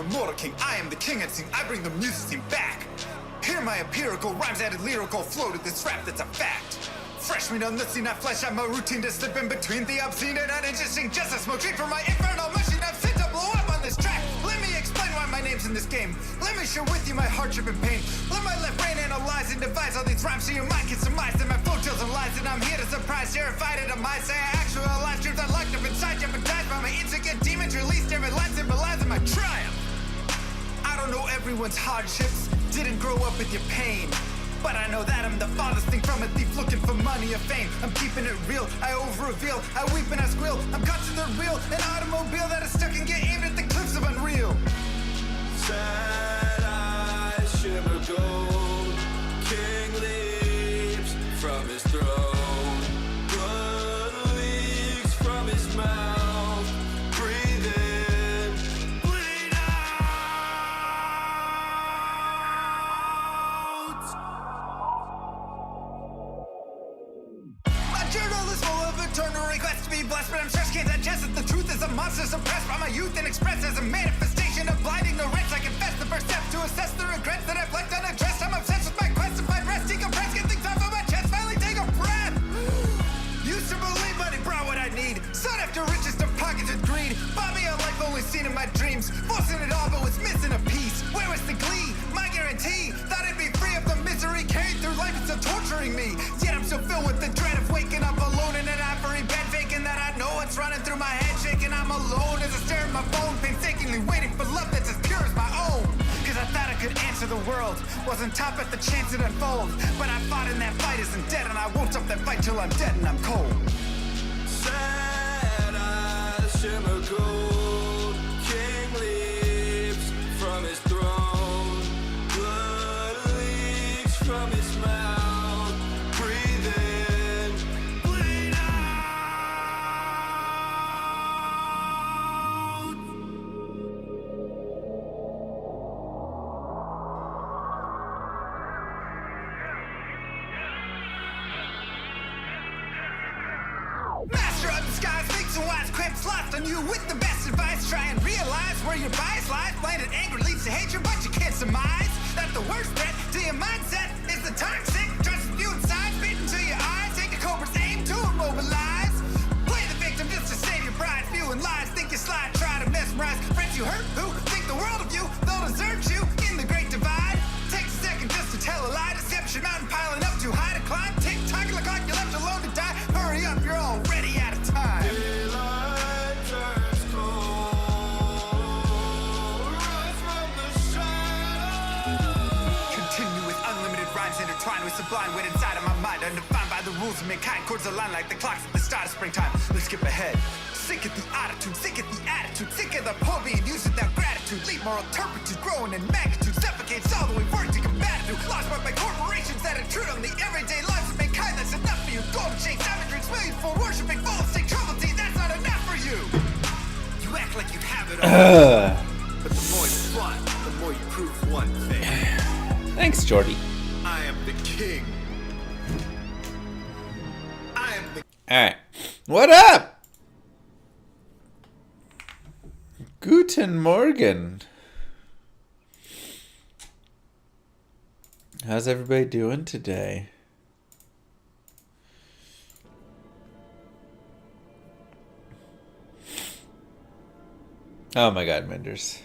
immortal king, I am the king unseen, I bring the music scene back. Hear my empirical rhymes added lyrical flow to this rap that's a fact. Fresh meat on the scene, I flesh out my routine to slip in between the obscene and uninteresting. Just a smoke treat for my infernal machine, I've sent to blow up on this track. Let me explain why my name's in this game. Let me share with you my hardship and pain. Let my left brain analyze and devise all these rhymes so your mind can surmise that my flow tells and lies. And I'm here to surprise, terrified at a mind. Say I actualize dreams I locked up inside, jeopardized by my intricate demons. Released every line symbolizing my triumph. I don't know everyone's hardships, didn't grow up with your pain. But I know that I'm the farthest thing from a thief looking for money or fame. I'm keeping it real, I over-reveal, I weep and I squeal. I'm caught to the real, an automobile that is stuck and get aimed at the cliffs of unreal. Sad eyes shimmer gold, king leaps from his throne. Blood leaks from his mouth, breathe in, bleed out. My journal is full of eternal requests to be blessed, but I'm stressed, can't digest it. The truth is a monster suppressed by my youth and expressed as a manifestation of blind ignorance. I confess the first step to assess the regrets that I've left unaddressed. I'm obsessed with my quest to find rest, decompress, get things off of my chest, finally take a breath. Used to believe money brought what I need, sought after riches to pockets with greed. Bought me a life only seen in my dreams, forcing it all but was missing a piece. Where was the glee? My guarantee, thought I'd be free of the misery carried through life, it's still torturing me. Yet I'm still filled with the dread of waking up alone in an ivory bed, faking that I know what's running through my head, shaking I'm alone as I stare at my phone, painstakingly waiting for love that's as pure as my own. Cause I thought I could answer the world, wasn't top at the chance it unfold. But I fought in that fight isn't dead, and I won't stop that fight till I'm dead and I'm cold. Sad eyes shimmer gold, king leaps from his throne. Blood leaks from his mouth, breathe in, bleed out. Master of the skies, thinks and wise, cramps lost on you with the best advice. Try and realize where your bias lies. Blinded anger leads to hatred, but you can't surmise that the worst threat to your mindset is the toxic. Trust you inside, beat into your eyes. Take a cobra's aim to immobilize. Play the victim just to save your pride. Spewing lies, think you slide, try to mesmerize. Friends you hurt who think the world of you, they'll desert you in the great divide. Takes a second just to tell a lie. Deception mountain piling up too high to climb. Tick tock, look like you're left alone to die. Hurry up, you're already out of time. Daylight turns cold, rise from the shadows. Continue with unlimited rhymes intertwined with sublime wit inside of my mind, undefined by the rules of mankind. Chords align like the clocks at the start of springtime. Let's skip ahead. Sick of the attitude, sick of the attitude, sick of the poor being used without gratitude. Leave moral turpitude growing in magnitude, suffocates all the way work to combat it. Lost by corporations that intrude on the everyday lives of mankind. That's enough for you. Golden shades, diamond drinks, millions for worshiping, full state trouble tea. That's not enough for you. You act like you have it all, but the more you plot, the more you prove one thing. Thanks, Jordy. I am the king. I am the Alright. What up? Guten Morgen. How's everybody doing today? Oh my god, Menders.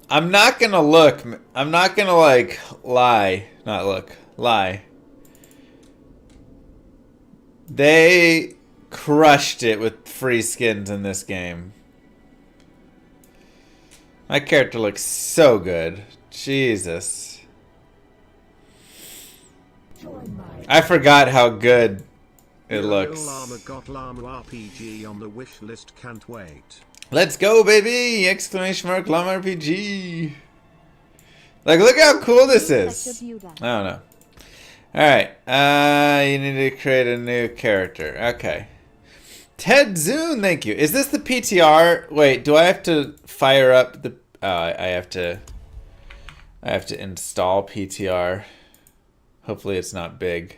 I'm not gonna look. I'm not gonna like lie. Not look. Lie. They crushed it with free skins in this game. My character looks so good. Jesus. I forgot how good it looks. Llama got llamarpg on the wish list, can't wait. Let's go, baby! Exclamation mark llamarpg. Like, look how cool this is. I don't know. Alright. You need to create a new character. Okay. Ted Zune, thank you. Is this the PTR? Wait, do I have to fire up the... I have to install PTR. Hopefully it's not big.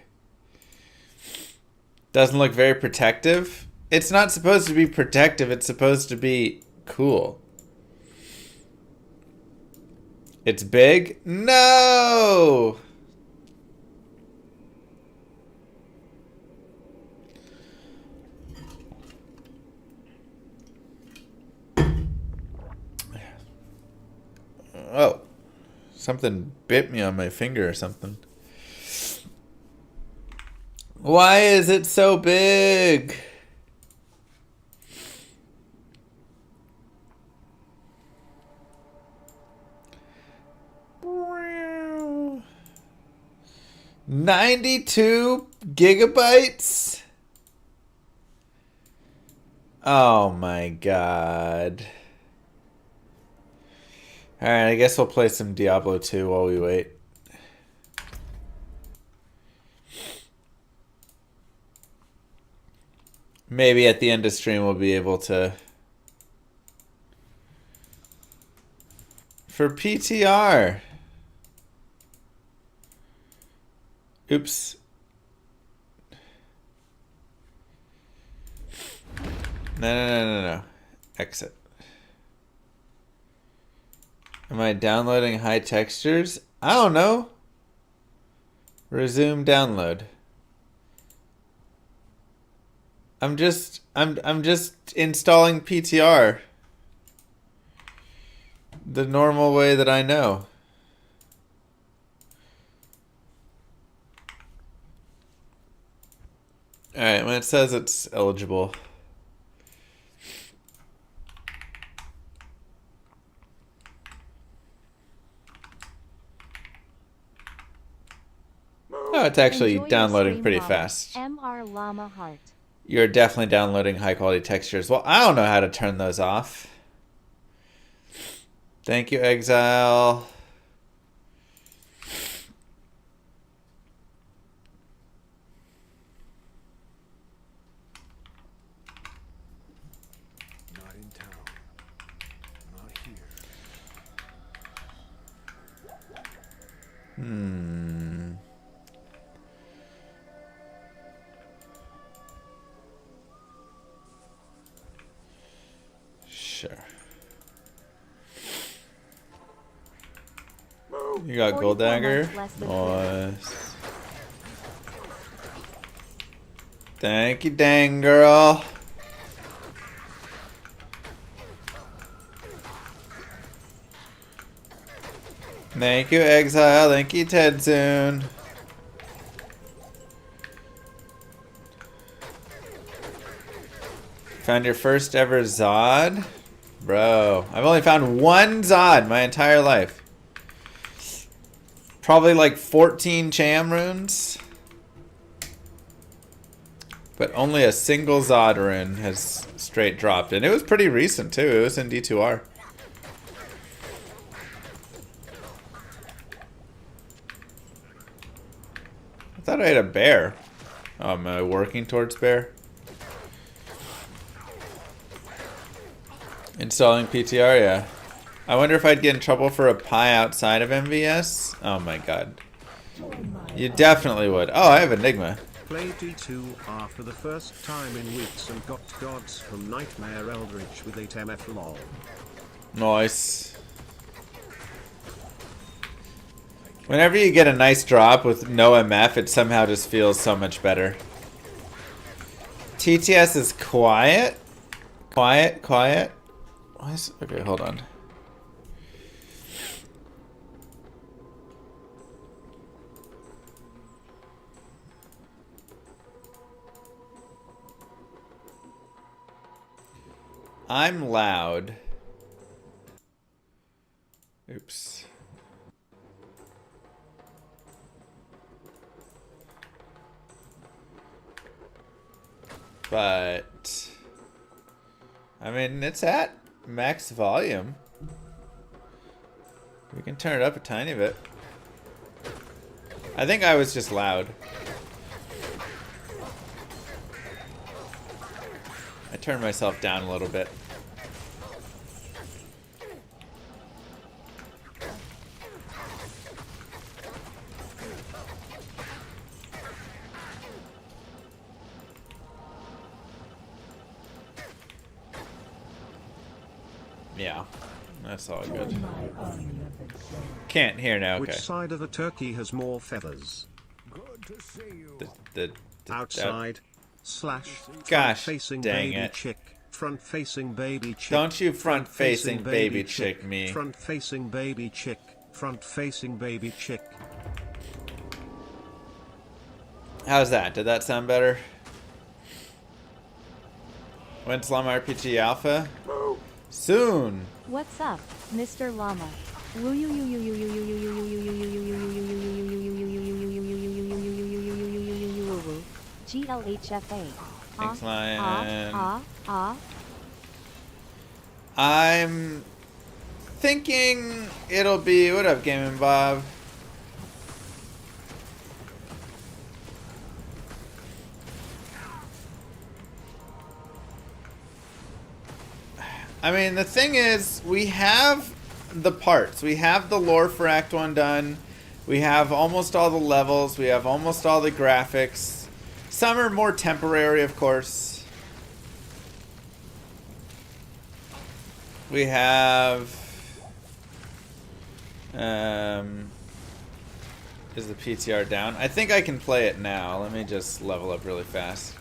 Doesn't look very protective. It's not supposed to be protective. It's supposed to be cool. It's big? No! Oh. Something bit me on my finger or something. Why is it so big? Wow. 92 gigabytes? Oh my god. Alright, I guess we'll play some Diablo 2 while we wait. Maybe at the end of stream we'll be able to... For PTR! Oops. No. Exit. Am I downloading high textures? I don't know. Resume download. I'm just installing PTR. The normal way that I know. Alright, when it says it's eligible. Oh, it's actually downloading pretty fast. MR Llama Heart. You're definitely downloading high quality textures. Well, I don't know how to turn those off. Thank you, Exile. Not in town. Not here. Sure. You got gold dagger? Nice. Thank you, dang girl. Thank you, Exile. Thank you, Tedzoon. Found your first ever Zod? Bro, I've only found one Zod my entire life. Probably like 14 Cham runes. But only a single Zod rune has straight dropped. And it was pretty recent too. It was in D2R. I thought I had a bear. Oh, am I working towards bear? Installing PTR, yeah. I wonder if I'd get in trouble for a pie outside of MVS? Oh my god. You definitely would. Oh, I have Enigma. Played D2R for the first time in weeks and got gods from Nightmare Eldritch with 8 MF lol. Nice. Whenever you get a nice drop with no MF, it somehow just feels so much better. TTS is quiet? Quiet? Okay, hold on. I'm loud. Oops. But I mean, it's at max volume. We can turn it up a tiny bit. I think I was just loud. I turned myself down a little bit. Yeah. That's all good. Can't hear now. Okay. Which side of a turkey has more feathers? The Outside. Slash. Gosh, Front-facing dang baby it. chick. Front-facing baby chick. Don't you front-facing baby chick me. Front-facing baby chick. Front-facing baby chick. How's that? Did that sound better? When's Llama RPG Alpha? Soon. What's up, Mr. Llama? GLHFA. Thanks, Lion. I'm thinking it'll be. What up, Gaming Bob? I mean, the thing is, we have the parts. We have the lore for Act 1 done. We have almost all the levels. We have almost all the graphics. Some are more temporary, of course. We have... is the PTR down? I think I can play it now. Let me just level up really fast.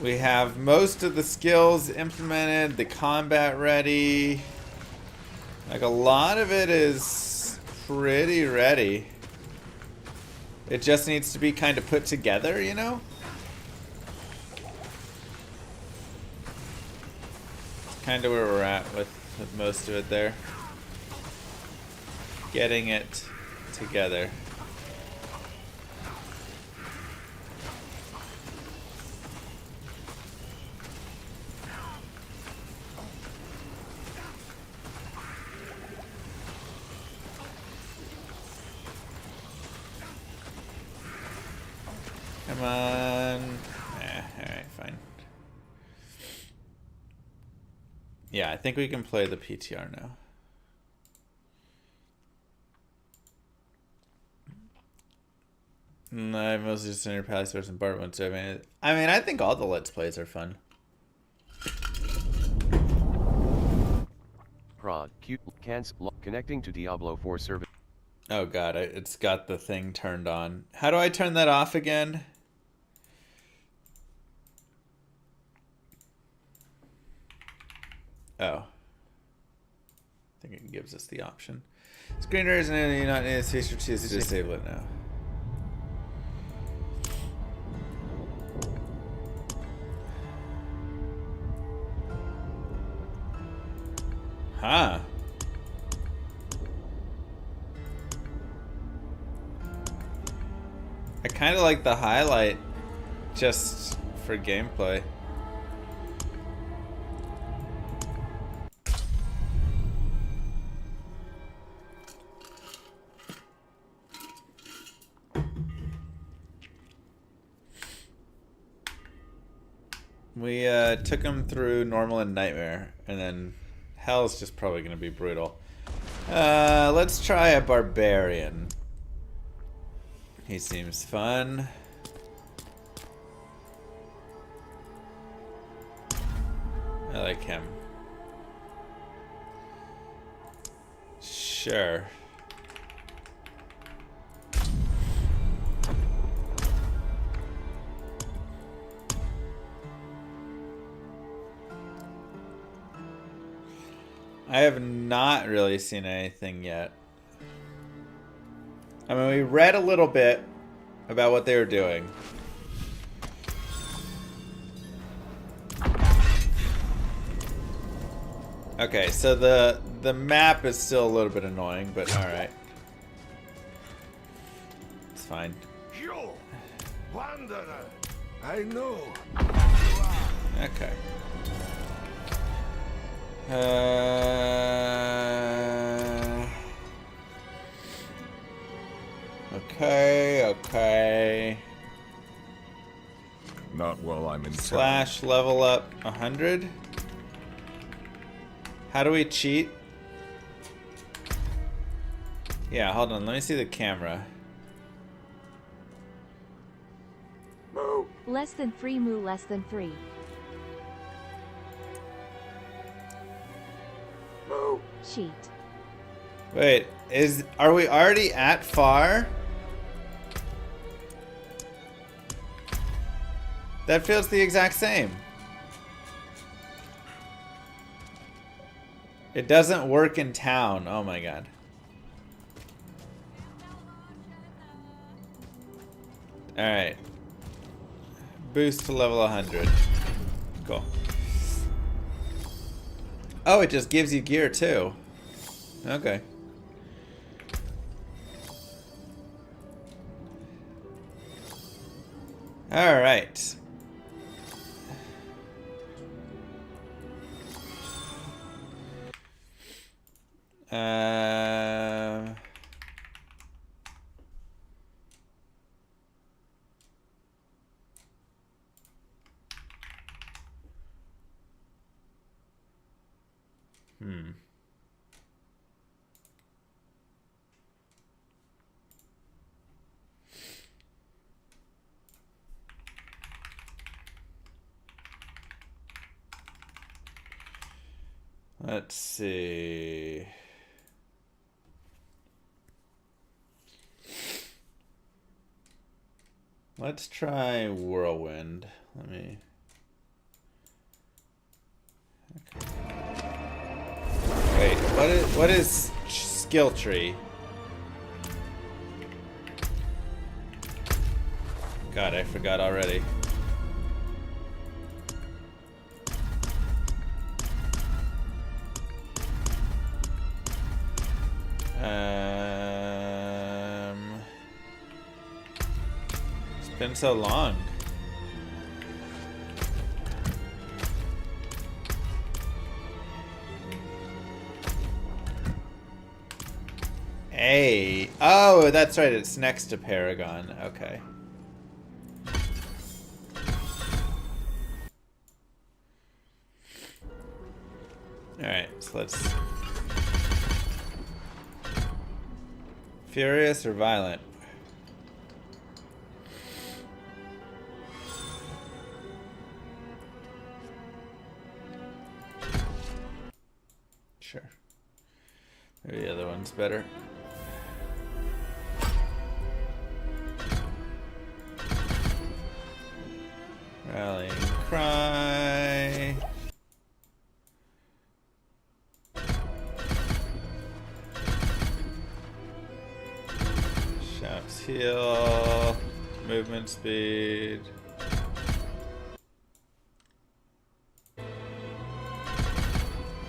We have most of the skills implemented, the combat ready. Like, a lot of it is pretty ready. It just needs to be kind of put together, you know? It's kind of where we're at with most of it there. Getting it together. Come on. Alright, fine. Yeah, I think we can play the PTR now. I mostly just enter Palace and Barbarian. So I mean, I think all the Let's Plays are fun. Prod, cute, connecting to Diablo 4 service. Oh god, it's got the thing turned on. How do I turn that off again? Oh. I think it gives us the option. Screen readers and not in space for choose to disable it now. Huh. I kind of like the highlight just for gameplay. We took him through normal and nightmare, and then hell's just probably going to be brutal. Let's try a barbarian. He seems fun. I like him. Sure. I have not really seen anything yet. I mean, we read a little bit about what they were doing. Okay, so the map is still a little bit annoying, but alright. It's fine. You, wanderer, I know. Okay. Okay. Not while I'm in Slash level up 100. How do we cheat? Yeah, hold on. Let me see the camera. Less than 3 moo, less than 3. cheat. Wait, are we already at far? That feels the exact same. It doesn't work in town. Oh my god. Alright. Boost to level 100. Cool. Oh, it just gives you gear too. Okay. Alright. Let's see. Let's try Whirlwind. Let me... Okay. Wait, what is skill tree? God, I forgot already. It's been so long. Hey. Oh, that's right. It's next to Paragon. Okay. Alright, so let's... Furious or violent? Sure. Maybe the other one's better. Rallying cry. Shouts heal. Movement speed.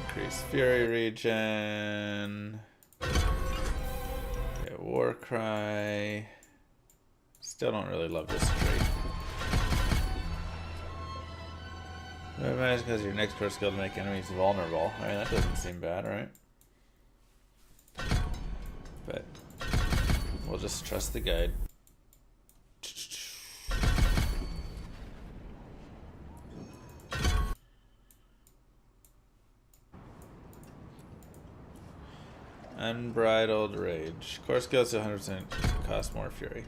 Increase fury regen. Okay, war cry. Still don't really love this tree. Imagine because your next core skill to make enemies vulnerable. I mean, that doesn't seem bad, right? But we'll just trust the guide. Unbridled rage. Core skills to 100% cost more fury.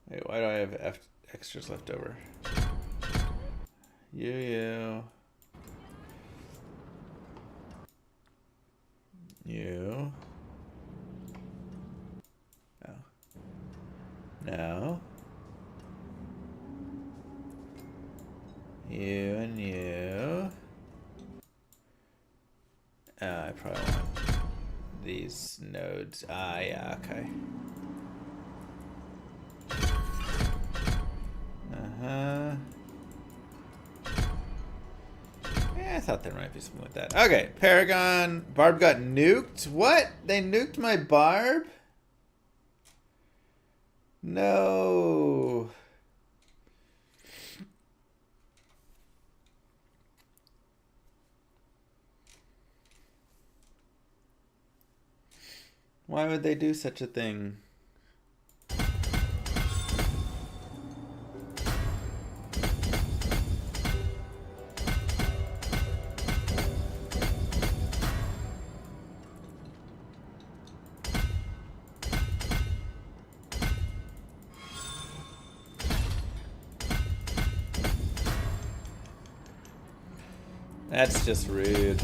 Wait, why do I have extras left over? You. Oh. No. You and you. I probably want these nodes. Ah, yeah, okay. Yeah, I thought there might be something like that. Okay, Paragon. Barb got nuked? What? They nuked my Barb? No. Why would they do such a thing? That's just rude.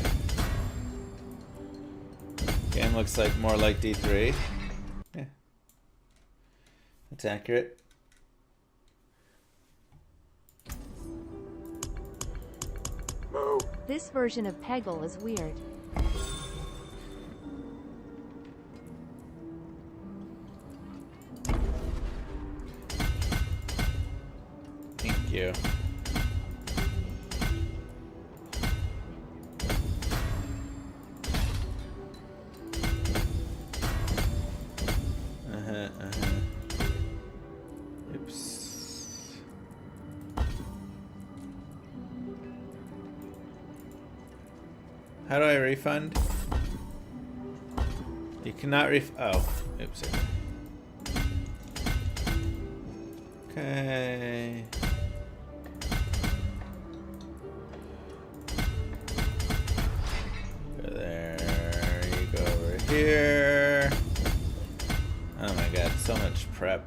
Game looks like more like D3. Yeah. That's accurate. This version of Peggle is weird. Thank you. Oops. How do I refund? You cannot oh, oops. Okay. Go there, you go over here. Oh my god, so much prep.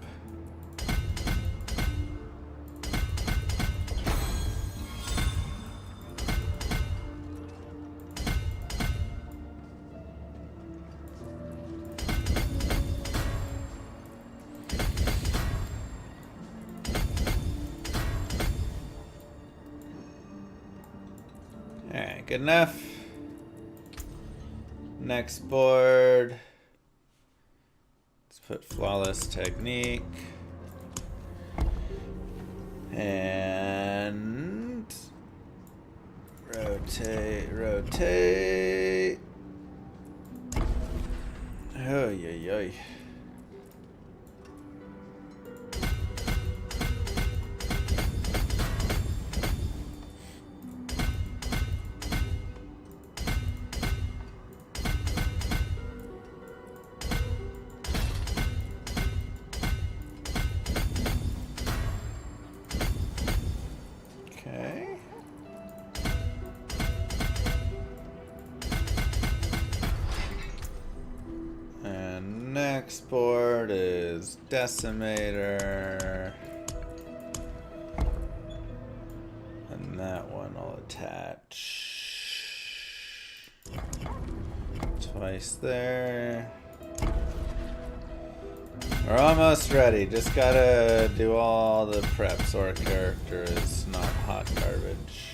Alright, good enough. Next board. Let's put flawless technique. And rotate, rotate. Oh, yeah, yeah. Next board is Decimator. And that one I'll attach. Twice there. We're almost ready. Just gotta do all the prep so our character is not hot garbage.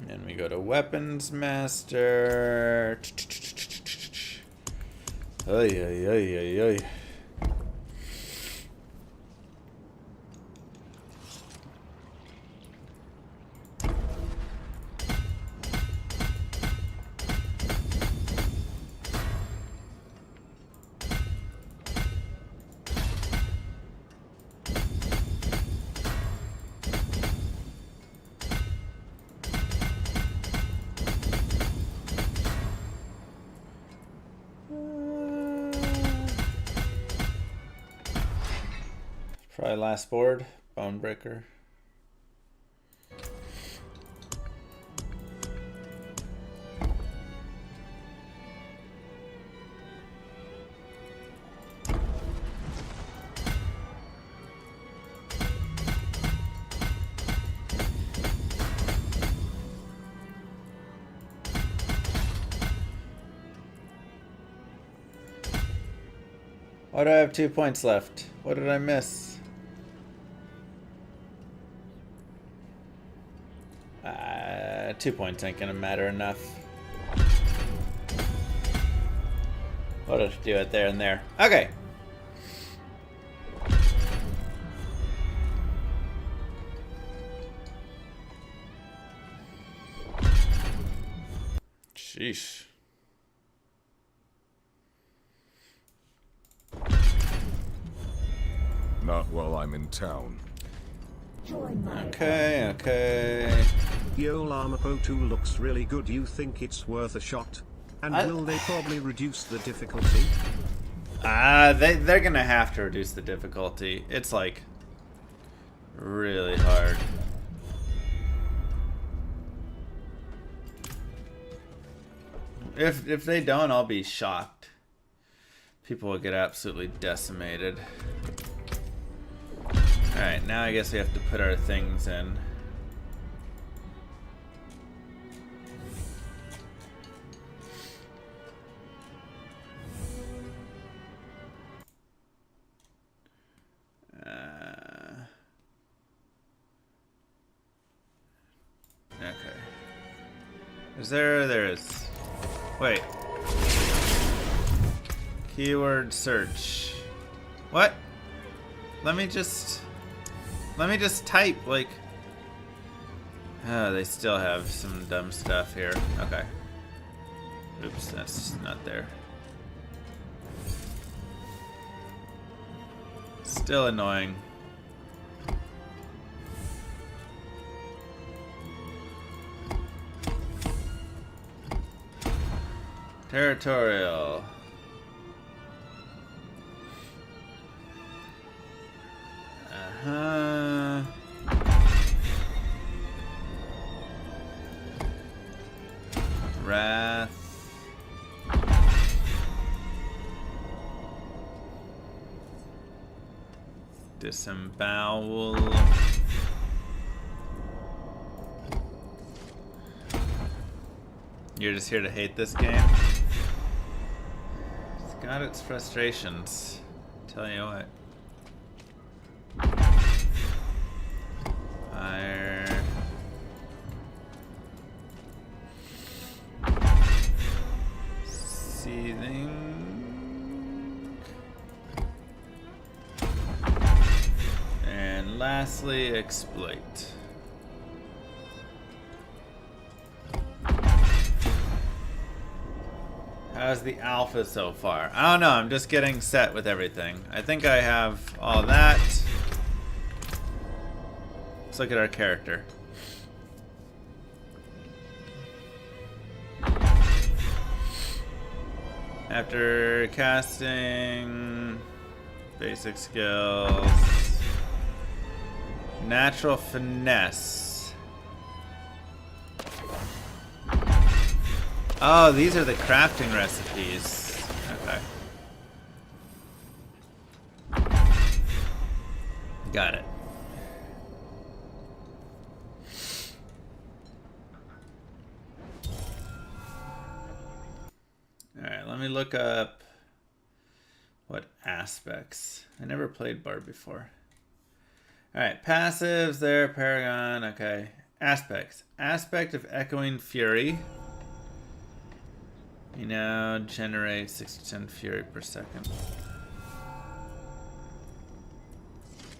And we go to Weapons Master. Oy, oy, oy, oy, oy. Probably last board, Bonebreaker. Why do I have 2 points left? What did I miss? 2 points ain't gonna matter enough. We'll just do it there and there. Okay. Sheesh. Not while I'm in town. Okay, okay. Yo, Llama Pro 2 looks really good. You think it's worth a shot? And will they probably reduce the difficulty? They're gonna have to reduce the difficulty. It's like really hard. If they don't, I'll be shocked. People will get absolutely decimated. Alright, now I guess we have to put our things in. Okay. Is there? There is. Wait. Keyword search. What? Let me just type, like... Oh, they still have some dumb stuff here. Okay. Oops, that's not there. Still annoying. Territorial. Uh-huh. Wrath. Disembowel. You're just here to hate this game? It's got its frustrations. Tell you what. Fire. Seething. And lastly, exploit. How's the alpha so far? I don't know, I'm just getting set with everything. I think I have all that. Let's look at our character. After casting, basic skills, natural finesse. Oh, these are the crafting recipes. Okay. Got it. Alright, let me look up what aspects. I never played Barb before. Alright, passives there, Paragon, okay. Aspects. Aspect of Echoing Fury. You now generate 6 to 10 fury per second.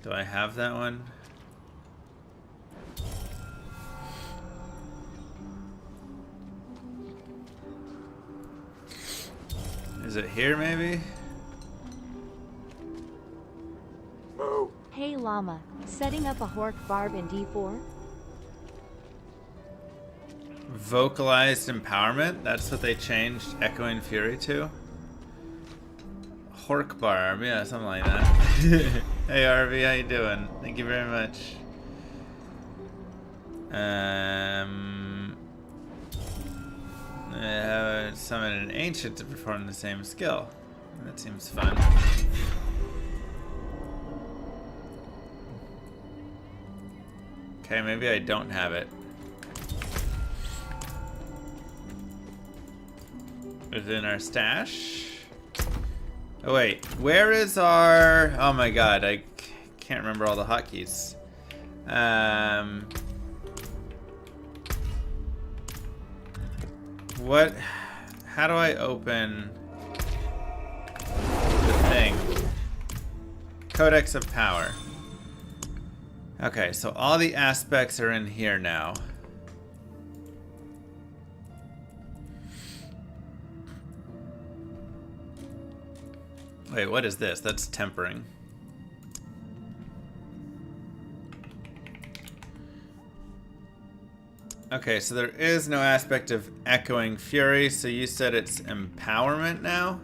Do I have that one? Is it here maybe? Hey Llama, setting up a Hork Barb in D4? Vocalized empowerment? That's what they changed Echoing Fury to? Hork Barb, yeah, something like that. Hey RV, how you doing? Thank you very much. Summon an ancient to perform the same skill. That seems fun. Okay, maybe I don't have it. Is it in our stash? Oh wait, where is our... Oh my god, I can't remember all the hotkeys. What... How do I open the thing? Codex of Power. Okay, so all the aspects are in here now. Wait, what is this? That's tempering. Okay, so there is no aspect of Echoing Fury, so you said it's empowerment now?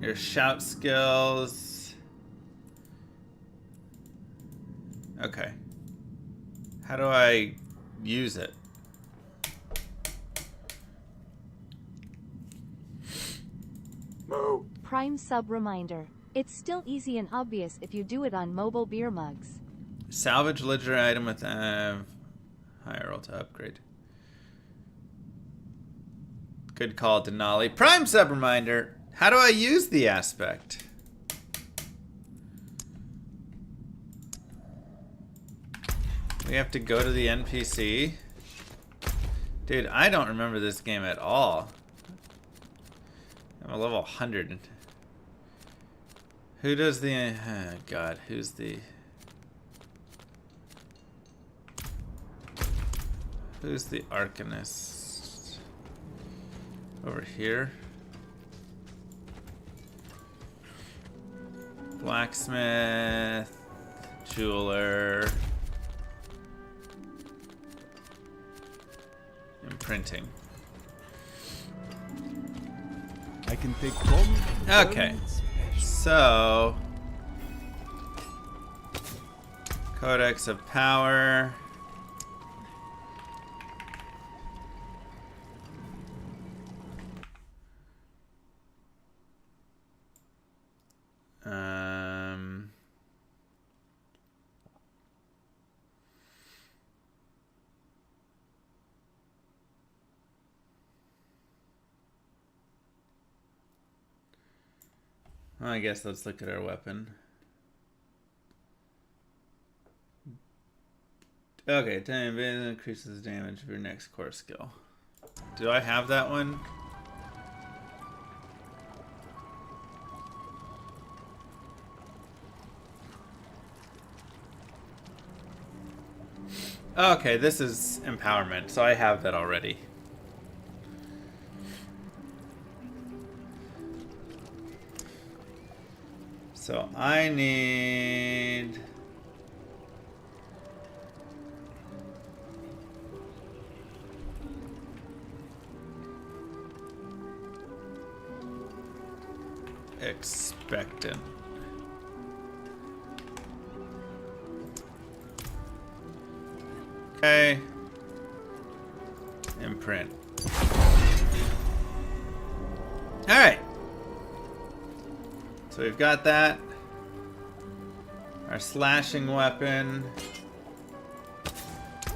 Your shout skills. Okay. How do I use it? Prime sub reminder. It's still easy and obvious if you do it on mobile beer mugs. Salvage ledger item with higher roll to upgrade. Good call, Denali. Prime sub reminder. How do I use the aspect? We have to go to the NPC. Dude, I don't remember this game at all. I'm a level 100. Who does the... Oh God, who's the... Who's the Arcanist? Over here. Blacksmith. Jeweler. Imprinting. I can take home. Okay. So... Codex of Power. Well, I guess let's look at our weapon. Okay, 10 increases damage of your next core skill. Do I have that one? Okay, this is empowerment, so I have that already. So I need... Expectant. Okay. Imprint. Alright. So we've got that. Our slashing weapon.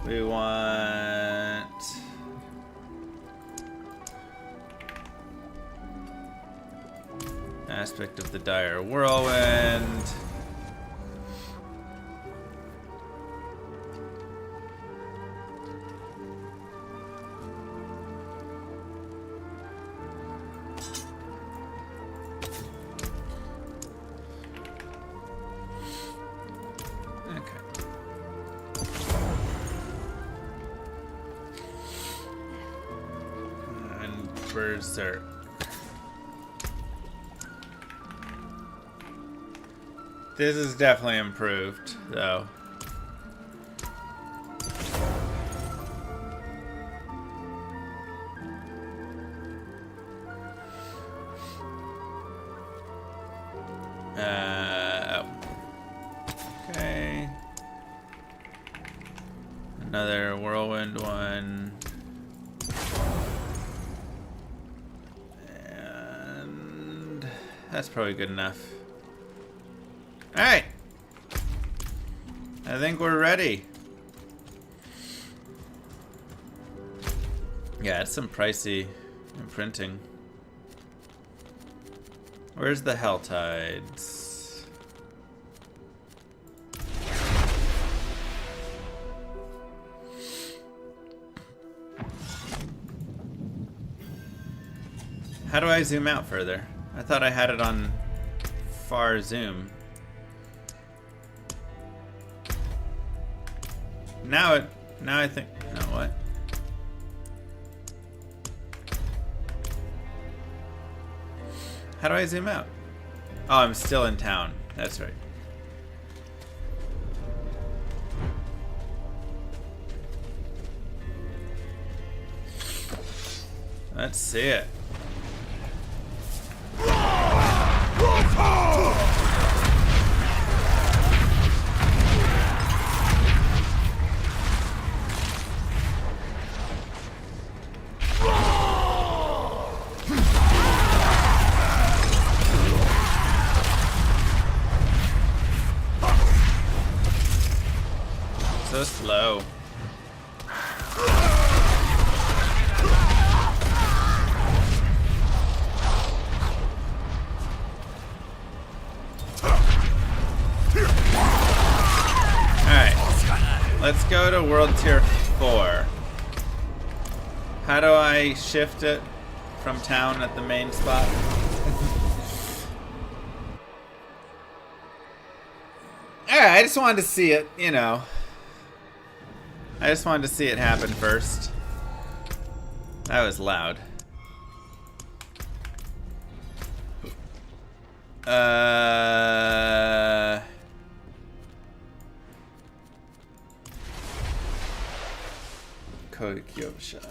We want... Aspect of the Dire Whirlwind. Berserk. This is definitely improved, though. Okay. Another whirlwind one. That's probably good enough. Alright. I think we're ready. Yeah, it's some pricey imprinting. Where's the Hell Tides? How do I zoom out further? I thought I had it on far zoom. Now I think, no, what? How do I zoom out? Oh, I'm still in town. That's right. Let's see it. so slow. Alright. Let's go to World Tier 4. How do I shift it from town at the main spot? Alright, I just wanted to see it, you know. I just wanted to see it happen first. That was loud. Koikyo-shan.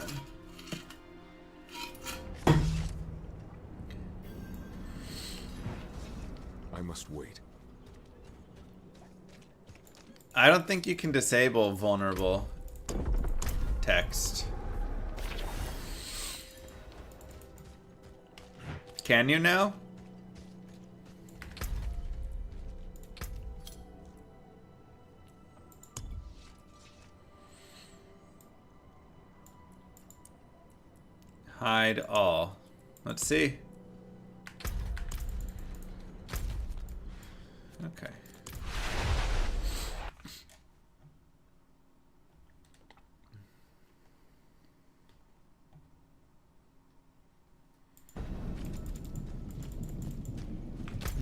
I must wait. I don't think you can disable vulnerable text. Can you now? Hide all. Let's see. Okay.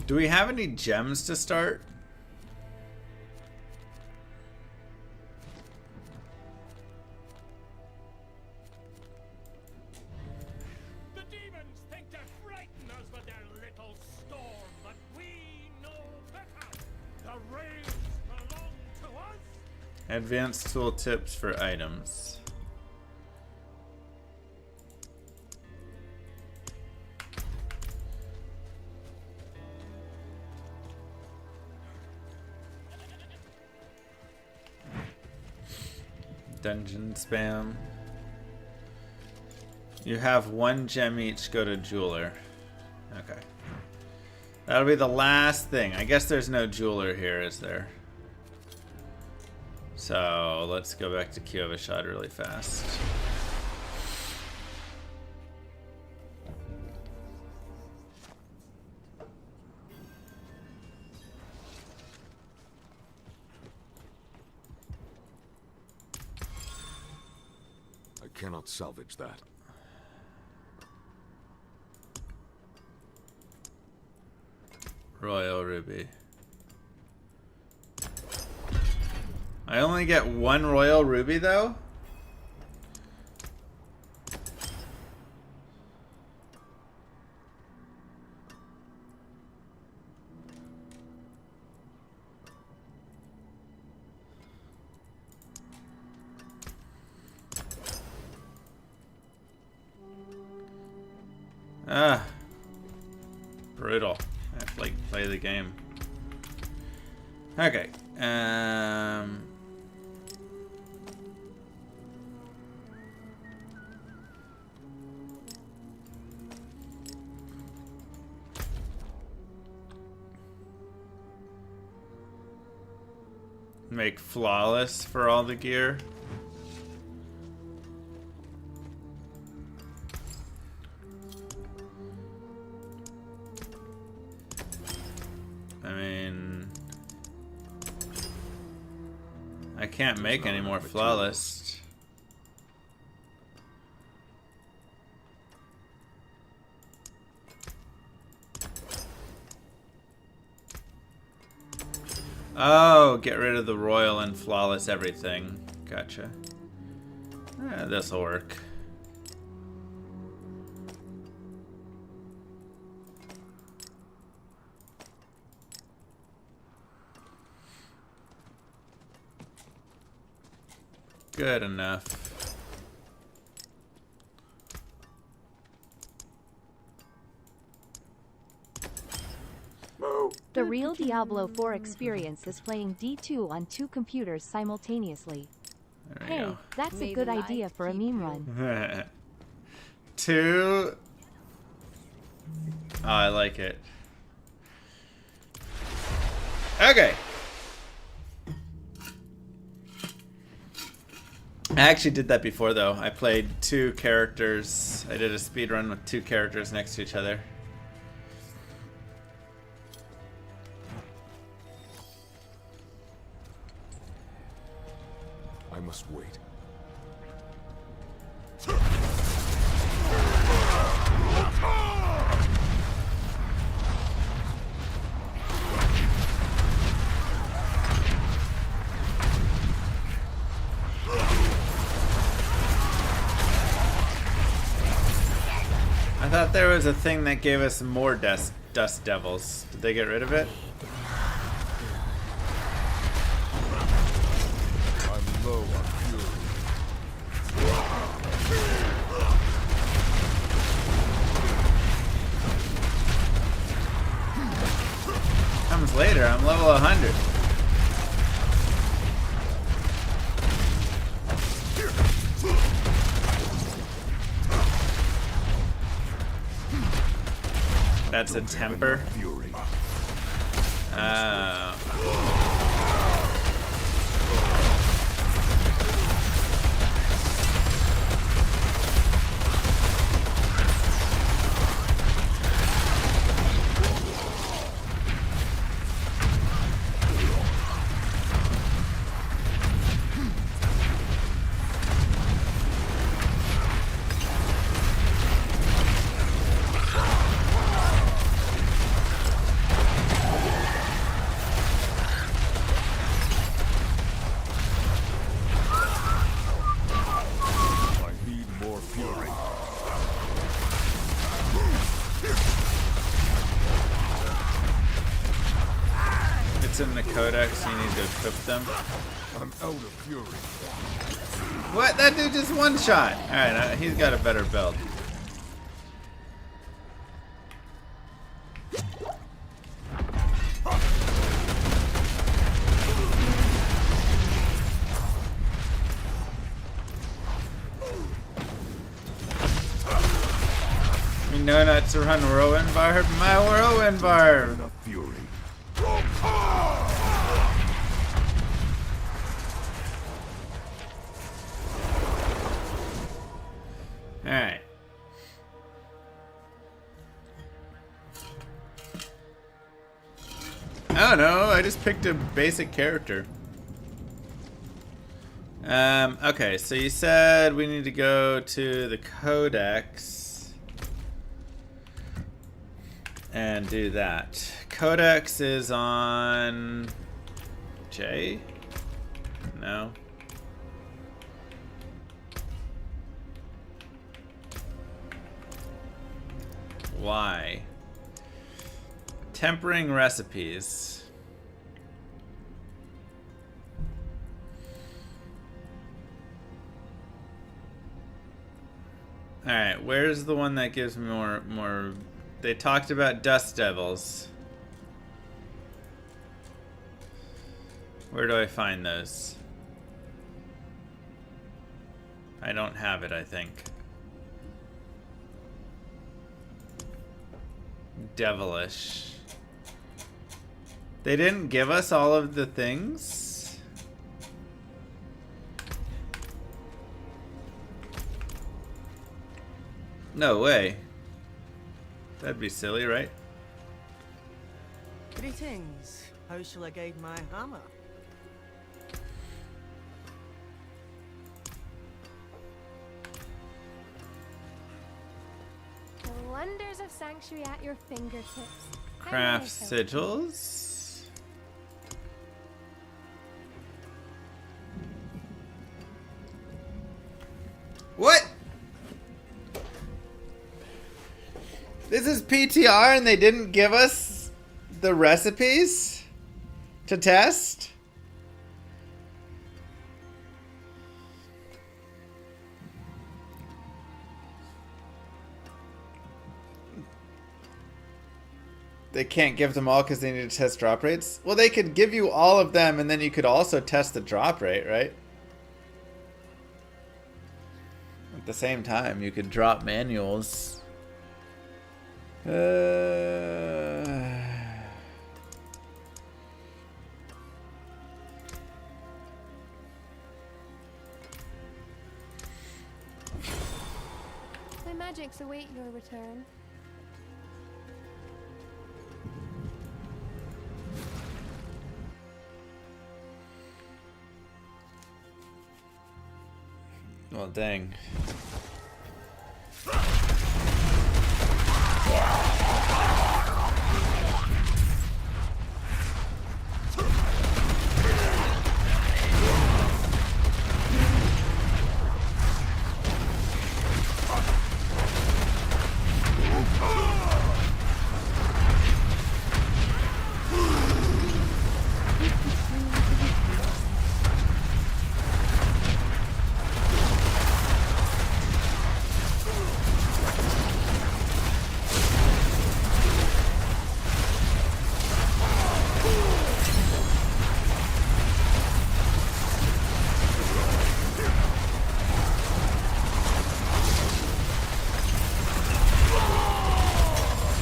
Do we have any gems to start? The demons think to frighten us with their little storm, but we know better. The rains belong to us. Advanced tool tips for items. Dungeon spam. You have 1 gem each, go to jeweler. Okay. That'll be the last thing. I guess there's no jeweler here, is there? So let's go back to Kyovashad really fast. I cannot salvage that. Royal Ruby. I only get 1 Royal Ruby though? Ah. Brutal. I have to like play the game. Okay. Make flawless for all the gear. I mean, I can't make any more flawless. Oh, get rid of the royal and flawless everything. Gotcha. This'll work. Good enough. The real Diablo 4 experience is playing D2 on 2 computers simultaneously. There we Hey, go. that's a good idea for a meme run. 2. Oh, I like it. Okay. I actually did that before though. I played 2 characters. I did a speedrun with 2 characters next to each other. I must wait. I thought there was a thing that gave us more dust devils. Did they get rid of it? I'm low on fury. Comes later. I'm level 100. That's a temper. Fury. I need more fury. It's in the codex. You need to equip them. I'm out of fury. What? That dude just one shot. All right, he's got a better build. We know not to run whirlwind barb. My whirlwind barb. Enough fury. All right. Oh no! I just picked a basic character. Okay, so you said we need to go to the codex and do that. Codex is on J? No. Y. Tempering recipes. Alright, where's the one that gives me more... They talked about dust devils. Where do I find those? I don't have it, I think. Devilish. They didn't give us all of the things? No way. That'd be silly, right? Greetings. How shall I guide my hammer? The wonders of Sanctuary at your fingertips. Craft sigils. What? This is PTR and they didn't give us the recipes to test? They can't give them all because they need to test drop rates? Well, they could give you all of them and then you could also test the drop rate, right? At the same time, you could drop manuals. magics await your return. Well, dang.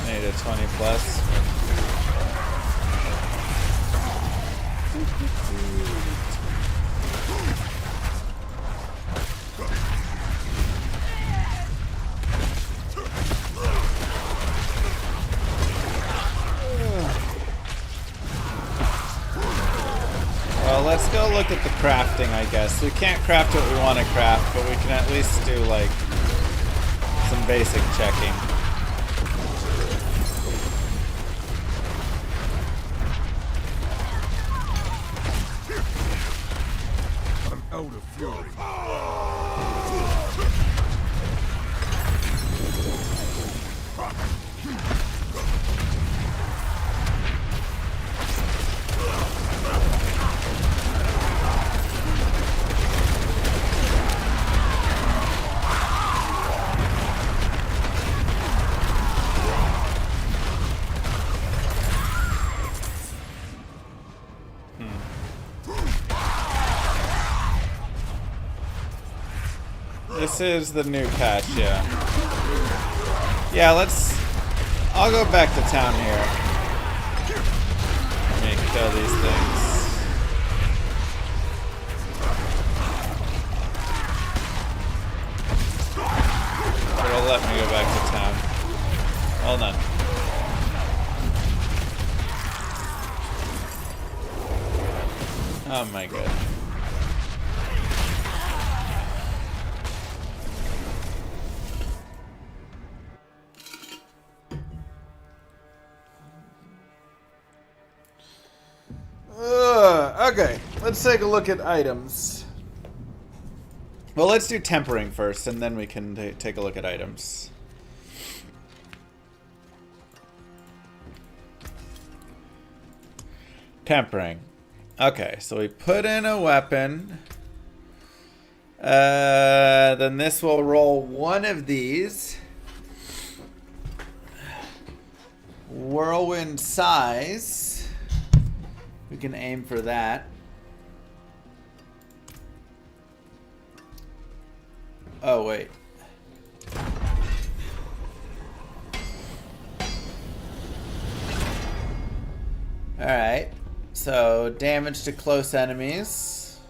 Made a 20 plus. Well, let's go look at the crafting, I guess. We can't craft what we want to craft, but we can at least do, like, some basic checking. I'm out of fury. This is the new patch, yeah. Yeah, I'll go back to town here. Let me kill these things. It'll let me go back to town. Hold on. Oh my god. Okay, let's take a look at items. Well, let's do tempering first, and then we can take a look at items. Tempering. Okay, so we put in a weapon. Then this will roll one of these. Whirlwind size. We can aim for that. Oh, wait. Alright. So, damage to close enemies.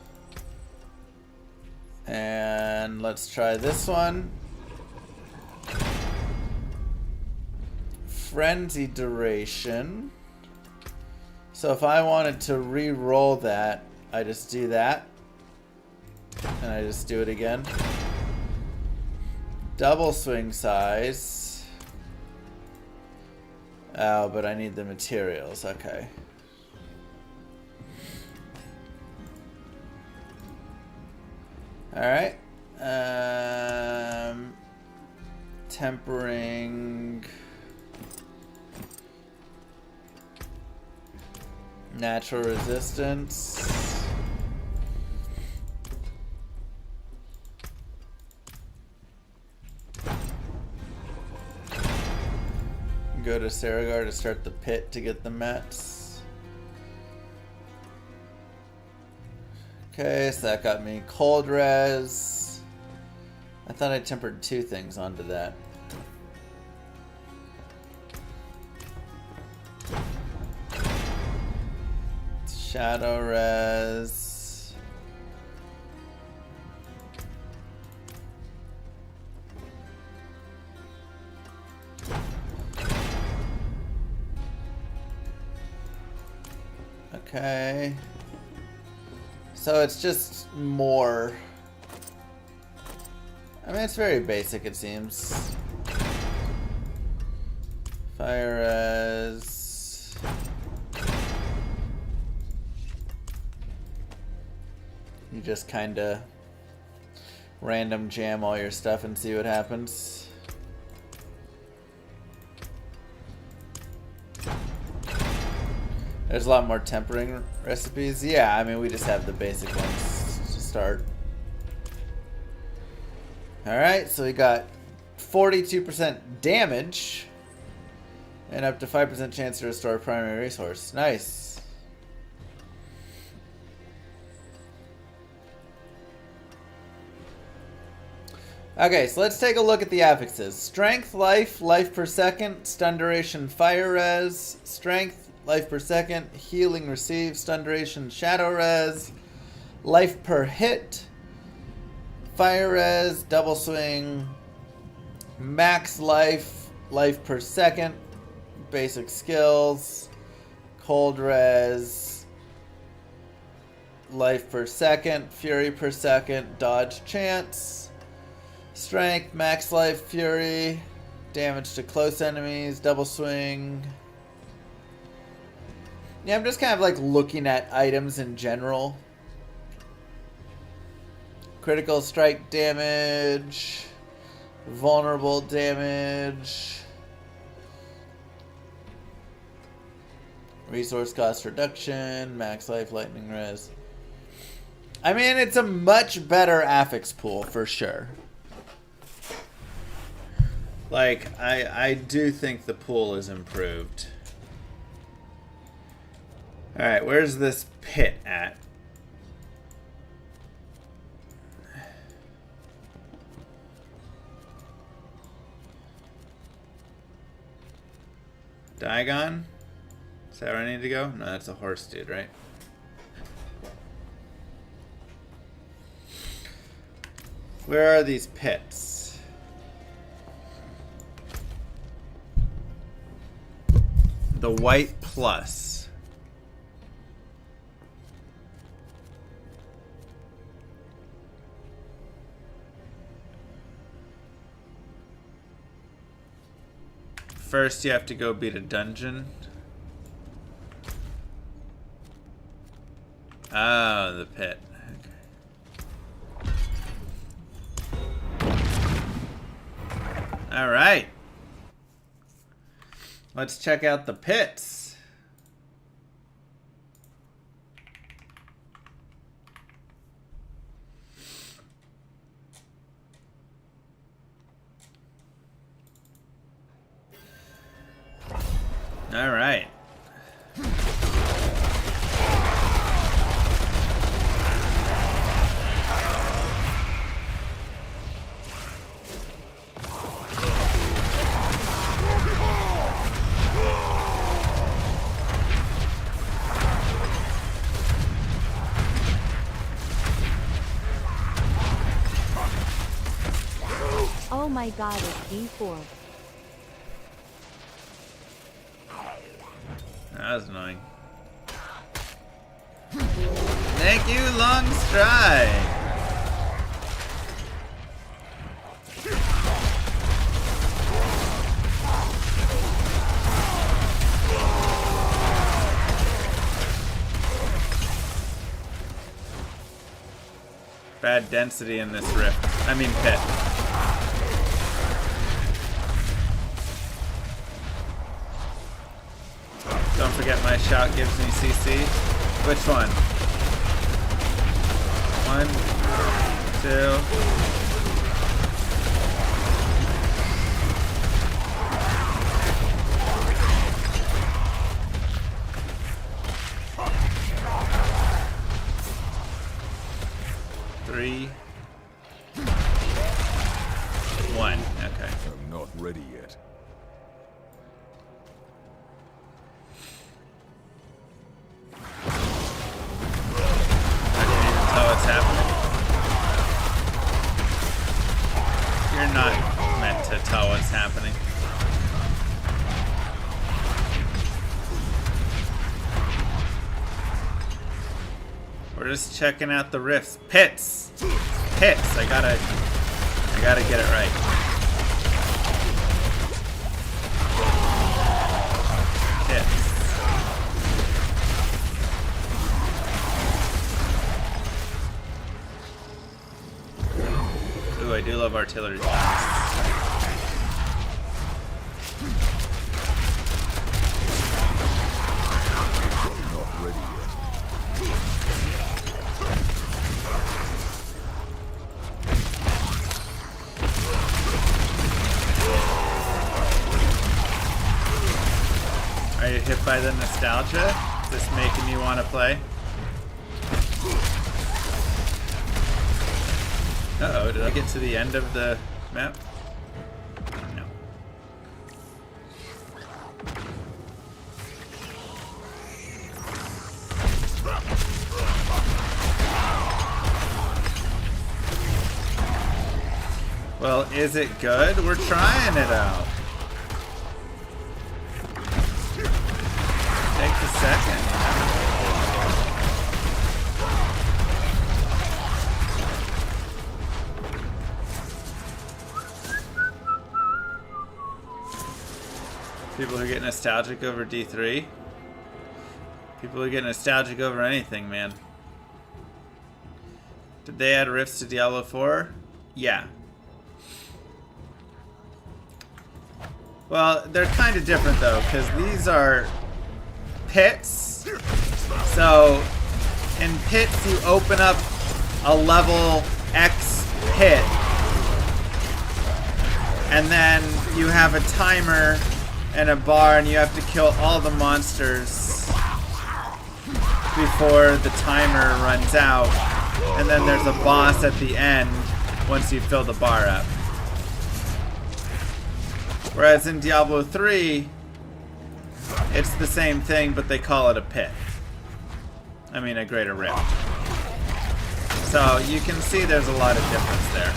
And let's try this one. Frenzy duration. So if I wanted to re-roll that, I just do that. And I just do it again. Double swing size. Oh, but I need the materials. Okay. Alright. Tempering. Natural resistance. Go to Saragar to start the pit to get the mats. Okay, so that got me cold res. I thought I tempered two things onto that. Shadow res. Okay. So it's just more. I mean, it's very basic, it seems. Fire res. You just kinda random jam all your stuff and see what happens. There's a lot more tempering recipes. Yeah, I mean, we just have the basic ones to start. Alright, so we got 42% damage and up to 5% chance to restore a primary resource. Nice. Okay, so let's take a look at the affixes. Strength, life, life per second, stun duration, fire res, strength, life per second, healing received, stun duration, shadow res, life per hit, fire res, double swing, max life, life per second, basic skills, cold res, life per second, fury per second, dodge chance, strength, max life, fury, damage to close enemies, double swing. Yeah, I'm just kind of like looking at items in general. Critical strike damage, vulnerable damage, resource cost reduction, max life, lightning res. I mean, it's a much better affix pool for sure. Like, I do think the pool is improved. Alright, where's this pit at? Diagon? Is that where I need to go? No, that's a horse dude, right? Where are these pits? The white plus. First, you have to go beat a dungeon. Oh, the pit. Okay. All right. Let's check out the pits. All right. Oh my god, it's D4. That was annoying. Thank you, Long Stride. Bad density in this rift. I mean pit. Don't forget my shout gives me CC. Which one? 1, 2. Three, 1. Okay. I'm not ready yet. You're not meant to tell what's happening. We're just checking out the rifts. Pits! Pits! I gotta get it right. Pits. Ooh, I do love artillery blasts. Are you hit by the nostalgia? Is this making you want to play? Uh-oh, did I get to the end of the map? No. Well, is it good? We're trying it out. Takes a second. People who get nostalgic over D3. People who get nostalgic over anything, man. Did they add rifts to Diablo 4? Yeah. Well, they're kind of different though, because these are pits. So, in pits you open up a level X pit. And then you have a timer and a bar, and you have to kill all the monsters before the timer runs out. And then there's a boss at the end once you fill the bar up. Whereas in Diablo 3, it's the same thing, but they call it a pit. I mean, a greater rift. So you can see there's a lot of difference there.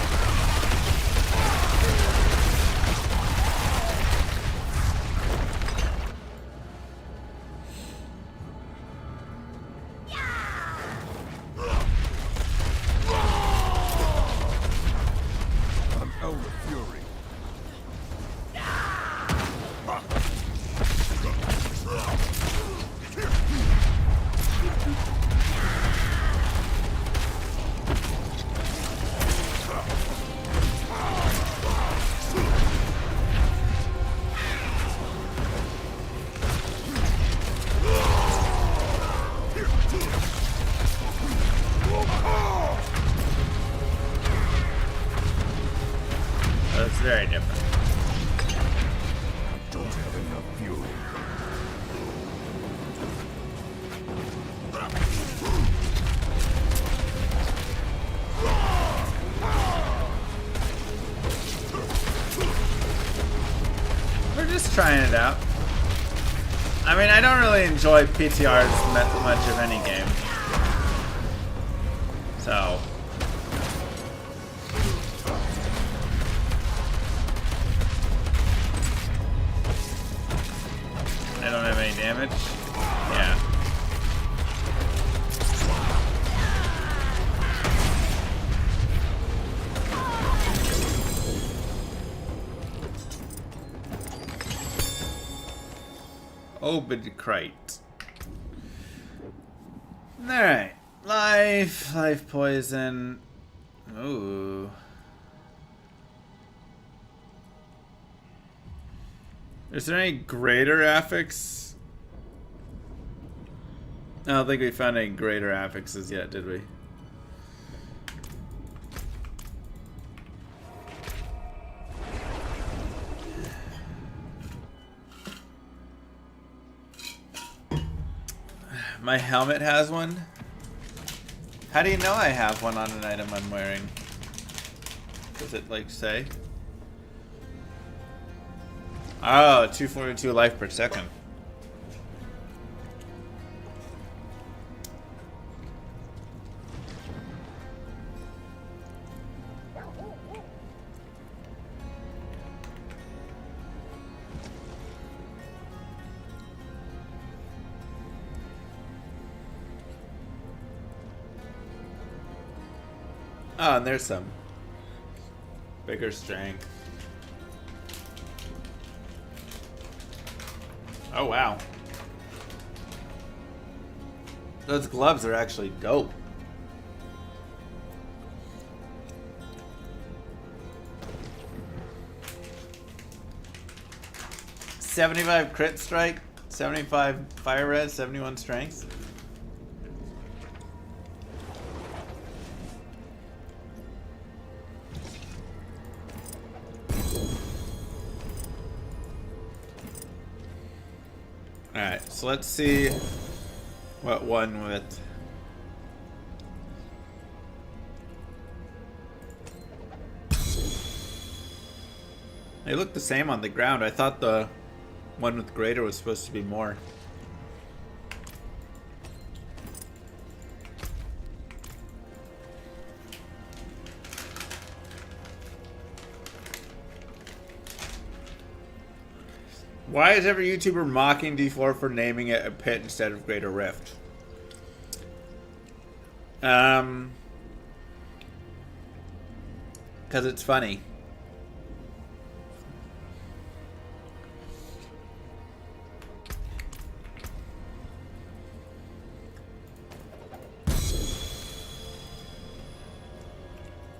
It's very different. Don't have enough fuel. We're just trying it out. I mean, I don't really enjoy PTRs much of any game. So. I don't have any damage. Yeah. Obidcrite. Alright. Life poison. Ooh. Is there any greater affix? I don't think we found any greater affixes yet, did we? My helmet has one? How do you know I have one on an item I'm wearing? Does it, like, say? Oh, 242 life per second. Oh, and there's some. Bigger strength. Oh, wow. Those gloves are actually dope. $75 crit strike, 75 fire res, 71 strength. Alright, so let's see what one with... They look the same on the ground. I thought the one with greater was supposed to be more. Why is every YouTuber mocking D4 for naming it a pit instead of Greater Rift? Because it's funny.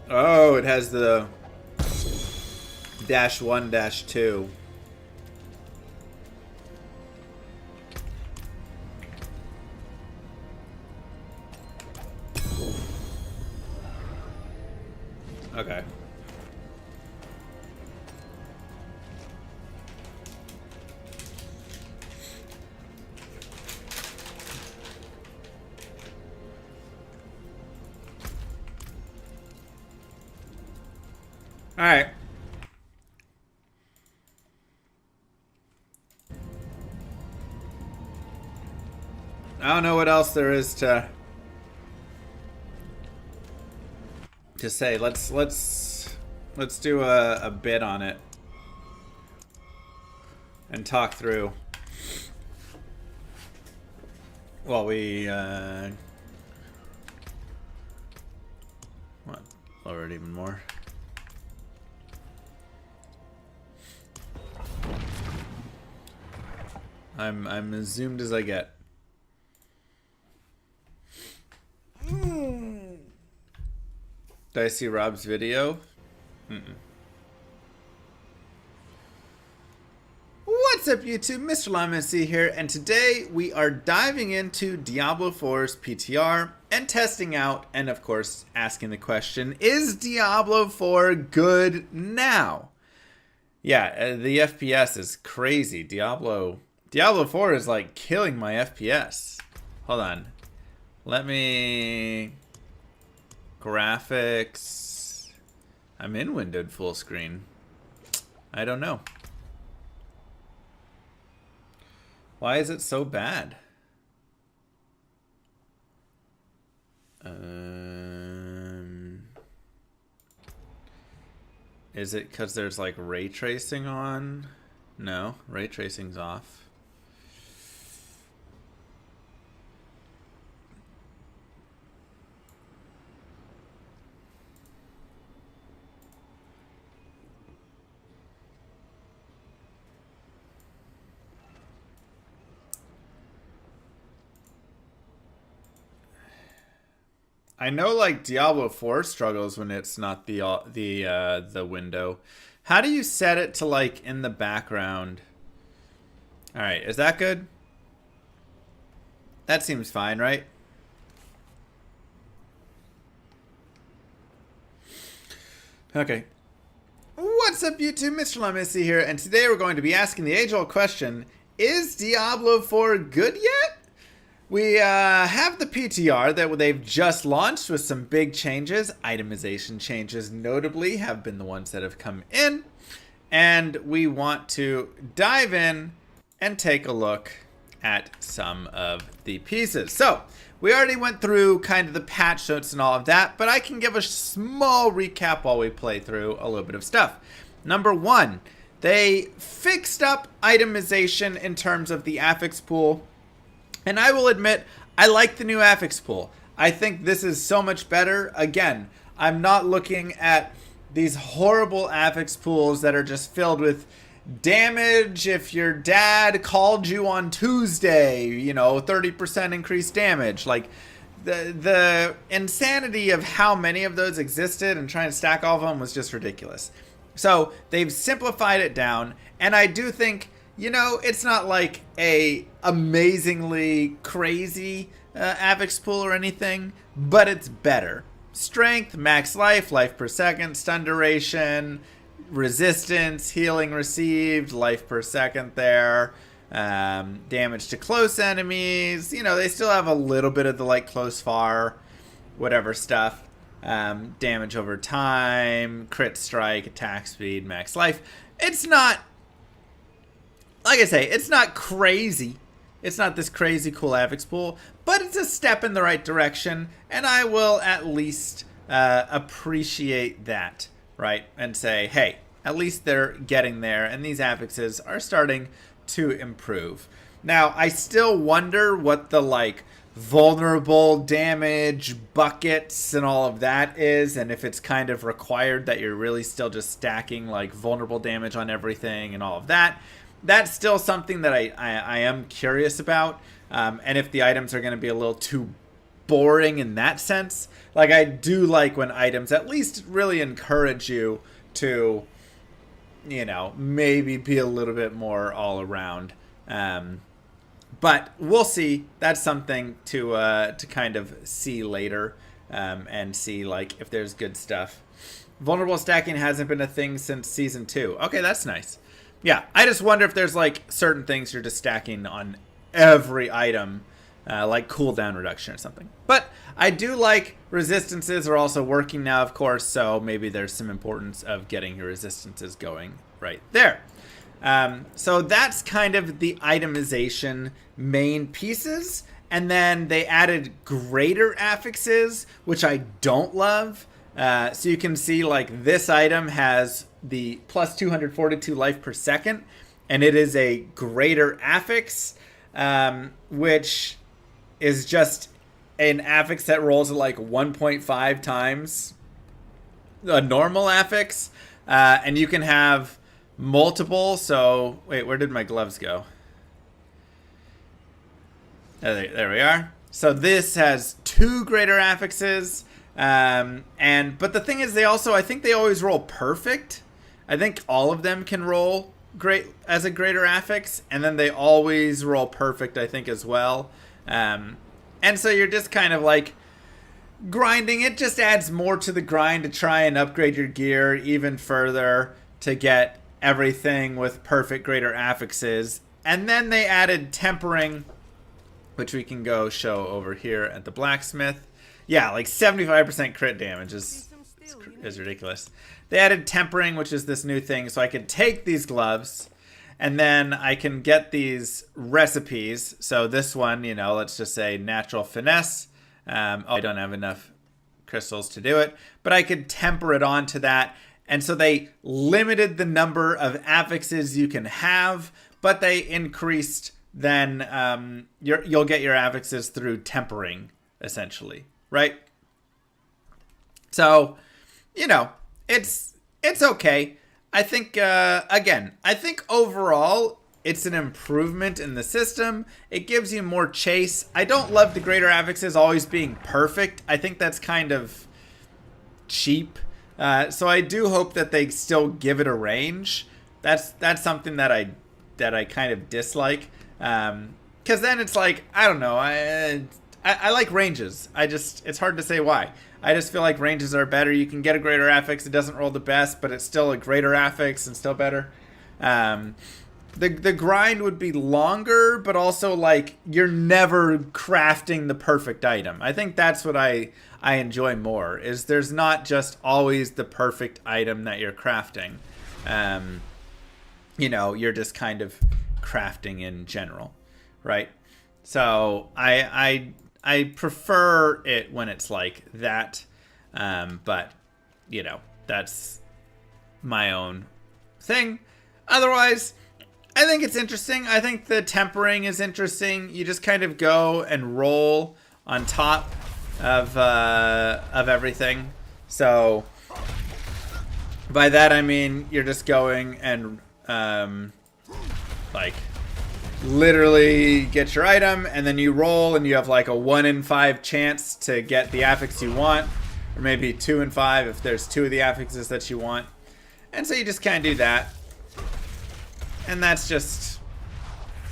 Oh, it has the -1, -2. Okay. All right. I don't know what else there is to say. Let's do a bit on it and talk through. Well, we what? Lower it even more. I'm as zoomed as I get. Did I see Rob's video? What's up, YouTube? Mr. LimeSC here, and today we are diving into Diablo 4's PTR and testing out, and of course asking the question, is Diablo 4 good now? Yeah, the FPS is crazy. Diablo 4 is like killing my FPS. Hold on. Let me... Graphics... I'm in windowed full screen. I don't know. Why is it so bad? Is it because there's like ray tracing on? No, ray tracing's off. I know, like, Diablo 4 struggles when it's not the window. How do you set it to, like, in the background? All right, is that good? That seems fine, right? Okay. What's up, YouTube? Mr. LimeSC here, and today we're going to be asking the age-old question, is Diablo 4 good yet? We have the PTR that they've just launched with some big changes. Itemization changes notably have been the ones that have come in. And we want to dive in and take a look at some of the pieces. So, we already went through kind of the patch notes and all of that, but I can give a small recap while we play through a little bit of stuff. Number one, they fixed up itemization in terms of the affix pool. And I will admit, I like the new affix pool. I think this is so much better. Again, I'm not looking at these horrible affix pools that are just filled with damage if your dad called you on Tuesday, you know, 30% increased damage. Like, the insanity of how many of those existed and trying to stack all of them was just ridiculous. So they've simplified it down, and I do think, you know, it's not like a amazingly crazy affix pool or anything, but it's better. Strength, max life, life per second, stun duration, resistance, healing received, life per second there, damage to close enemies. You know, they still have a little bit of the like close far, whatever stuff. Damage over time, crit strike, attack speed, max life. It's not, like I say, it's not crazy. It's not this crazy cool affix pool, but it's a step in the right direction, and I will at least appreciate that, right? And say, hey, at least they're getting there, and these affixes are starting to improve. Now, I still wonder what the, like, vulnerable damage buckets and all of that is, and if it's kind of required that you're really still just stacking, like, vulnerable damage on everything and all of that. That's still something that I am curious about, and if the items are going to be a little too boring in that sense. Like, I do like when items at least really encourage you to, you know, maybe be a little bit more all around. But we'll see. That's something to kind of see later, and see, like, if there's good stuff. Vulnerable stacking hasn't been a thing since Season 2. Okay, that's nice. Yeah, I just wonder if there's, like, certain things you're just stacking on every item, like cooldown reduction or something. But I do like resistances are also working now, of course, so maybe there's some importance of getting your resistances going right there. So that's kind of the itemization main pieces. And then they added greater affixes, which I don't love. So you can see, like, this item has the plus 242 life per second, and it is a greater affix, which is just an affix that rolls at like 1.5 times a normal affix, and you can have multiple. So wait, where did my gloves go? There we are. So this has 2 greater affixes, but the thing is, they also, I think they always roll perfect. I think all of them can roll great as a greater affix, and then they always roll perfect, I think, as well. And so you're just kind of like grinding. It just adds more to the grind to try and upgrade your gear even further to get everything with perfect greater affixes. And then they added tempering, which we can go show over here at the blacksmith. Yeah, like 75% crit damage is ridiculous. They added tempering, which is this new thing, so I can take these gloves and then I can get these recipes. So this one, you know, let's just say natural finesse. I don't have enough crystals to do it, but I could temper it onto that. And so they limited the number of affixes you can have, but they increased then you'll get your affixes through tempering, essentially, right? So, you know, it's okay. I think, again, I think overall it's an improvement in the system. It gives you more chase. I don't love the greater affixes always being perfect. I think that's kind of cheap. So I do hope that they still give it a range. That's something that I kind of dislike. Because then it's like, I don't know, I like ranges. It's hard to say why. I just feel like ranges are better. You can get a greater affix. It doesn't roll the best, but it's still a greater affix and still better. The grind would be longer, but also, like, you're never crafting the perfect item. I think that's what I enjoy more, is there's not just always the perfect item that you're crafting. You know, you're just kind of crafting in general, right? So I prefer it when it's like that, but, you know, that's my own thing. Otherwise, I think it's interesting. I think the tempering is interesting. You just kind of go and roll on top of everything. So by that I mean you're just going and like literally get your item, and then you roll, and you have like a 1 in 5 chance to get the affix you want, or maybe 2 in 5 if there's 2 of the affixes that you want. And so you just kind of do that, and that's just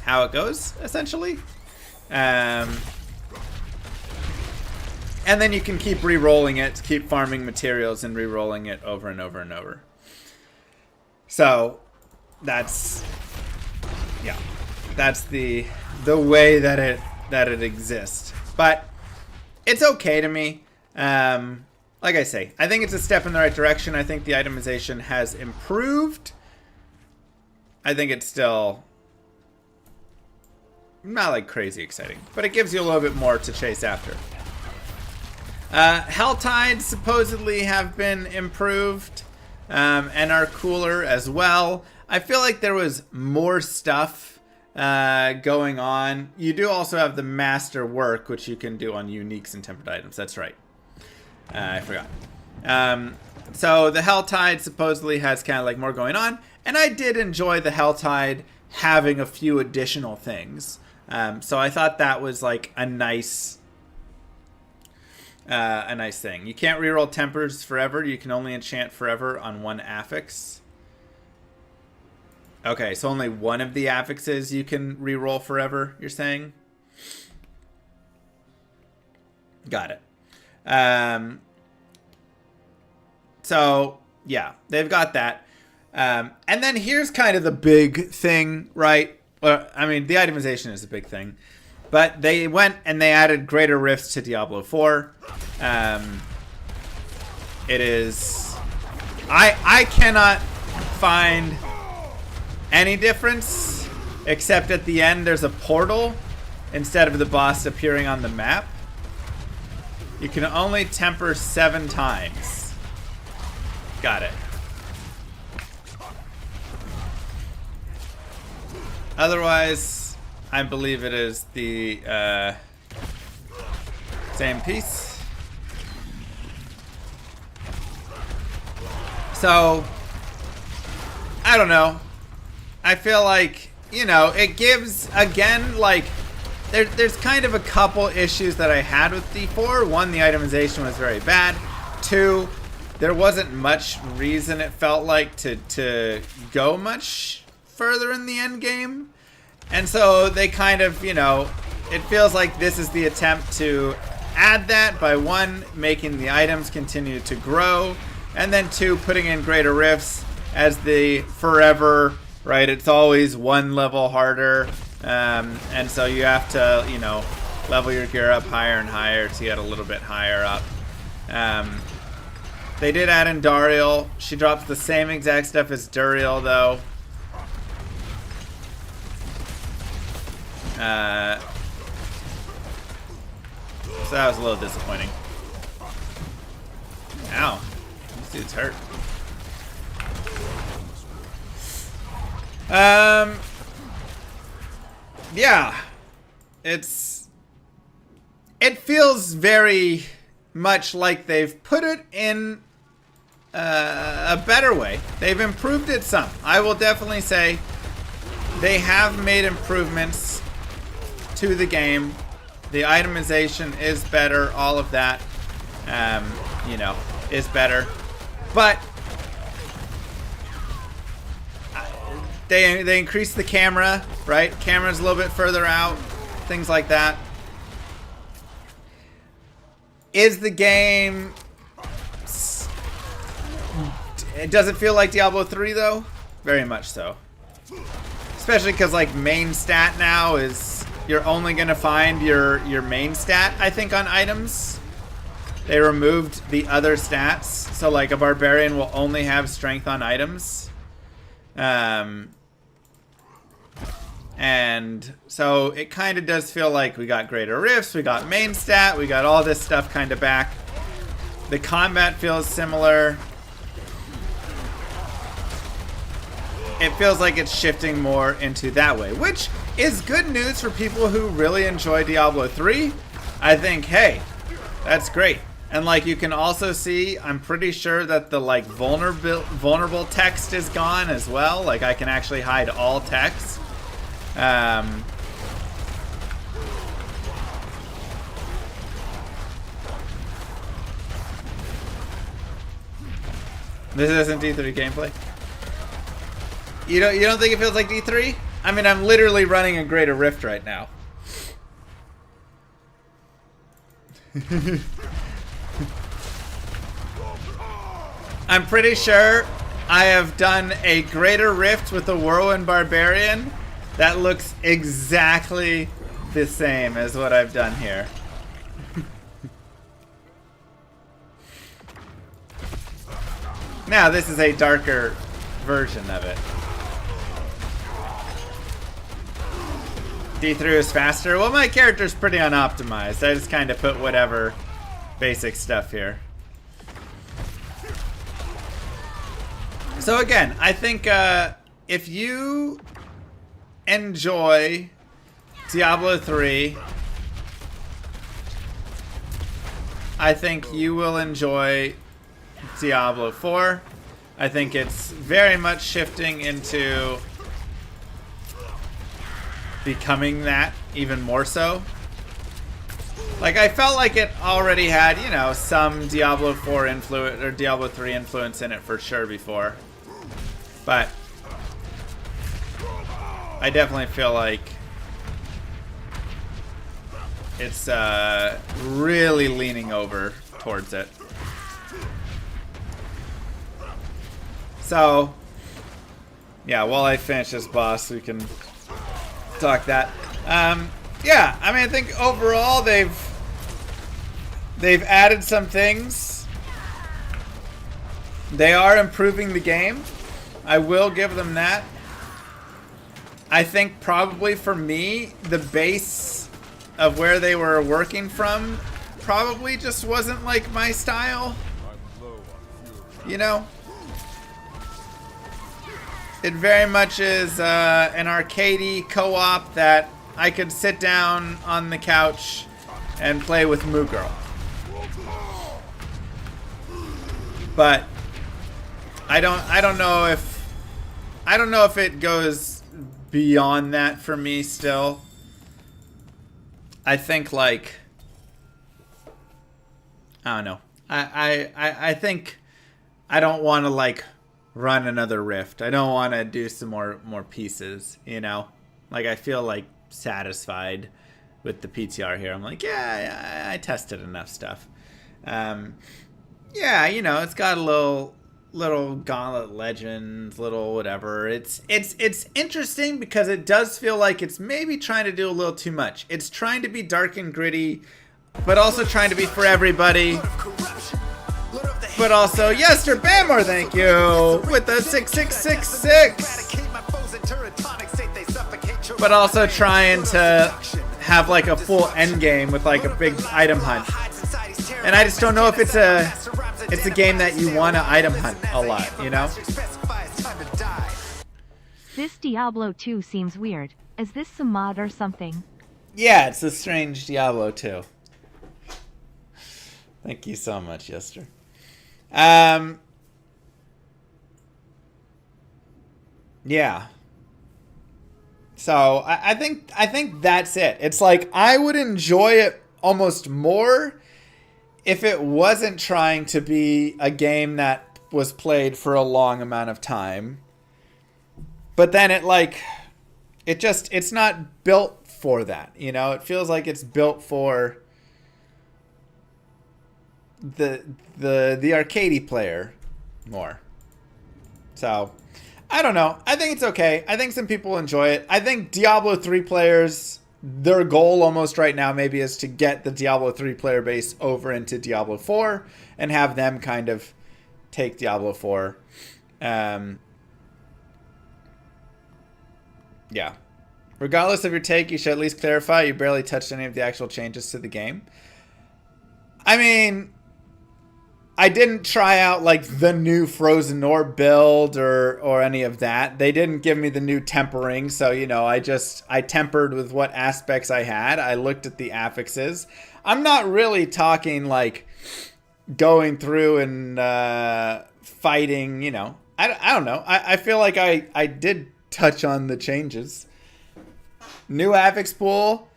how it goes essentially. And then you can keep re-rolling it, keep farming materials and re-rolling it over and over and over. So that's, yeah, that's the way that it exists. But it's okay to me. Like I say, I think it's a step in the right direction. I think the itemization has improved. I think it's still not like crazy exciting, but it gives you a little bit more to chase after. Hell tides supposedly have been improved and are cooler as well. I feel like there was more stuff going on. You do also have the master work, which you can do on uniques and tempered items. That's right. I forgot. So the hell tide supposedly has kind of like more going on, and I did enjoy the hell tide having a few additional things. So I thought that was like a nice thing. You can't reroll tempers forever. You can only enchant forever on 1 affix. Okay, so only 1 of the affixes you can reroll forever, you're saying? Got it. So, yeah, they've got that. And then here's kind of the big thing, right? I mean, the itemization is a big thing. But they went and they added greater rifts to Diablo 4. It is... I cannot find any difference, except at the end there's a portal instead of the boss appearing on the map. You can only temper 7 times. Got it. Otherwise, I believe it is the same piece. So, I don't know. I feel like, you know, it gives, again, like, there's kind of a couple issues that I had with D4. 1, the itemization was very bad. 2, there wasn't much reason, it felt like, to go much further in the end game. And so they kind of, you know, it feels like this is the attempt to add that by 1, making the items continue to grow, and then 2, putting in greater rifts as the forever, right? It's always 1 level harder. And so you have to, you know, level your gear up higher and higher to get a little bit higher up. They did add in Dariel. She drops the same exact stuff as Duriel, though. So that was a little disappointing. Ow. This dude's hurt. Yeah. It feels very much like they've put it in a better way. They've improved it some. I will definitely say they have made improvements to the game. The itemization is better. All of that, you know, is better. But they increased the camera, right? Camera's a little bit further out. Things like that. Is the game... Does it feel like Diablo 3, though? Very much so. Especially because, like, main stat now is... You're only going to find your main stat, I think, on items. They removed the other stats. So, like, a Barbarian will only have strength on items. And so it kind of does feel like we got greater rifts, we got main stat, we got all this stuff kind of back. The combat feels similar. It feels like it's shifting more into that way, which is good news for people who really enjoy Diablo 3. I think, hey, that's great. And like you can also see, I'm pretty sure that the like vulnerable text is gone as well. Like I can actually hide all text. This isn't D3 gameplay. You don't think it feels like D3? I mean, I'm literally running a Greater Rift right now. I'm pretty sure I have done a Greater Rift with a Whirlwind Barbarian that looks exactly the same as what I've done here. Now, this is a darker version of it. D3 is faster. Well, my character's pretty unoptimized. I just kind of put whatever basic stuff here. So again, I think if you enjoy Diablo 3, I think you will enjoy Diablo 4. I think it's very much shifting into becoming that even more so. Like I felt like it already had, you know, some Diablo 4 influence or Diablo 3 influence in it for sure before. But I definitely feel like it's really leaning over towards it. So, yeah, while I finish this boss, we can talk that. Yeah, I mean, I think overall they've added some things. They are improving the game. I will give them that. I think probably for me, the base of where they were working from probably just wasn't like my style. You know? It very much is an arcadey co-op that I could sit down on the couch and play with Moo Girl. But I don't know if it goes beyond that for me still. I think like I don't know. I think I don't want to like run another Rift. I don't want to do some more pieces, you know? Like I feel like satisfied with the PTR here. I'm like, yeah, I tested enough stuff. Yeah, you know, it's got a little Gauntlet Legends, little whatever. It's interesting because it does feel like it's maybe trying to do a little too much. It's trying to be dark and gritty, but also trying to be for everybody. But also, Yester Bamor, thank you, with the 6666. But also trying to have like a full end game with like a big item hunt. And I just don't know if it's a game that you want to item hunt a lot, you know? This Diablo 2 seems weird. Is this some mod or something? Yeah, it's a strange Diablo 2. Thank you so much, Yester. Yeah. So I think that's it. It's like I would enjoy it almost more if it wasn't trying to be a game that was played for a long amount of time. But then it's not built for that, you know? It feels like it's built for the arcadey player more. So I don't know. I think it's okay. I think some people enjoy it. I think Diablo 3 players, their goal almost right now maybe is to get the Diablo 3 player base over into Diablo 4 and have them kind of take Diablo 4. Yeah. Regardless of your take, you should at least clarify you barely touched any of the actual changes to the game. I mean, I didn't try out like the new Frozen Orb build or any of that. They didn't give me the new tempering, so you know, I tempered with what aspects I had. I looked at the affixes. I'm not really talking like going through and fighting, you know. I don't know. I feel like I did touch on the changes. New affix pool,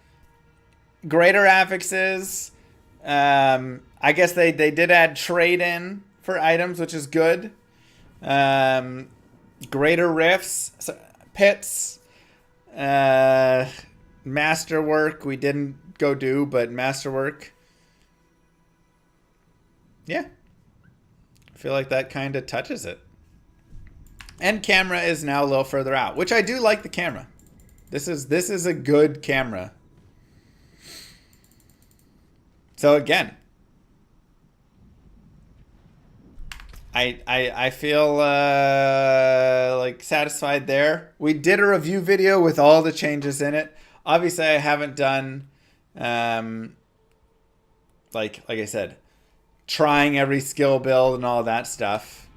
greater affixes. I guess they did add trade-in for items, which is good. Greater rifts, pits, masterwork we didn't go do, but masterwork. Yeah. I feel like that kind of touches it. And camera is now a little further out, which I do like the camera. This is a good camera. So again, I feel like satisfied there. We did a review video with all the changes in it. Obviously, I haven't done like I said, trying every skill build and all that stuff.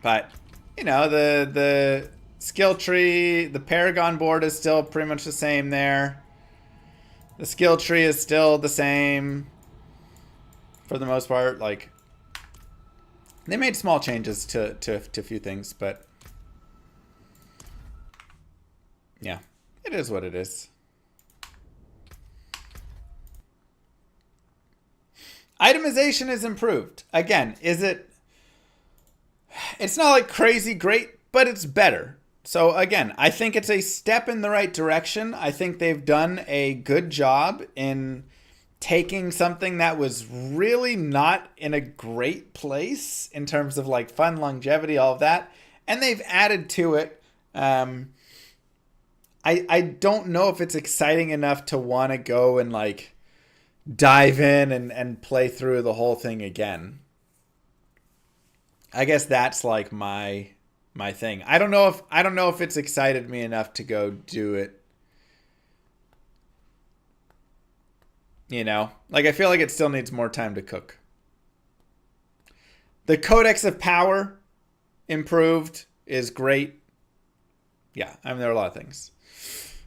But you know, the skill tree, the Paragon board is still pretty much the same there. The skill tree is still the same for the most part. Like, they made small changes to a few things, but yeah, it is what it is. Itemization is improved. Again, is it? It's not like crazy great, but it's better. So again, I think it's a step in the right direction. I think they've done a good job in taking something that was really not in a great place in terms of like fun, longevity, all of that, and they've added to it. I don't know if it's exciting enough to want to go and like dive in and play through the whole thing again. I guess that's like my thing. I don't know if it's excited me enough to go do it. You know, like I feel like it still needs more time to cook. The Codex of Power improved is great. Yeah, I mean, there are a lot of things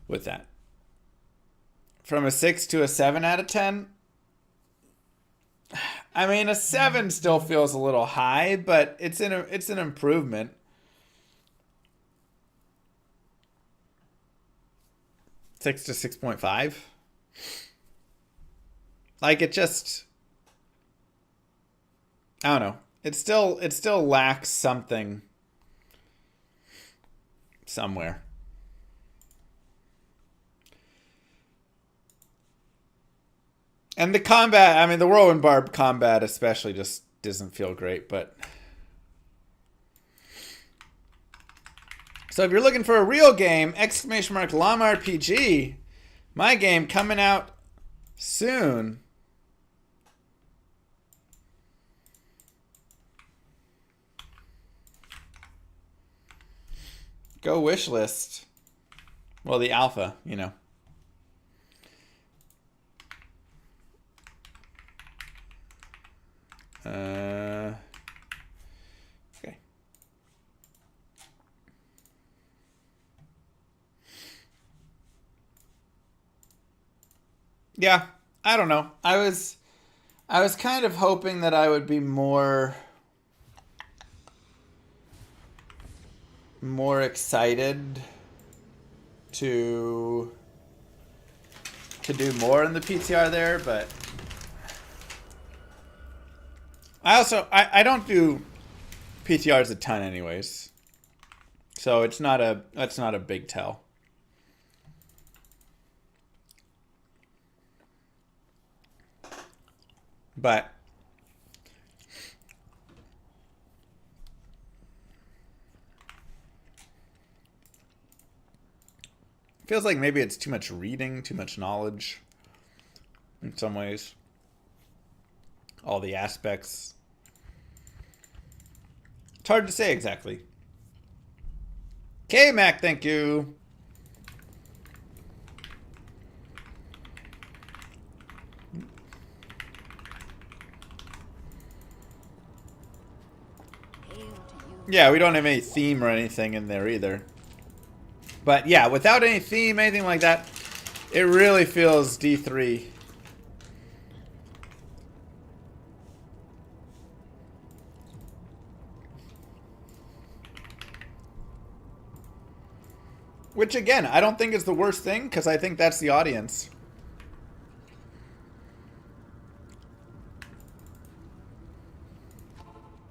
with that. From a 6 to a 7 out of 10. I mean, a 7 still feels a little high, but it's an improvement. Six to 6.5. Like, it just, I don't know. It still lacks something somewhere. And the combat, I mean, the Whirlwind Barb combat especially just doesn't feel great, but. So if you're looking for a real game, ! llamarpg, my game coming out soon. Go wishlist. Well, the alpha, you know. Okay. Yeah, I don't know. I was kind of hoping that I would be more excited to do more in the PTR there, but I don't do PTRs a ton anyways. So that's not a big tell. But feels like maybe it's too much reading, too much knowledge in some ways. All the aspects. It's hard to say exactly. K-Mac, thank you. Yeah, we don't have any theme or anything in there either. But yeah, without any theme, anything like that, it really feels D3. Which, again, I don't think is the worst thing, because I think that's the audience.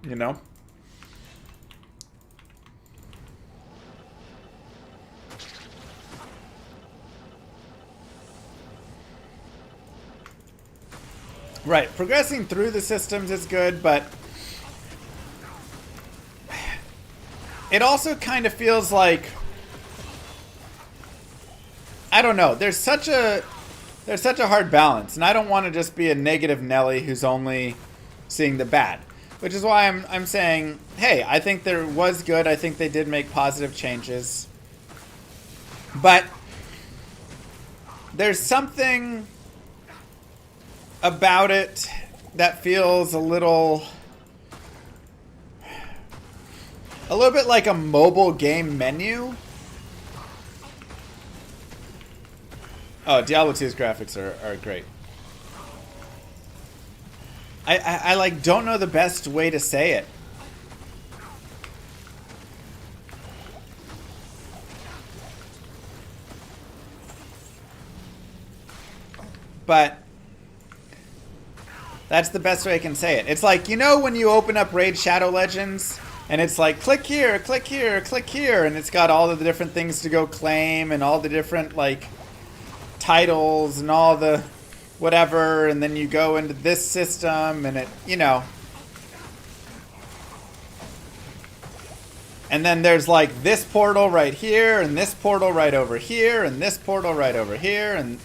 You know? Right, progressing through the systems is good, but it also kind of feels like, I don't know, there's such a hard balance, and I don't want to just be a negative Nelly who's only seeing the bad, which is why I'm saying, hey, I think there was good, I think they did make positive changes, but there's something about it that feels a little bit like a mobile game menu. Oh, Diablo 2's graphics are great. I like don't know the best way to say it. But that's the best way I can say it. It's like, you know when you open up Raid Shadow Legends and it's like click here, click here, click here, and it's got all of the different things to go claim and all the different like titles and all the whatever, and then you go into this system and it, you know. And then there's like this portal right here and this portal right over here and this portal right over here, and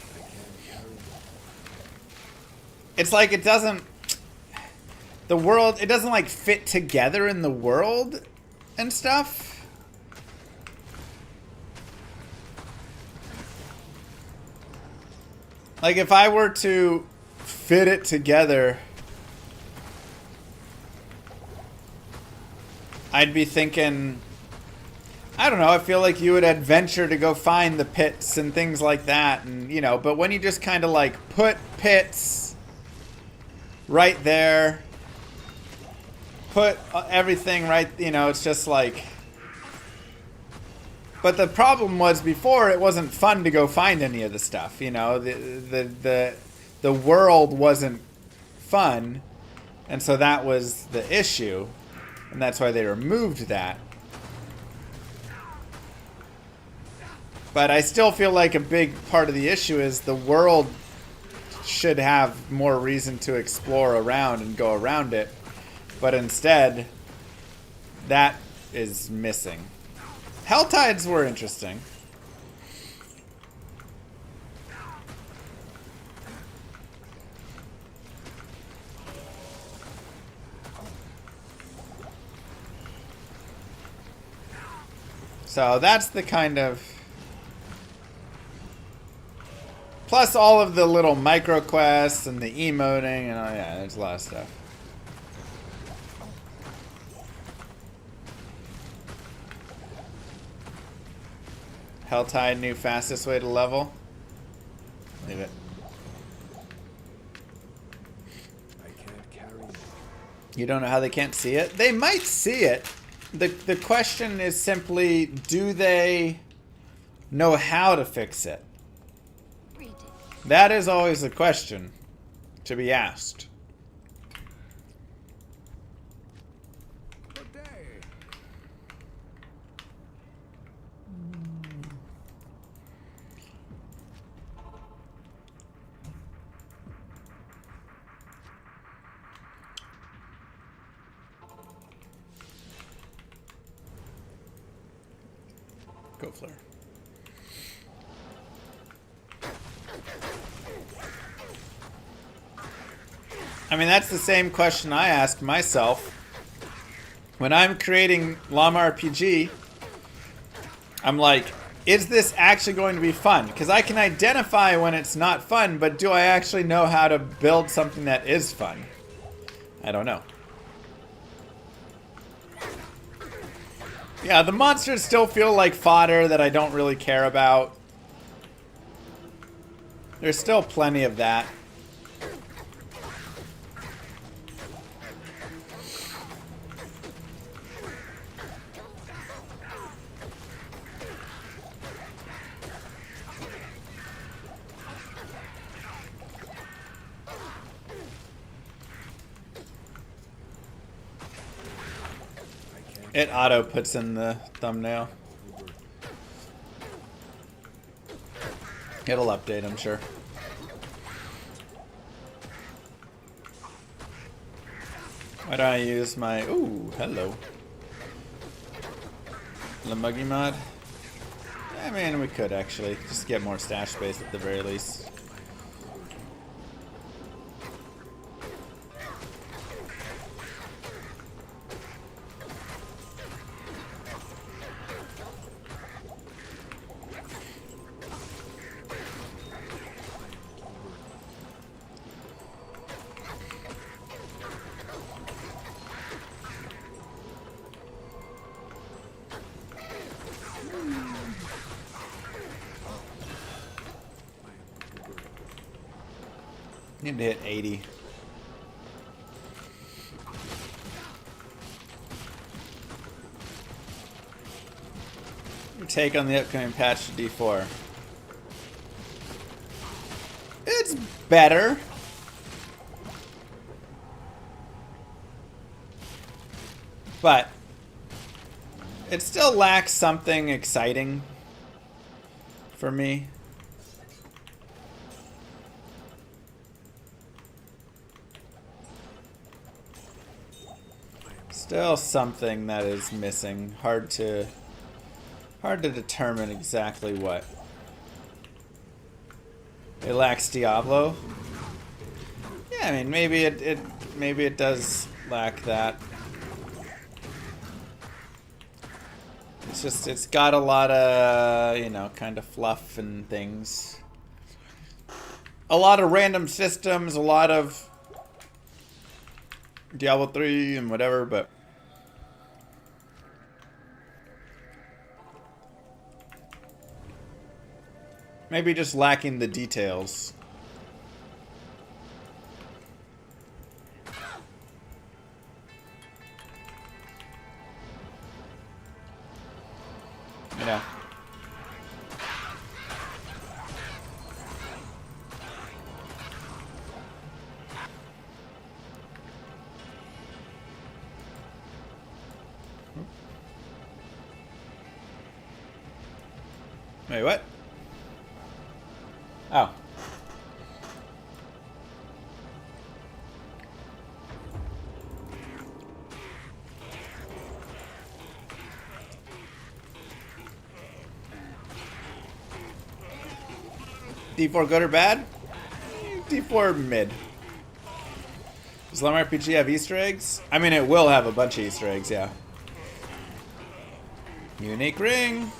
it's like it doesn't, the world, it doesn't like fit together in the world and stuff. Like if I were to fit it together, I'd be thinking, I don't know, I feel like you would adventure to go find the pits and things like that, and you know, but when you just kind of like put pits right there, put everything right, you know, it's just like, but the problem was before it wasn't fun to go find any of the stuff, you know, the world wasn't fun, and so that was the issue, and that's why they removed that. But I still feel like a big part of the issue is the world should have more reason to explore around and go around it, but instead that is missing. Helltides were interesting. So that's the kind of, plus all of the little micro quests and the emoting and oh yeah, there's a lot of stuff. Helltide new fastest way to level. Leave it. I can't carry it. You don't know how they can't see it? They might see it. The question is simply, do they know how to fix it? That is always the question to be asked. Good day. Go flare. I mean, that's the same question I ask myself when I'm creating llamarpg. I'm like, is this actually going to be fun? Because I can identify when it's not fun, but do I actually know how to build something that is fun? I don't know. Yeah, the monsters still feel like fodder that I don't really care about. There's still plenty of that. It auto puts in the thumbnail. It'll update, I'm sure. Why don't I use my... Ooh, hello. Lamuggy mod? I mean, we could actually. Just get more stash space at the very least. Need to hit 80. Your take on the upcoming patch to D4. It's better. But it still lacks something exciting for me. Still something that is missing. Hard to determine exactly what. It lacks Diablo. Yeah, I mean maybe it does lack that. It's got a lot of, you know, kind of fluff and things. A lot of random systems, a lot of Diablo 3 and whatever, but maybe just lacking the details. You know. Wait, what? Oh. D4 good or bad? D4 mid. Does llamarpg have Easter eggs? I mean, it will have a bunch of Easter eggs, yeah. Unique ring.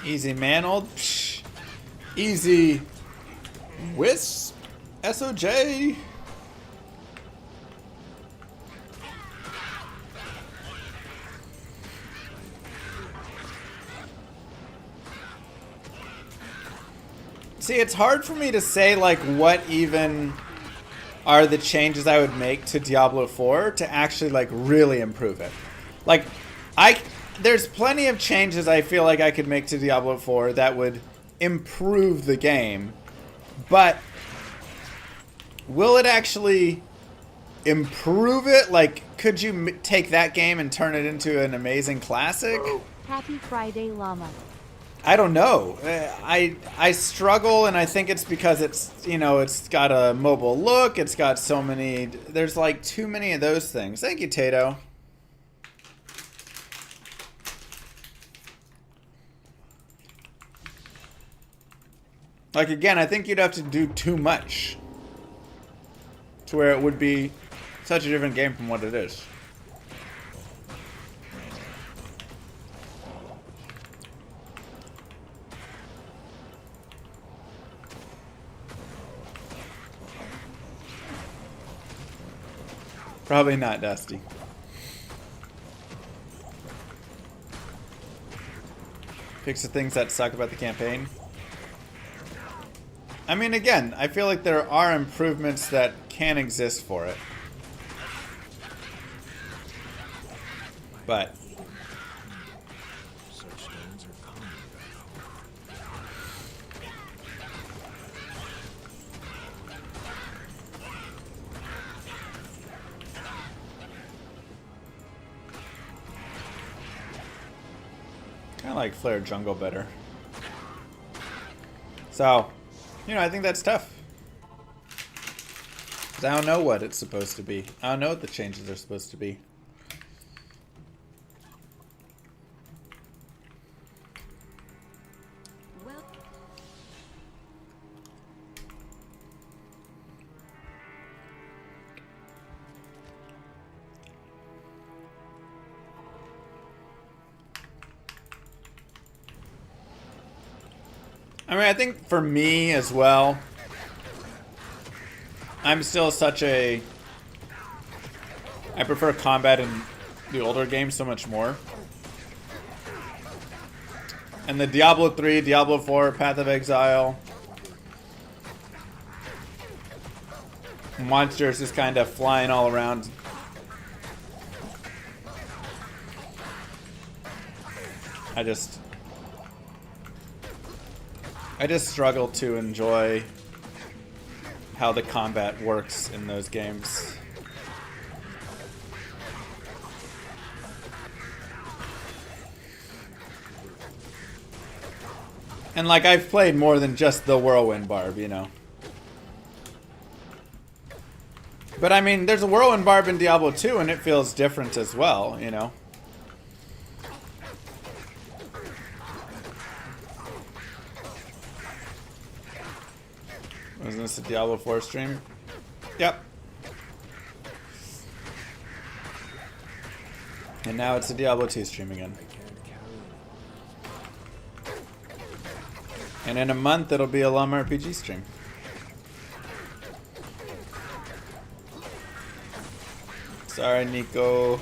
Easy Manold. Psh. Easy Wisp. SOJ. See, it's hard for me to say, like, what even are the changes I would make to Diablo 4 to actually, like, really improve it. Like, there's plenty of changes I feel like I could make to Diablo 4 that would improve the game, but will it actually improve it? Like, could you take that game and turn it into an amazing classic? Happy Friday, Llama. I don't know. I struggle, and I think it's because it's, you know, it's got a mobile look. It's got so many. There's like too many of those things. Thank you, Tato. Like, again, I think you'd have to do too much to where it would be such a different game from what it is. Probably not, Dusty. Fix the things that suck about the campaign. I mean, again, I feel like there are improvements that can exist for it. But Kind of like Flare Jungle better. So, you know, I think that's tough. 'Cause I don't know what it's supposed to be. I don't know what the changes are supposed to be. I mean, I think for me as well, I'm still such a... I prefer combat in the older games so much more. And the Diablo 3, Diablo 4, Path of Exile, monsters just kind of flying all around. I just struggle to enjoy how the combat works in those games. And like, I've played more than just the Whirlwind Barb, you know. But I mean, there's a Whirlwind Barb in Diablo 2 and it feels different as well, you know. Wasn't this a Diablo 4 stream? Yep. And now it's a Diablo 2 stream again. And in a month it'll be a llamarpg stream. Sorry, Nico.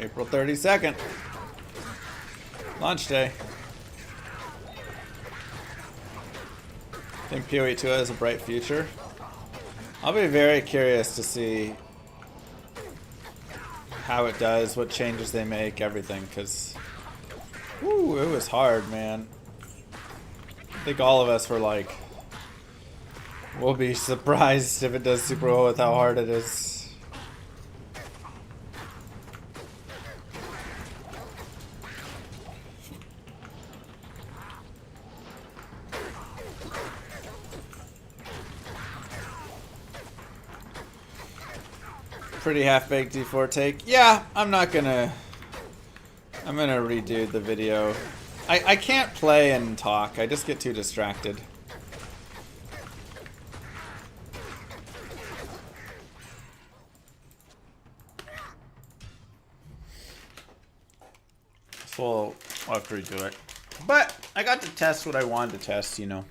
April 32nd. Launch day. I think PoE 2 has a bright future. I'll be very curious to see how it does, what changes they make, everything, because it was hard, man. I think all of us were like, we'll be surprised if it does super well with how hard it is. Pretty half-baked D4 take. Yeah, I'm gonna redo the video. I can't play and talk. I just get too distracted. So I'll have to redo it. But I got to test what I wanted to test, you know.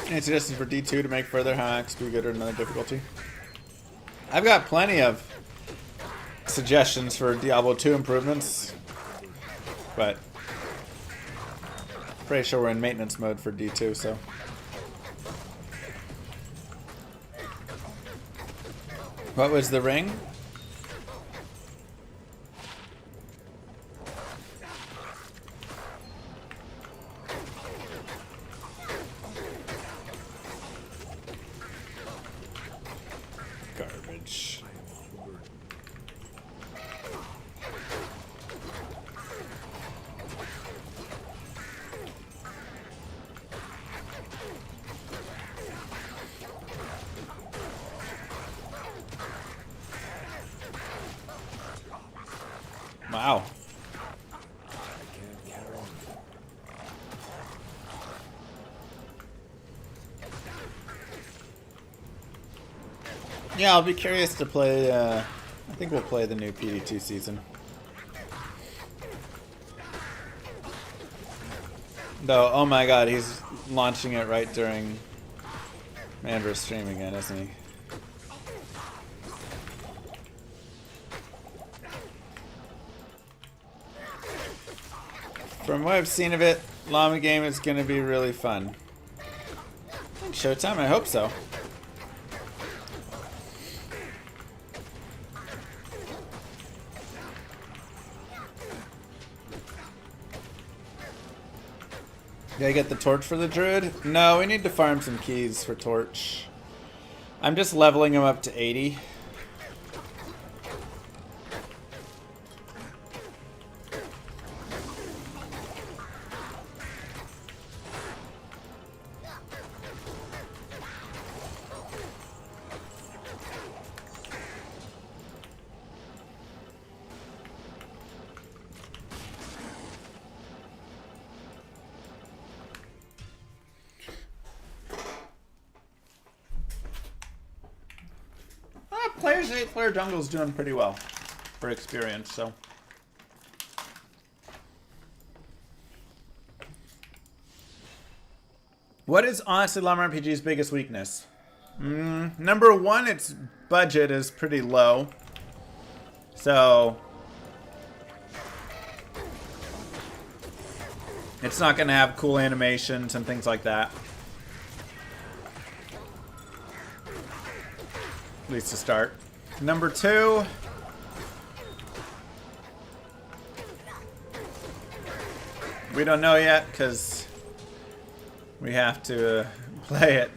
Any suggestions for D2 to make further hacks be good at another difficulty? I've got plenty of suggestions for Diablo 2 improvements, but pretty sure we're in maintenance mode for D2, so. What was the ring? Garbage. Wow. Yeah, I'll be curious to play, I think we'll play the new PD2 season. Though, oh my god, he's launching it right during Mandra's stream again, isn't he? From what I've seen of it, llama game is going to be really fun. Showtime, I hope so. Did I get the torch for the druid? No, we need to farm some keys for torch. I'm just leveling him up to 80. Players 8-player jungle's doing pretty well for experience, so. What is honestly Llama RPG's biggest weakness? Number one, its budget is pretty low. So it's not going to have cool animations and things like that. At least to start. Number two, we don't know yet because we have to play it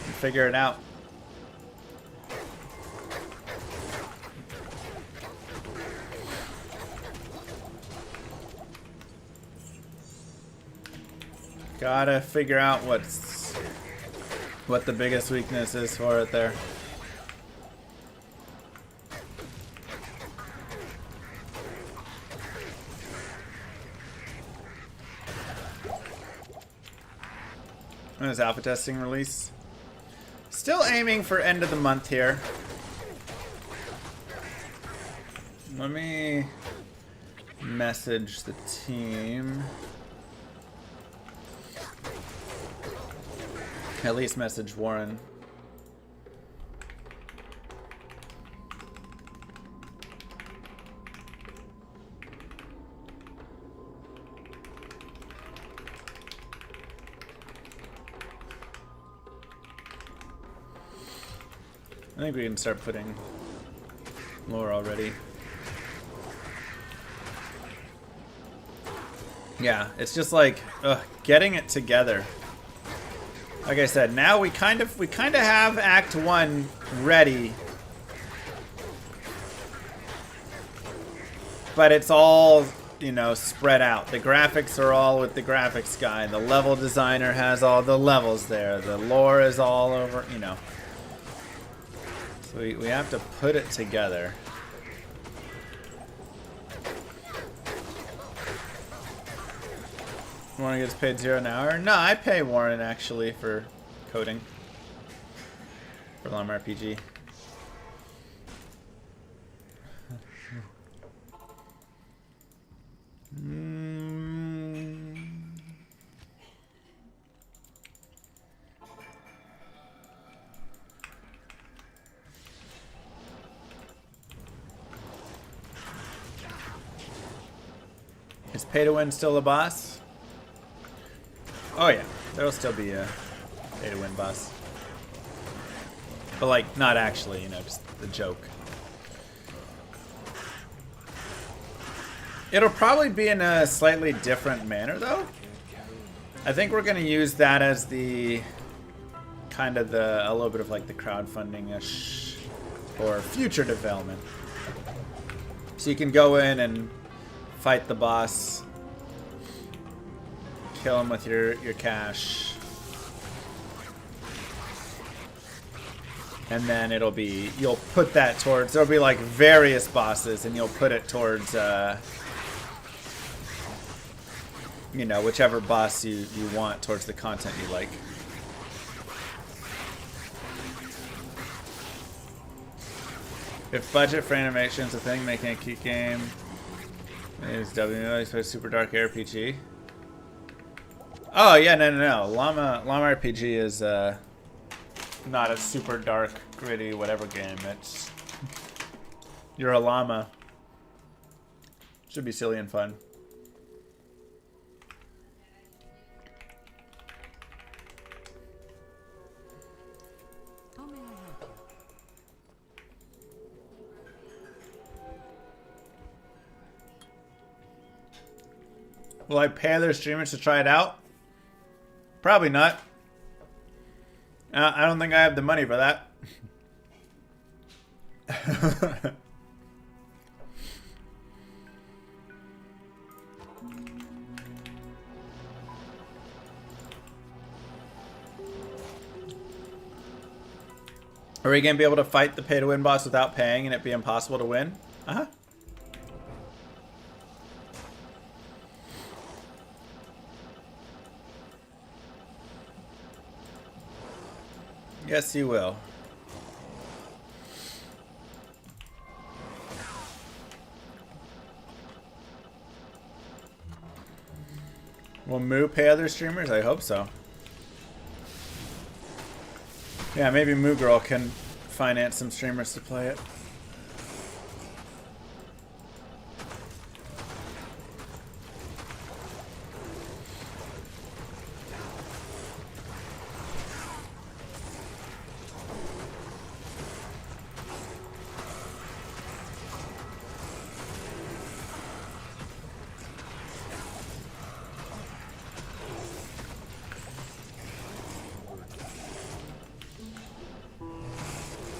and figure it out. Gotta figure out what the biggest weakness is for it there. When is alpha testing release? Still aiming for end of the month here. Let me message the team. At least message Warren. I think we can start putting lore already. Yeah, it's just like getting it together. Like I said, now we kind of have Act 1 ready. But it's all, you know, spread out. The graphics are all with the graphics guy. The level designer has all the levels there. The lore is all over, you know. So we have to put it together. Warren gets paid $0 an hour? No, I pay Warren actually for coding for Llama RPG. Is pay to win still a boss? Oh yeah, there'll still be a pay to win boss. But like, not actually, you know, just the joke. It'll probably be in a slightly different manner though. I think we're gonna use that as the kind of a little bit of like the crowdfunding-ish or future development. So you can go in and fight the boss, kill him with your cash, and then it'll be, you'll put that towards, there'll be like various bosses and you'll put it towards you know, whichever boss you want, towards the content you like. If budget for animation's a thing, making a cute game is WMO, super dark RPG. Oh yeah, no. Llama RPG is not a super dark, gritty, whatever game. It's you're a llama. Should be silly and fun. Will I pay other streamers to try it out? Probably not. I don't think I have the money for that. Are we going to be able to fight the pay-to-win boss without paying and it be impossible to win? Uh-huh. Yes, you will. Will Moo pay other streamers? I hope so. Yeah, maybe Moo Girl can finance some streamers to play it.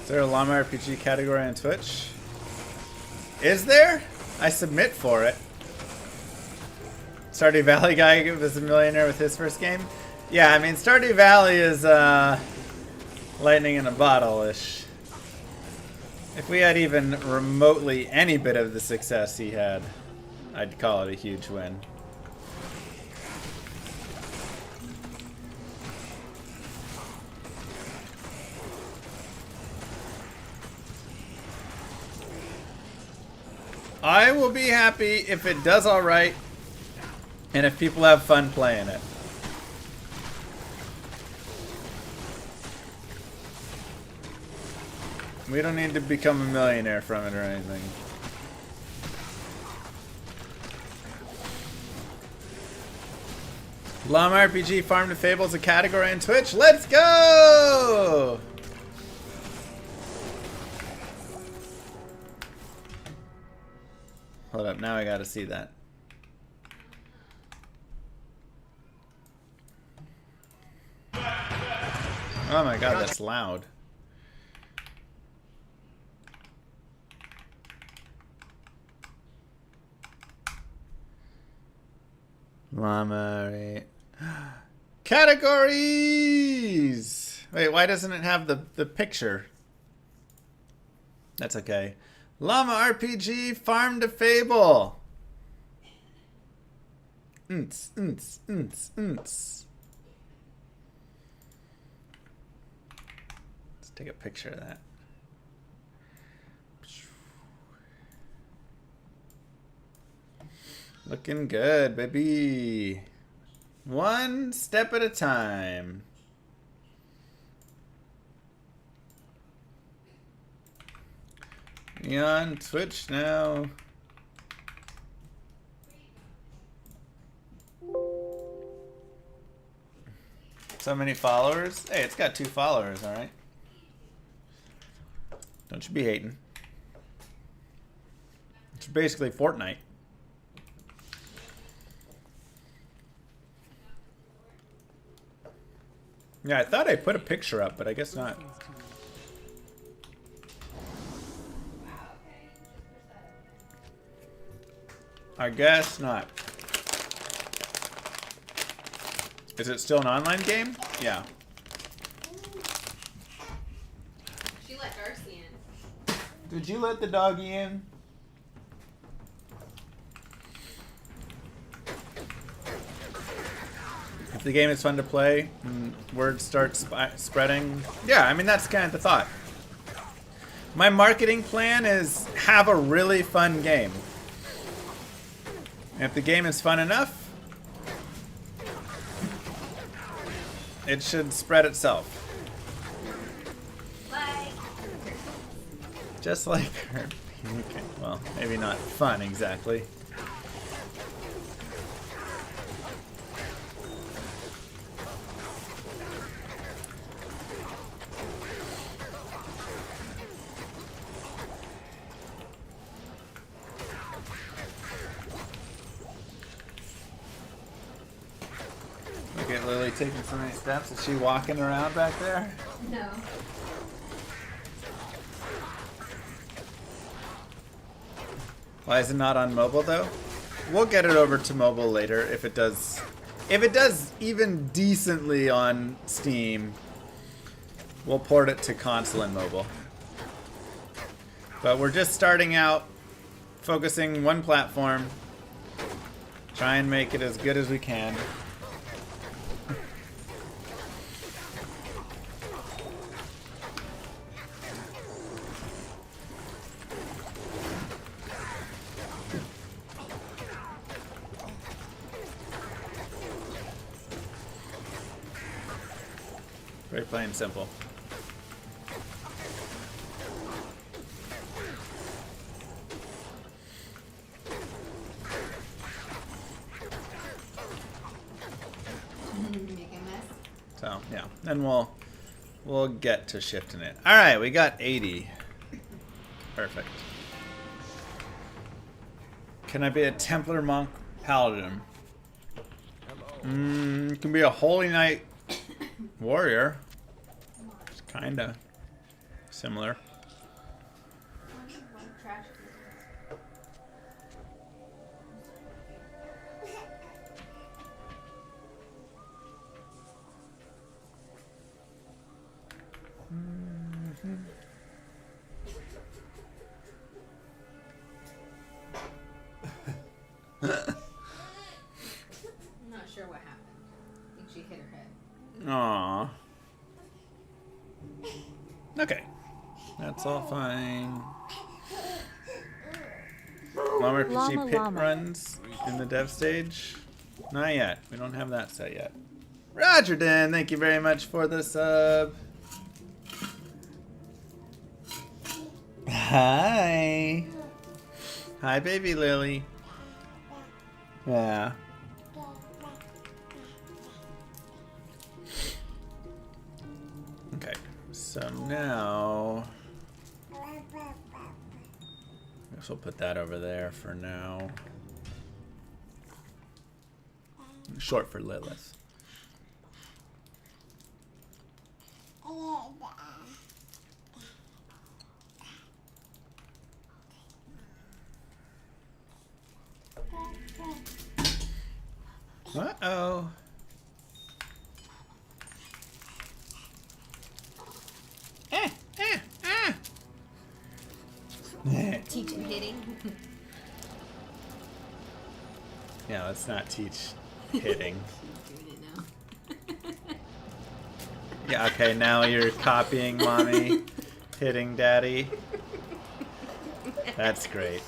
Is there a Llama RPG category on Twitch? Is there? I submit for it. Stardew Valley guy was a millionaire with his first game? Yeah, I mean, Stardew Valley is lightning in a bottle-ish. If we had even remotely any bit of the success he had, I'd call it a huge win. I will be happy if it does alright and if people have fun playing it. We don't need to become a millionaire from it or anything. Llama RPG Farm to Fable is a category on Twitch. Let's go! Hold up, now I gotta see that. Oh my god, that's loud. Llama. Categories! Wait, why doesn't it have the picture? That's okay. Llama RPG Farm to Fable. Let's take a picture of that. Looking good, baby. One step at a time. You on Twitch now? So many followers? Hey, it's got 2 followers, alright? Don't you be hating. It's basically Fortnite. Yeah, I thought I put a picture up, but I guess not. I guess not. Is it still an online game? Yeah. She let Darcy in. Did you let the doggy in? If the game is fun to play and word starts spreading, yeah, I mean, that's kind of the thought. My marketing plan is have a really fun game. And if the game is fun enough, It should spread itself. Like. Just like her. Okay, well, maybe not fun exactly. Look at Lily taking so many steps. Is she walking around back there? No. Why is it not on mobile though? We'll get it over to mobile later if it does. If it does even decently on Steam, we'll port it to console and mobile. But we're just starting out, focusing one platform, try and make it as good as we can. Very plain and simple. Make a mess. So yeah, then we'll get to shifting it. All right, we got 80. Perfect. Can I be a Templar monk paladin? Can be a Holy Knight warrior. It's kinda similar. I'm not sure what happened. I think she hit her head. Aww. Okay. That's all fine. llamarpg Llama, pit llama. runs in the dev stage? Not yet. We don't have that set yet. Rogerden, thank you very much for the sub. Hi. Hi, baby Lily. Yeah. Okay, so now I guess we'll put that over there for now. Short for Lilith. Uh-oh. Teach him hitting. Yeah, let's not teach hitting. Doing it now. Yeah, okay, now you're copying mommy, hitting daddy. That's great.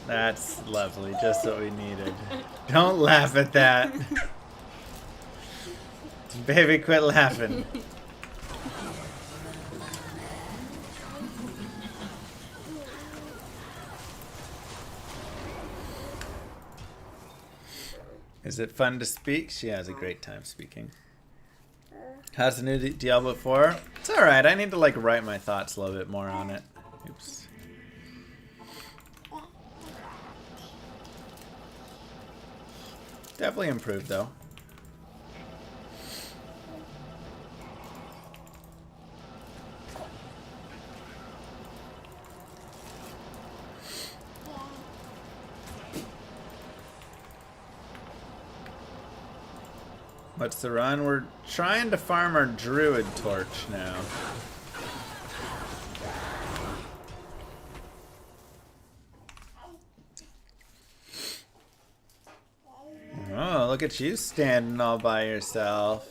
That's lovely, just what we needed. Don't laugh at that. Baby, quit laughing. Is it fun to speak? She has a great time speaking. How's the new Diablo 4? It's alright, I need to like write my thoughts a little bit more on it. Oops. Definitely improved though. What's the run? We're trying to farm our druid torch now. Oh, look at you standing all by yourself.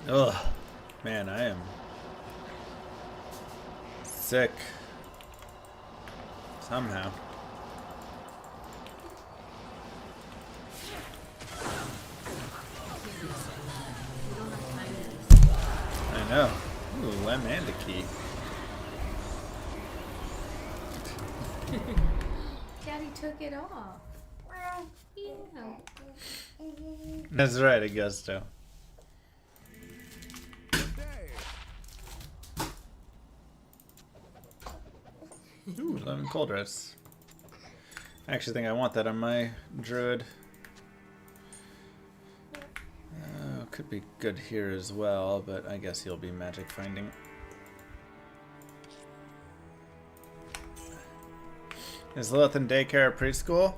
Ugh. Man, I am sick. Somehow. I know. Ooh, lemon and a key. Daddy took it off. Ew. That's right, Augusto. Ooh, lemon cold dress. I actually think I want that on my druid. Could be good here as well, but I guess he'll be magic finding. Is Lilith in daycare or preschool?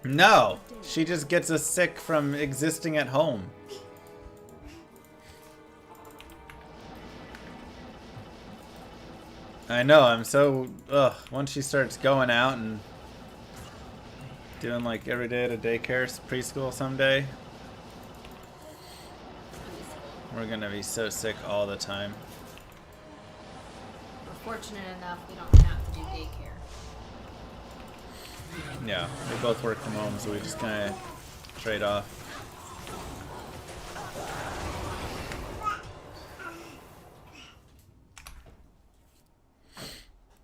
No! She just gets us sick from existing at home. I know, I'm so... Ugh, once she starts going out and doing like every day at a daycare, preschool someday, we're gonna be so sick all the time. We're fortunate enough we don't have to do daycare. Yeah, we both work from home, so we just kind of trade off.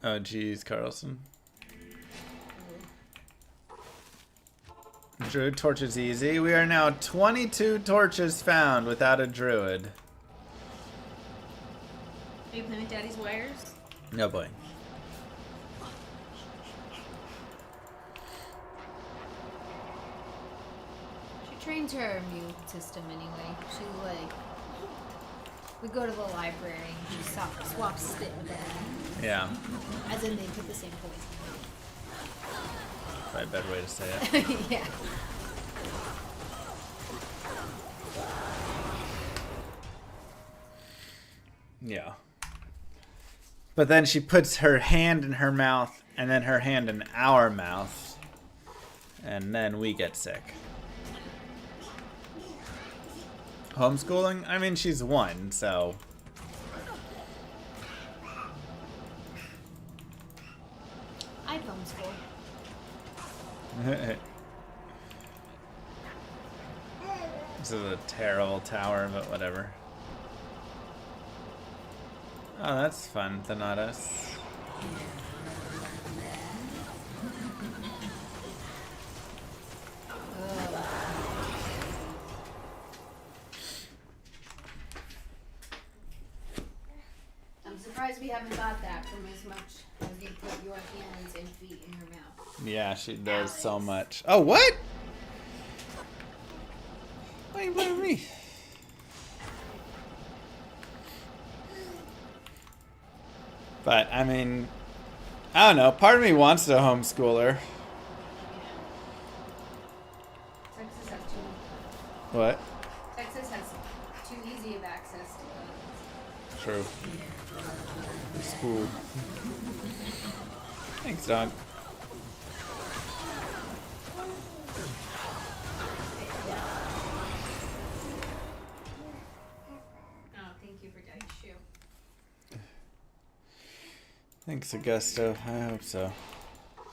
Oh, geez, Carlson. Druid torch is easy. We are now 22 torches found without a druid. Are you playing with Daddy's wires? No boy. She trained her immune system anyway. She like, we go to the library and she swaps spit with them. Yeah. As in they took the same poison. Probably a better way to say it. Yeah. Yeah. But then she puts her hand in her mouth and then her hand in our mouth. And then we get sick. Homeschooling? I mean, she's 1, so... I'd homeschool. This is a terrible tower, but whatever. Oh, that's fun, Thanatos. I'm surprised we haven't got that from as much as you put your hands and feet in her mouth. Yeah, she does so much. Oh, what? Why are you blaming me? But, I mean, I don't know. Part of me wants to homeschool her. Texas has too. What? Texas has too easy of access to guns. True. School. Thanks, dog. Oh, thank you for Daddy's shoe. Thanks, Augusto. I hope so.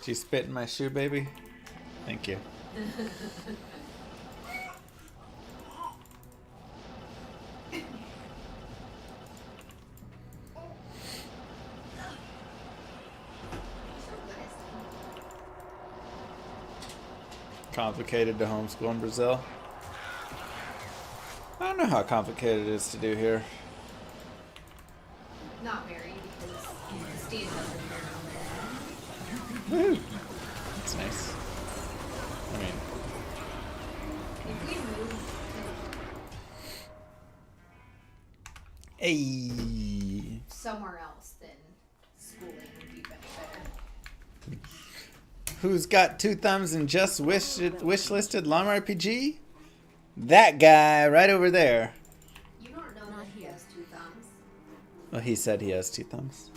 Did you spit in my shoe, baby? Thank you. Complicated to homeschool in Brazil. I don't know how complicated it is to do here. Not very, because the state doesn't Woo! That's nice. I mean, if we moved hey. to somewhere else, then schooling would be much better. Who's got 2 thumbs and just wish-listed llamarpg? That guy right over there. You don't know that he has 2 thumbs. Well, he said he has 2 thumbs.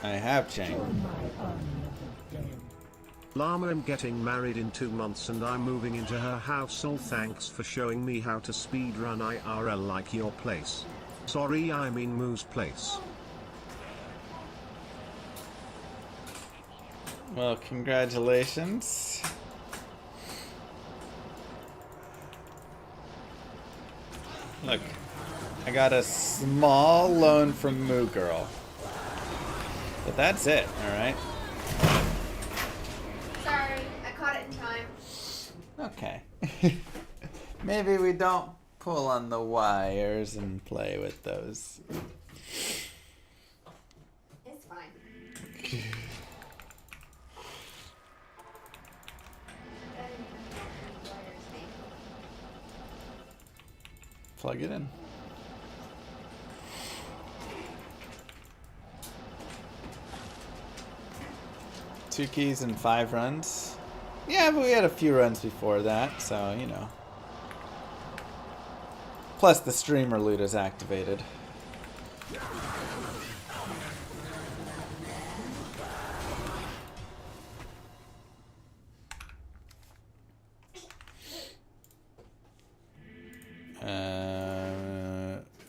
I have, Chang. Llama, I'm getting married in 2 months and I'm moving into her house. Oh, thanks for showing me how to speedrun IRL like your place. Sorry, I mean Moo's place. Well, congratulations. Look, I got a small loan from Moo Girl. But that's it, alright? Sorry, I caught it in time. Okay. Maybe we don't pull on the wires and play with those. It's fine. Plug it in. Two keys and 5 runs. Yeah, but we had a few runs before that, so you know. Plus the streamer loot is activated.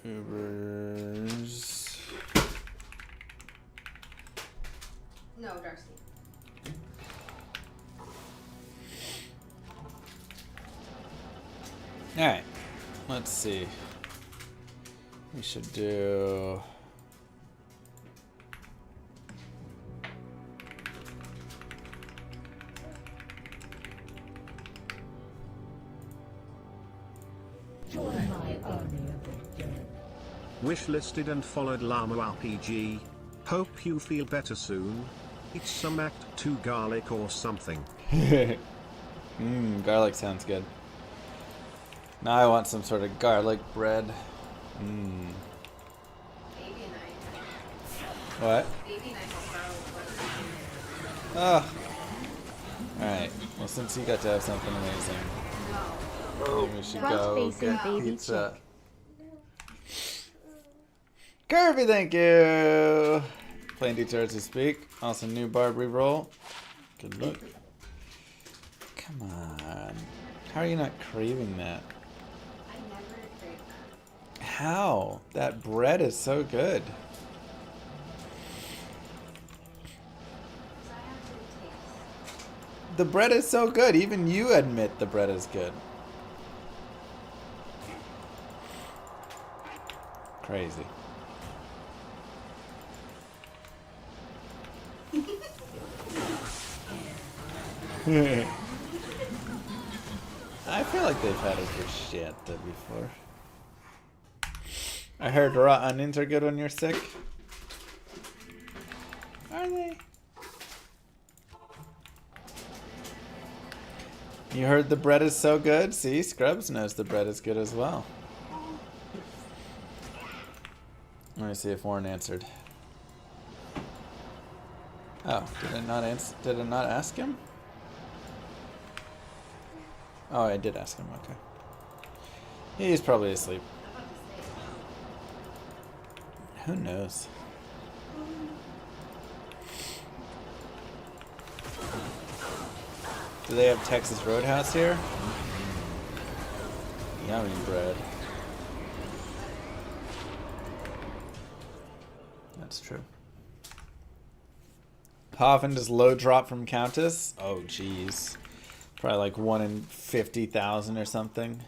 UBERS. No, Darcy. Alright, let's see. We should do... Wishlisted and followed Llama RPG. Hope you feel better soon. Eat some Act 2 garlic or something. Garlic sounds good. Now I want some sort of garlic bread. Baby and I. What? Baby and I have garlic bread. Oh. Alright, well since you got to have something amazing, maybe we should go get pizza. Kirby, thank you! Playing detours to speak. Also new Barb reroll. Good luck. Come on. How are you not craving that? I never crave that. How? That bread is so good. So I have to taste. The bread is so good. Even you admit the bread is good. Crazy. I feel like they've had it for shit before. I heard raw onions are good when you're sick. Are they? You heard the bread is so good? See, Scrubs knows the bread is good as well. Let me see if Warren answered. Oh, did it not answer? Did it not ask him? Oh, I did ask him. Okay. He's probably asleep. Who knows? Do they have Texas Roadhouse here? Yummy bread. That's true. How often does low drop from Countess? Oh, jeez. Probably like 1 in 50,000 or something.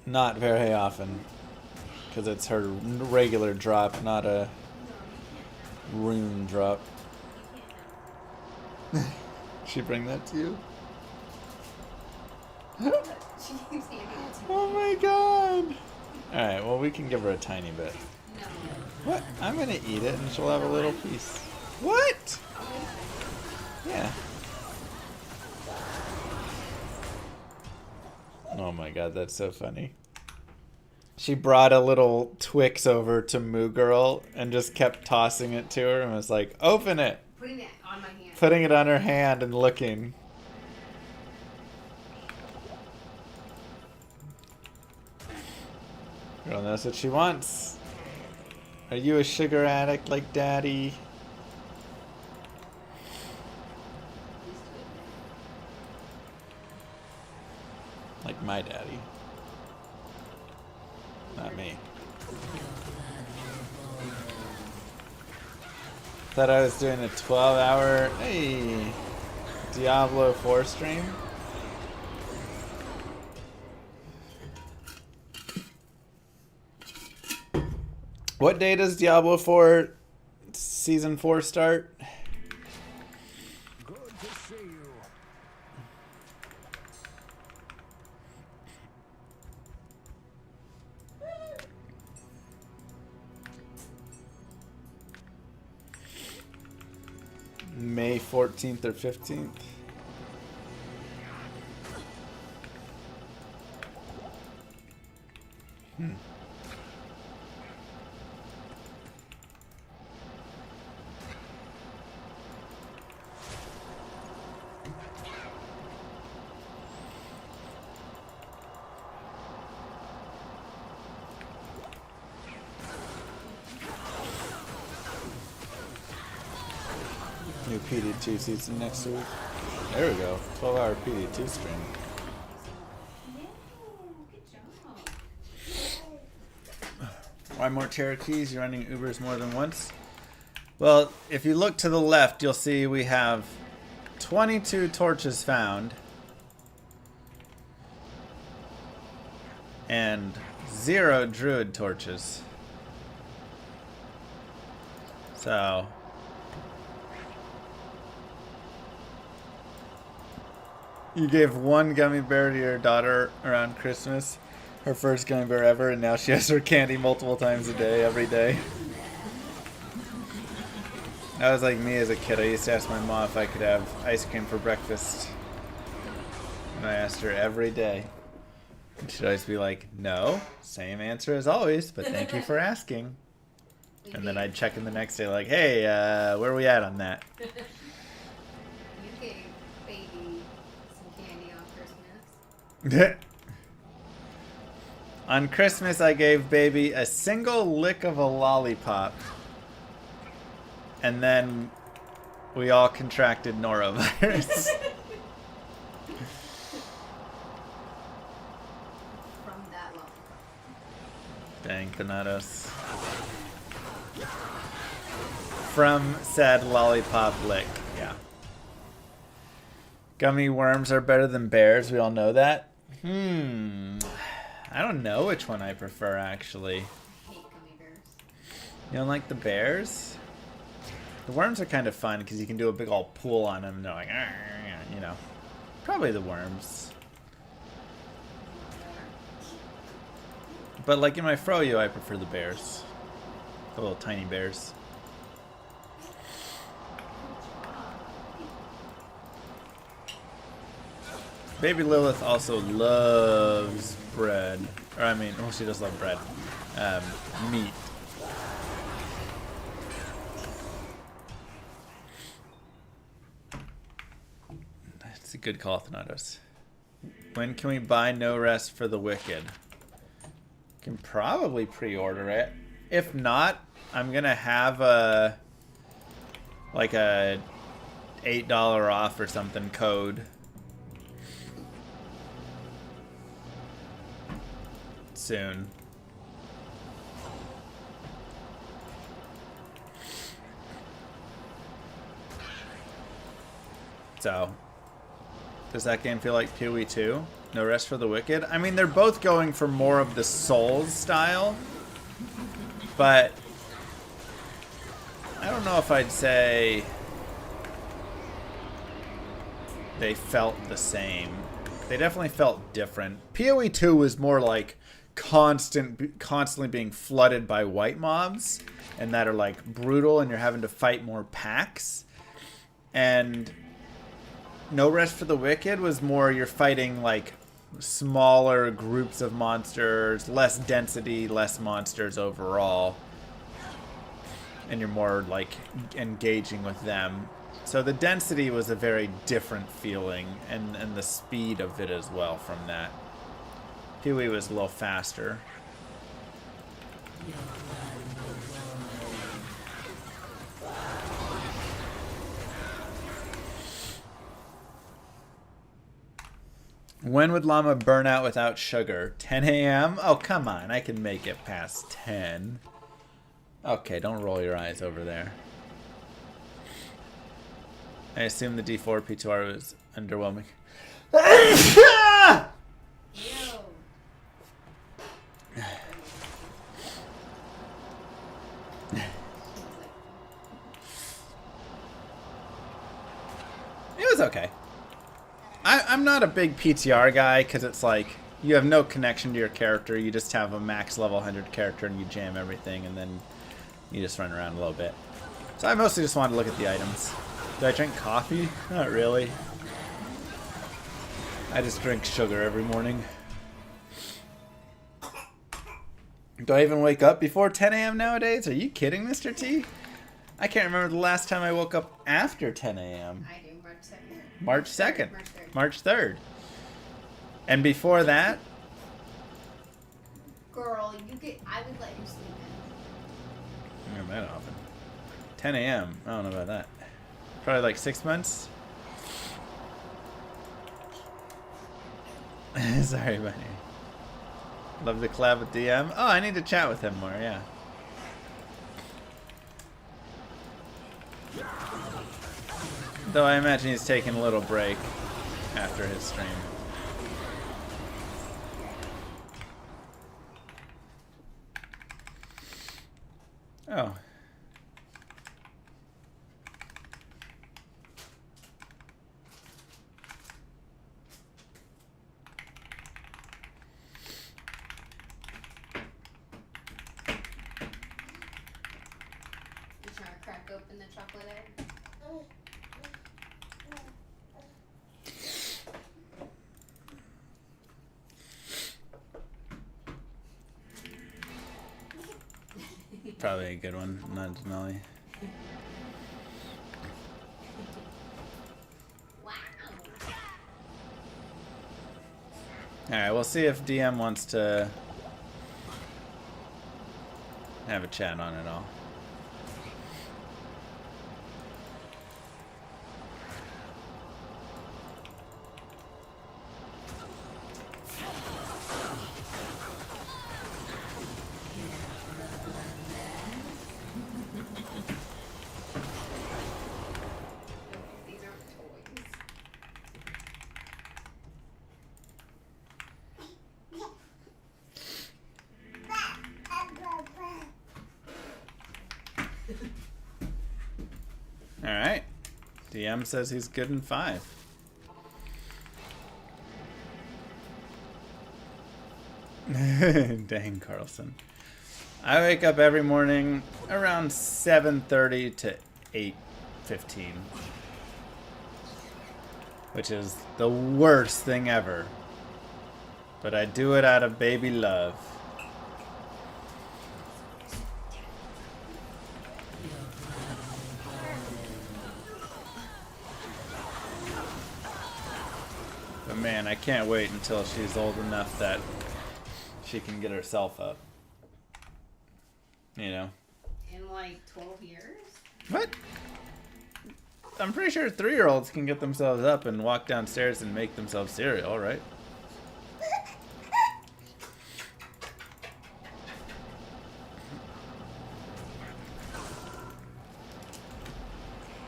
Not very often. Because it's her regular drop, not a rune drop. She bring that to you? Oh my god! Alright, well we can give her a tiny bit. What? I'm gonna eat it and she'll have a little piece. What? Yeah. Oh my god, that's so funny. She brought a little Twix over to Moo Girl and just kept tossing it to her and was like, open it! Putting it on my hand. Putting it on her hand and looking. Girl knows what she wants. Are you a sugar addict like Daddy? Like my daddy. Not me. Thought I was doing a 12-hour, hey, Diablo 4 stream. What day does Diablo 4 Season 4 start? Good to see you. May 14th or 15th? New PD2 season next week. There we go. 12-hour PD2 stream. Why more Cherokees? You're running Ubers more than once? Well, if you look to the left, you'll see we have 22 torches found. And 0 druid torches. So... you gave one gummy bear to your daughter around Christmas. Her first gummy bear ever, and now she has her candy multiple times a day, every day. That was like me as a kid. I used to ask my mom if I could have ice cream for breakfast. And I asked her every day. And she'd always be like, no. Same answer as always, but thank you for asking. And then I'd check in the next day like, hey, where are we at on that? You gave baby some candy on Christmas. On Christmas, I gave baby a single lick of a lollipop. And then we all contracted norovirus. From that lollipop. Dang, Thanatos. From said lollipop lick, yeah. Gummy worms are better than bears, we all know that. I don't know which one I prefer, actually. I hate gummy bears. You don't like the bears? The worms are kind of fun because you can do a big old pull on them and they're like, you know. Probably the worms. But like in my froyo, I prefer the bears. The little tiny bears. Baby Lilith also loves bread. Or I mean, well, she does love bread. Meat. That's a good call, Thanatos. When can we buy No Rest for the Wicked? Can probably pre-order it. If not, I'm gonna have a like a $8 off or something code. Soon. So, does that game feel like PoE 2? No Rest for the Wicked? I mean, they're both going for more of the Souls style, but I don't know if I'd say they felt the same. They definitely felt different. PoE 2 was more like constantly being flooded by white mobs, and that are like brutal, and you're having to fight more packs. And No Rest for the Wicked was more you're fighting like smaller groups of monsters, less density, less monsters overall, and you're more like engaging with them. So the density was a very different feeling, and the speed of it as well from that. PoE was a little faster. When would llama burn out without sugar? 10 a.m.? Oh, come on. I can make it past 10. Okay, don't roll your eyes over there. I assume the D4 P2R was underwhelming. It was okay. I'm not a big PTR guy because it's like you have no connection to your character. You just have a max level 100 character and you jam everything and then you just run around a little bit. So I mostly just wanted to look at the items. Do I drink coffee? Not really. I just drink sugar every morning. Do I even wake up before 10 a.m. nowadays? Are you kidding, Mr. T? I can't remember the last time I woke up after 10 a.m. I do, March 2nd. March 3rd. March 3rd. And before that? Girl, I would let you sleep in. Not that often. 10 a.m. I don't know about that. Probably like 6 months. Sorry, buddy. Love the collab with DM. Oh, I need to chat with him more, yeah. Though I imagine he's taking a little break after his stream. Oh. You trying to crack open the chocolate egg? Probably a good one, not Denali. Wow. Alright, we'll see if DM wants to have a chat on it all. These aren't toys. Alright. DM says he's good in 5. Dang, Carlson. I wake up every morning around 7:30 to 8:15. Which is the worst thing ever. But I do it out of baby love. But man, I can't wait until she's old enough that she can get herself up. You know? In like 12 years? What? I'm pretty sure 3-year-olds can get themselves up and walk downstairs and make themselves cereal, right?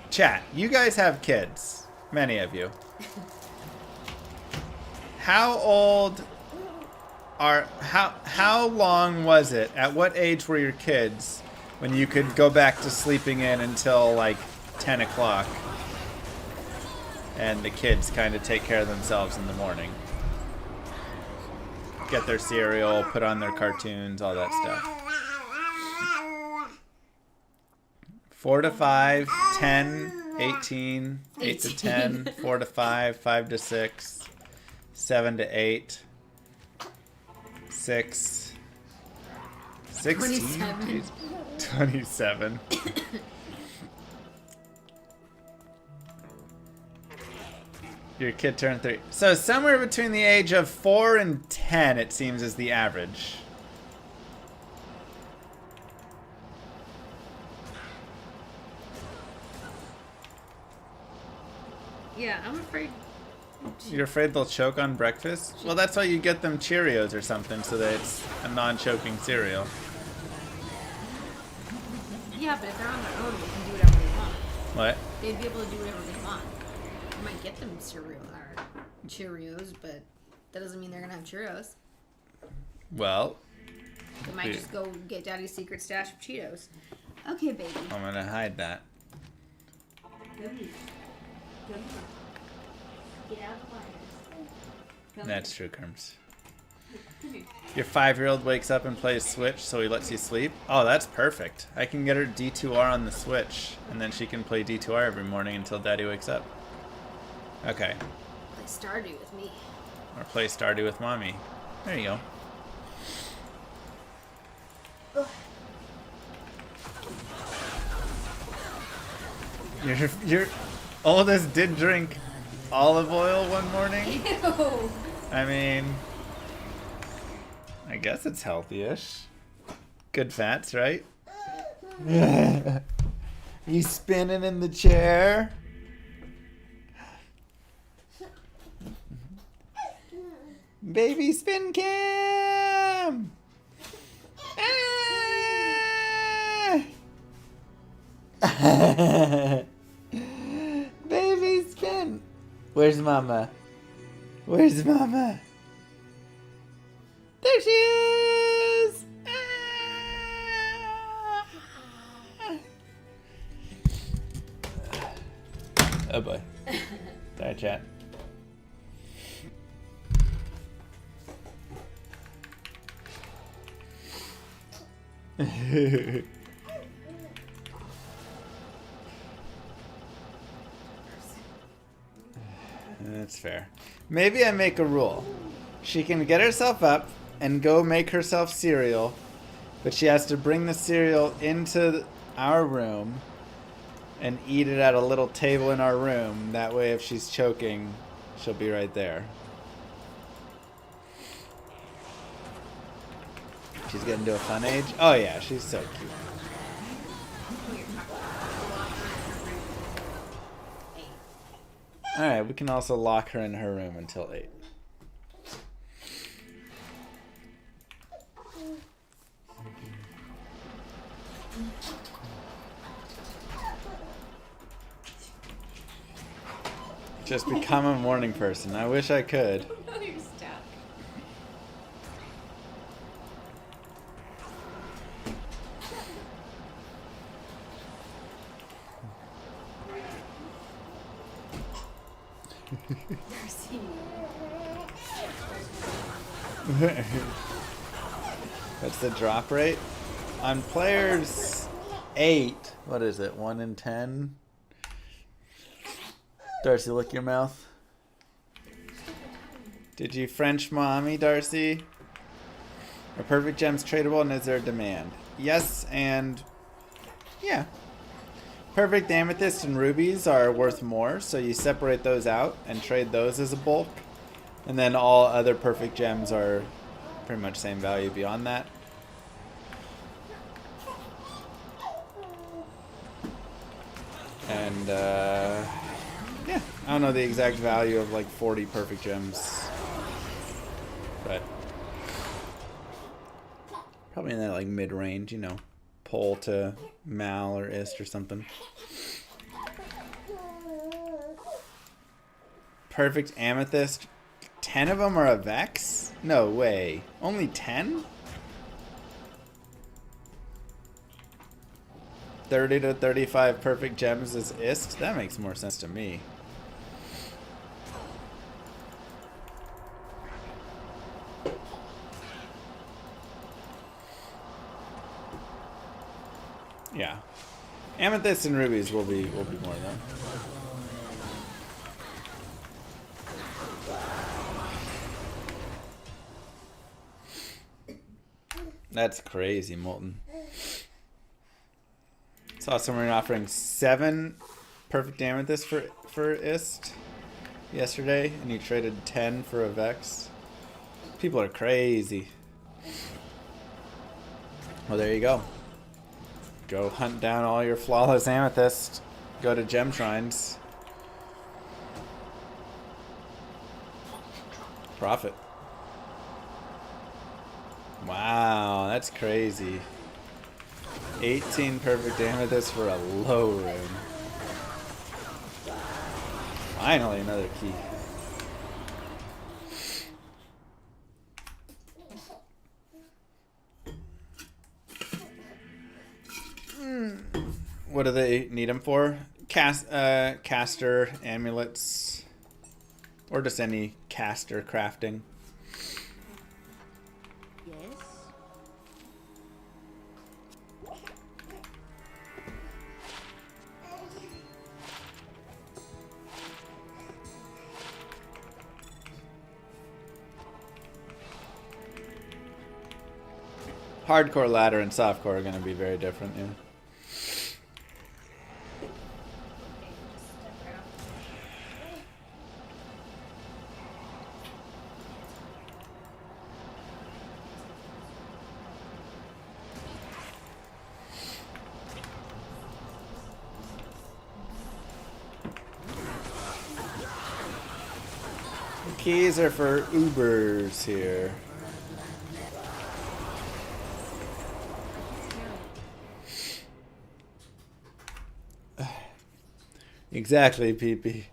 Chat, you guys have kids. Many of you. How old are... How long was it? At what age were your kids when you could go back to sleeping in until like 10 o'clock and the kids kind of take care of themselves in the morning? Get their cereal, put on their cartoons, all that stuff. 4 to 5, 10, 18, 8 to 10, 4 to 5, 5 to 6, 7 to 8, 6, 16, 27. 27. Your kid turned 3. So somewhere between the age of 4 and 10, it seems, is the average. Yeah, I'm afraid You're afraid they'll choke on breakfast? Well, that's why you get them Cheerios or something, so that it's a non-choking cereal. Yeah, but if they're on their own, they can do whatever they want. What? They'd be able to do whatever they want. You might get them cereal or Cheerios, but that doesn't mean they're gonna have Cheerios. Well, They might just go get Daddy's secret stash of Cheetos. Okay, baby. I'm gonna hide that. Get out of the wires. That's true, Kerms. Your 5-year-old wakes up and plays Switch, so he lets you sleep? Oh, that's perfect. I can get her D2R on the Switch, and then she can play D2R every morning until Daddy wakes up. Okay. Play Stardew with me. Or play Stardew with Mommy. There you go. Your oldest did drink olive oil one morning? Ew. I mean, I guess it's healthy-ish. Good fats, right? You spinning in the chair? Baby spin cam! Ah! Baby spin! Where's Mama? Where's Mama? There she is! Oh boy. Sorry, chat. That's fair. Maybe I make a rule. She can get herself up and go make herself cereal, but she has to bring the cereal into our room and eat it at a little table in our room. That way, if she's choking, she'll be right there. She's getting to a fun age. Oh yeah, she's so cute. Alright, we can also lock her in her room until 8. Just become a morning person. I wish I could. No, you're stuck. What's the drop rate? On players 8, what is it, 1 in 10? Darcy, lick your mouth. Did you French mommy, Darcy? Are perfect gems tradable and is there a demand? Yes, and yeah. Perfect amethyst and rubies are worth more, so you separate those out and trade those as a bulk. And then all other perfect gems are pretty much same value beyond that. And yeah, I don't know the exact value of like 40 perfect gems, but probably in that like mid-range, you know, pull to Mal or Ist or something. Perfect amethyst. 10 of them are a Vex? No way. Only 10? 30 to 35 perfect gems is Ist? That makes more sense to me. Yeah. Amethyst and rubies will be more though. That's crazy, Molten. Saw someone offering 7 perfect amethyst for Ist yesterday, and you traded 10 for a Vex. People are crazy. Well, there you go. Go hunt down all your flawless amethyst. Go to gem shrines. Profit. Wow, that's crazy. 18 perfect amethyst for a low rune. Finally, another key. What do they need them for? Caster amulets, or just any caster crafting. Yes. Hardcore ladder and softcore are going to be very different, yeah. Keys are for UBERS here. Exactly, PP.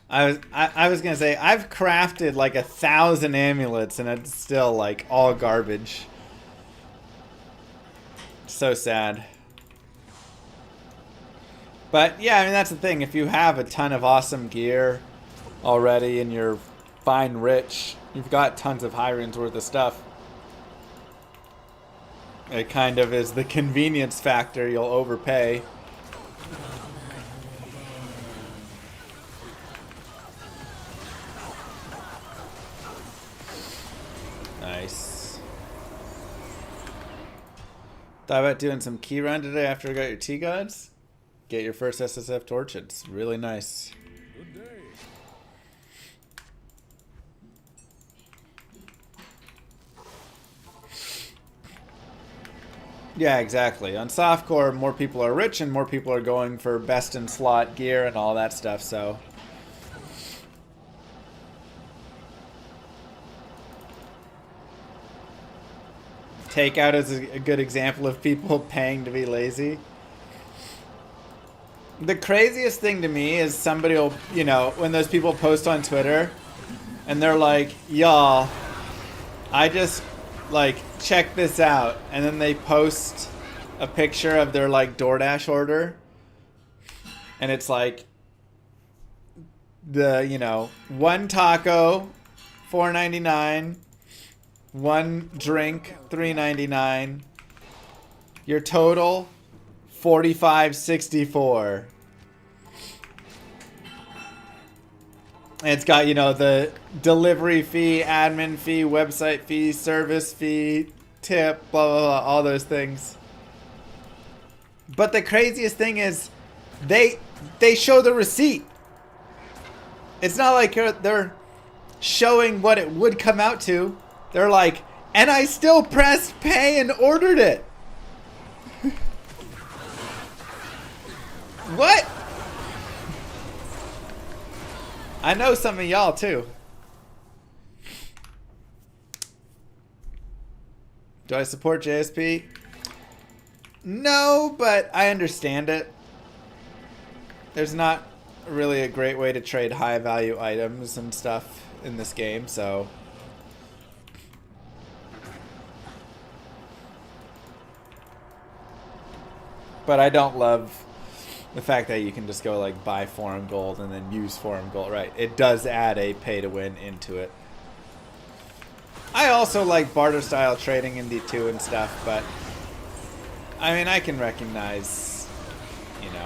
I was gonna say I've crafted like 1,000 amulets and it's still like all garbage. So sad. But yeah, I mean that's the thing. If you have a ton of awesome gear already and you're fine rich, you've got tons of high runes worth of stuff. It kind of is the convenience factor. You'll overpay. Nice. Thought about doing some key run today after you got your T-Gods? Get your first SSF torch. It's really nice. Good day. Yeah, exactly. On softcore, more people are rich and more people are going for best in slot gear and all that stuff, so... Takeout is a good example of people paying to be lazy. The craziest thing to me is somebody will, you know, when those people post on Twitter and they're like, y'all, I just, like, check this out. And then they post a picture of their, like, DoorDash order. And it's like, the, you know, one taco, $4.99. One drink, $3.99. Your total, $45.64. And it's got, you know, the delivery fee, admin fee, website fee, service fee, tip, blah, blah, blah, all those things. But the craziest thing is they show the receipt. It's not like they're showing what it would come out to. They're like, and I still pressed pay and ordered it. What? I know some of y'all too. Do I support JSP? No, but I understand it. There's not really a great way to trade high value items and stuff in this game, so... But I don't love the fact that you can just go like buy forum gold and then use forum gold. Right. It does add a pay to win into it. I also like barter style trading in D2 and stuff, but I mean I can recognize, you know.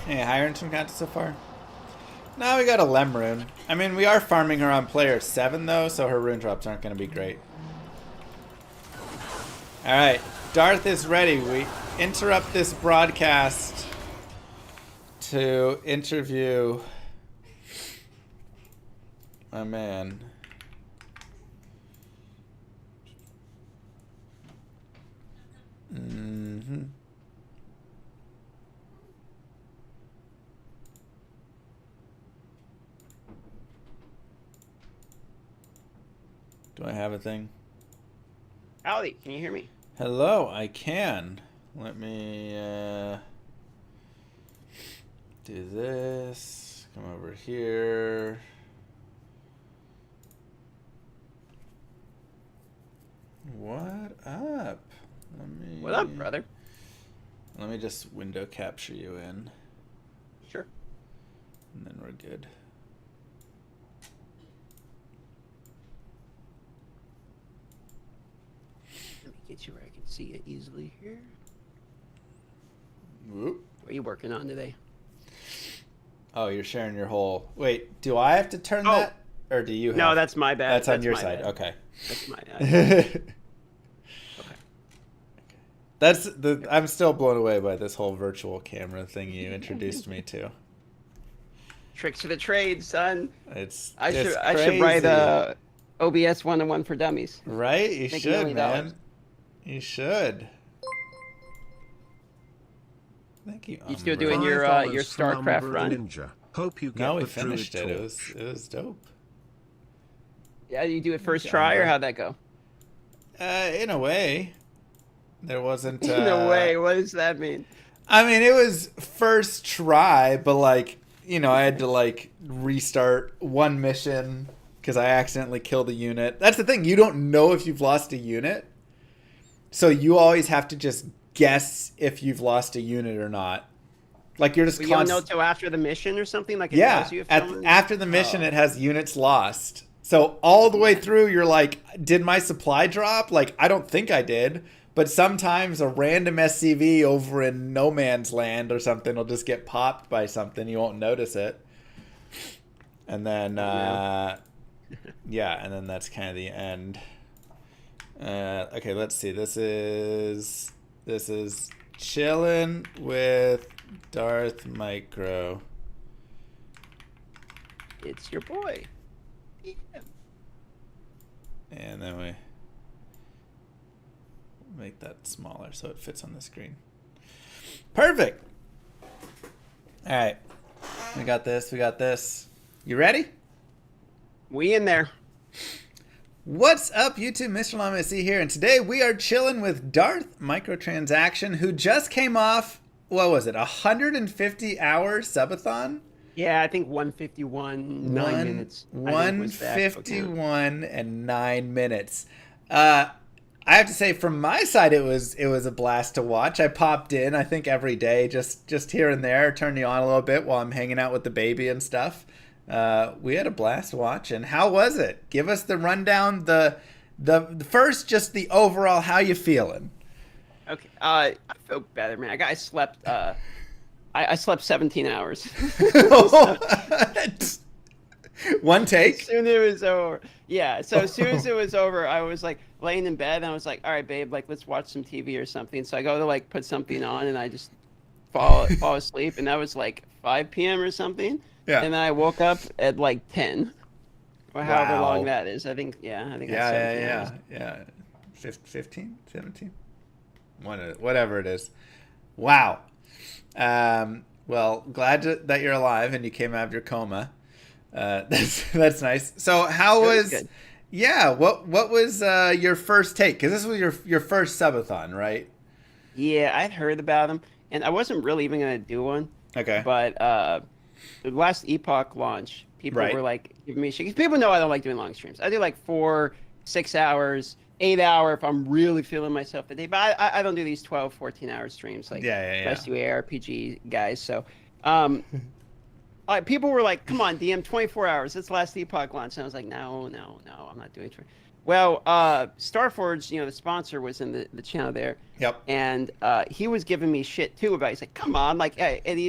Hey, hiring some content so far? No, we got a Lem rune. I mean, we are farming her on player 7, though, so her rune drops aren't going to be great. Alright, Darth is ready. We interrupt this broadcast to interview my man. Mm-hmm. Do I have a thing? Howdy, can you hear me? Hello, I can. Let me do this. Come over here. What up? What up, brother? Let me just window capture you in. Sure. And then we're good. Let me get you where I can see it easily here. Whoop. What are you working on today? Oh, you're sharing your whole... Wait, do I have to turn that? Or do you have... No, that's my bad. That's on your side. bad. Okay. That's my bad. That's the. I'm still blown away by this whole virtual camera thing you introduced me to. Tricks of the trade, son. I should write a OBS 101 for dummies. Right? You Make should, $1 million. man. You should. Thank you. You still doing your StarCraft run? Ninja. Hope you get No, we the finished druid it. torch. It was dope. Yeah, you do it first try, or how'd that go? In a way. There wasn't... In a way, what does that mean? I mean, it was first try, but like, you know, I had to like restart one mission because I accidentally killed a unit. That's the thing. You don't know if you've lost a unit. So you always have to just guess if you've lost a unit or not. Like you're just you don't know till after the mission or something? Like it tells you if after the mission, it has units lost. So all the way through, you're like, did my supply drop? Like, I don't think I did. But sometimes a random SCV over in no man's land or something will just get popped by something. You won't notice it. And then, and then that's kind of the end. Okay, let's see. This is chilling with Darth Micro. It's your boy. Yeah. And then we make that smaller so it fits on the screen. Perfect. All right. We got this. You ready? We in there. What's up, YouTube? Mr. Llama SC here, and today we are chilling with Darth Microtransaction, who just came off, what was it, 150-hour subathon? Yeah, I think 151, 9 minutes. 151 and 9 minutes. I have to say, from my side, it was a blast to watch. I popped in, I think, every day, just here and there, turn you on a little bit while I'm hanging out with the baby and stuff. We had a blast watching. How was it? Give us the rundown. The first, just the overall. How you feeling? Okay, I feel better, man. I slept. I slept 17 hours. One take. As soon as it was over. Yeah. So as soon as it was over, I was like laying in bed and I was like, all right, babe, like let's watch some TV or something. So I go to like put something on and I just fall asleep, and that was like 5 p.m. or something. Yeah. And then I woke up at like 10, or however long that is. I think. Yeah. 15, 17, whatever it is. Wow. Well, glad that you're alive and you came out of your coma. That's nice. So how was? Yeah. What was your first take? Because this was your first subathon, right? Yeah, I'd heard about them, and I wasn't really even gonna do one. Okay. But the last Epoch launch, people were like giving me shit. People know I don't like doing long streams. I do like 4, 6 hours, 8 hour if I'm really feeling myself the day. But I don't do these 12, 14 hour streams like rest of you ARPG guys. So people were like, come on, DM 24 hours. It's last Epoch launch. And I was like, no, I'm not doing it. Well, Starforge, the sponsor, was in the channel there. Yep. And he was giving me shit too about it. He's like, come on, like, hey, and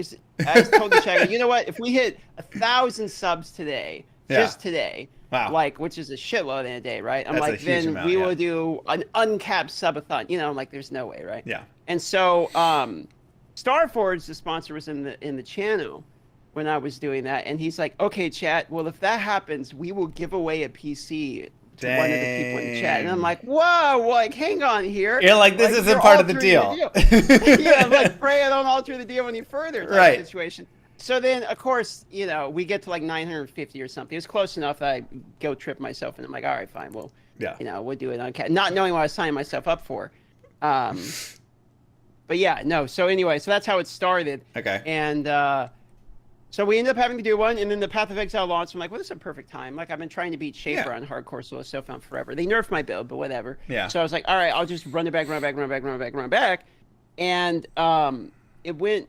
I told the chat, you know what? If we hit 1,000 subs today, just today, like, which is a shitload in a day, right? I'm That's like, a huge then amount, we will do an uncapped subathon. I'm like, there's no way, right? Yeah. And so, Starforge, the sponsor, was in the channel when I was doing that, and he's like, okay, chat. Well, if that happens, we will give away a PC to one of the people in the chat. And I'm like, whoa, like, hang on here. You're like, this isn't part of the deal. Yeah, I'm like, pray I don't alter the deal any further type situation. So then, of course, we get to like 950 or something. It's close enough that I go trip myself, and I'm like, all right, fine, well, we'll do it on cat. Not knowing what I was signing myself up for. But yeah, no. So anyway, so that's how it started. Okay. And so we ended up having to do one, and then the Path of Exile launched. I'm like, well, this is a perfect time. Like, I've been trying to beat Shaper on hardcore so found forever. They nerfed my build, but whatever. Yeah. So I was like, all right, I'll just run it back. And it went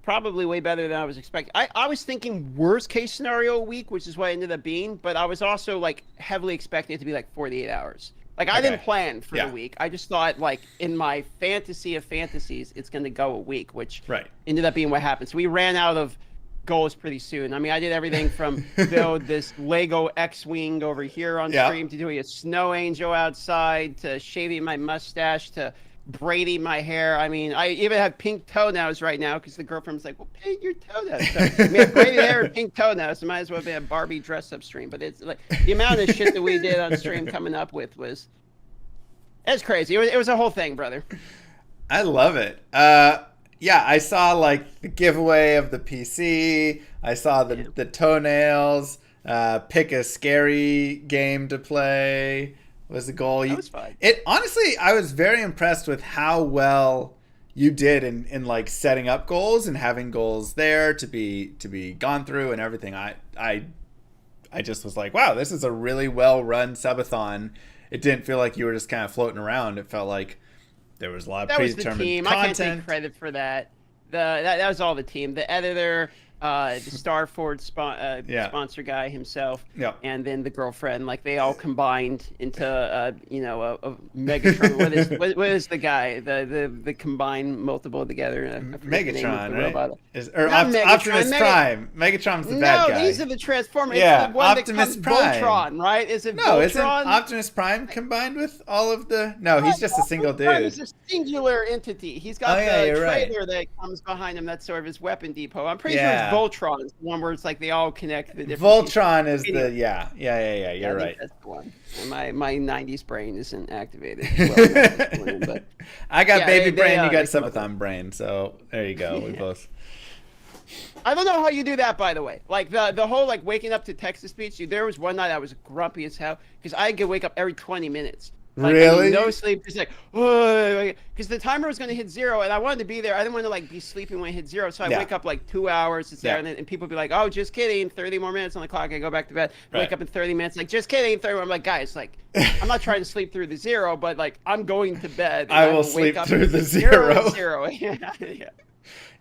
probably way better than I was expecting. I was thinking worst case scenario a week, which is what it ended up being, but I was also like heavily expecting it to be like 48 hours. Like, I didn't plan for the week. I just thought, like, in my fantasy of fantasies, it's going to go a week, which ended up being what happened. So we ran out of goals pretty soon. I mean, I did everything from build this Lego X-Wing over here on stream to doing a snow angel outside to shaving my mustache to braiding my hair. I mean, I even have pink toenails right now because the girlfriend's like, well, paint your toenails. So, I mean, I have braided hair and pink toenails. So might as well be a Barbie dress-up stream. But it's like the amount of shit that we did on stream coming up with was crazy. It was a whole thing, brother. I love it. Yeah, I saw like the giveaway of the PC. I saw the toenails. Pick a scary game to play was the goal. That was fun. Honestly, I was very impressed with how well you did in like setting up goals and having goals there to be gone through and everything. I just was like, wow, this is a really well run subathon. It didn't feel like you were just kind of floating around. It felt like there was a lot of predetermined content. I can't take credit for that. That was all the team. The editor, the Starforge sponsor guy himself, and then the girlfriend. Like, they all combined into a Megatron. What is the guy? The combined multiple together. Megatron, right? Robot. Optimus Prime. Megatron's the bad guy. No, these are the Transformers. Yeah, it's the one Optimus that Prime. Voltron, right? Is it No, Voltron? isn't Optimus Prime combined with all of the... No, he's just a single dude. He's a singular entity. He's got the trailer that comes behind him. That's sort of his weapon depot. I'm pretty sure it's Voltron. It's the one where it's like they all connect. The different Voltron is the... Yeah. You're right. That's the one. And my 90s brain isn't activated. Well, but, I got baby brain, you got subathon brain. So there you go. We both... I don't know how you do that, by the way. Like, the whole, like, waking up to text to speech. There was one night I was grumpy as hell because I could wake up every 20 minutes. Like, really? I mean, no sleep. Just like, because the timer was going to hit 0, and I wanted to be there. I didn't want to like be sleeping when it hit 0, so I wake up like 2 hours. It's there, and people be like, "Oh, just kidding. 30 more minutes on the clock. I go back to bed. Wake up in 30 minutes. Like, just kidding. 30. I'm like, guys, like, I'm not trying to sleep through the 0, but like, I'm going to bed. I will sleep through the 0.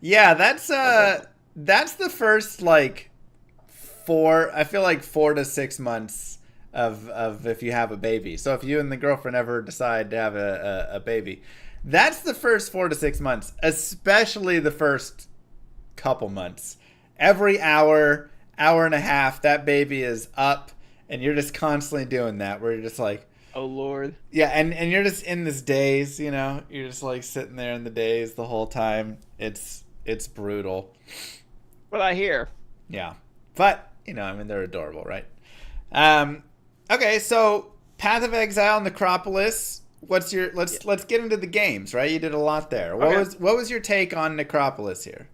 Yeah, that's the first like 4. I feel like 4 to 6 months of if you have a baby. So if you and the girlfriend ever decide to have a baby, that's the first 4 to 6 months, especially the first couple months. Every hour and a half, that baby is up, and you're just constantly doing that, where you're just like, oh Lord. Yeah, and you're just in this daze, you're just like sitting there in the daze the whole time. It's brutal. What I hear. Yeah. But, I mean, they're adorable, right? Okay, so Path of Exile, Necropolis. What's your let's get into the games, right? You did a lot there. What was your take on Necropolis here?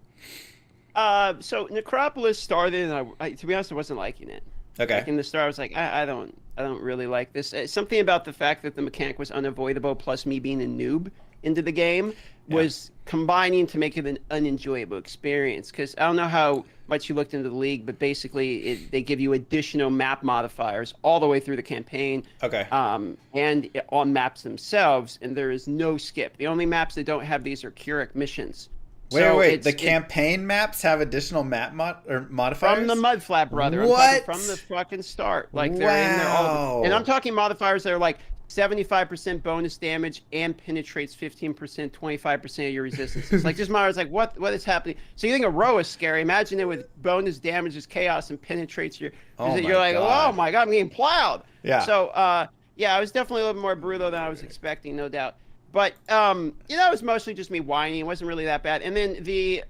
So Necropolis started, and I to be honest, I wasn't liking it. Okay. Like in the start, I was like, I don't really like this. Something about the fact that the mechanic was unavoidable, plus me being a noob into the game, was combining to make it an unenjoyable experience. Because I don't know how much you looked into the league, but basically they give you additional map modifiers all the way through the campaign. Okay. And on maps themselves, and there is no skip. The only maps that don't have these are Keurig missions. Wait. The campaign maps have additional map modifiers? From the Mudflat, brother. I'm talking from the fucking start. Like, they're in there all. And I'm talking modifiers that are like 75% bonus damage and penetrates 15%, 25% of your resistance. It's like, just modifiers like, what is happening? So you think a row is scary. Imagine it with bonus damage is chaos and penetrates your. You're like, oh my god, I'm getting plowed. Yeah. So, yeah, it was definitely a little bit more brutal than I was expecting, no doubt. But it was mostly just me whining. It wasn't really that bad. And then they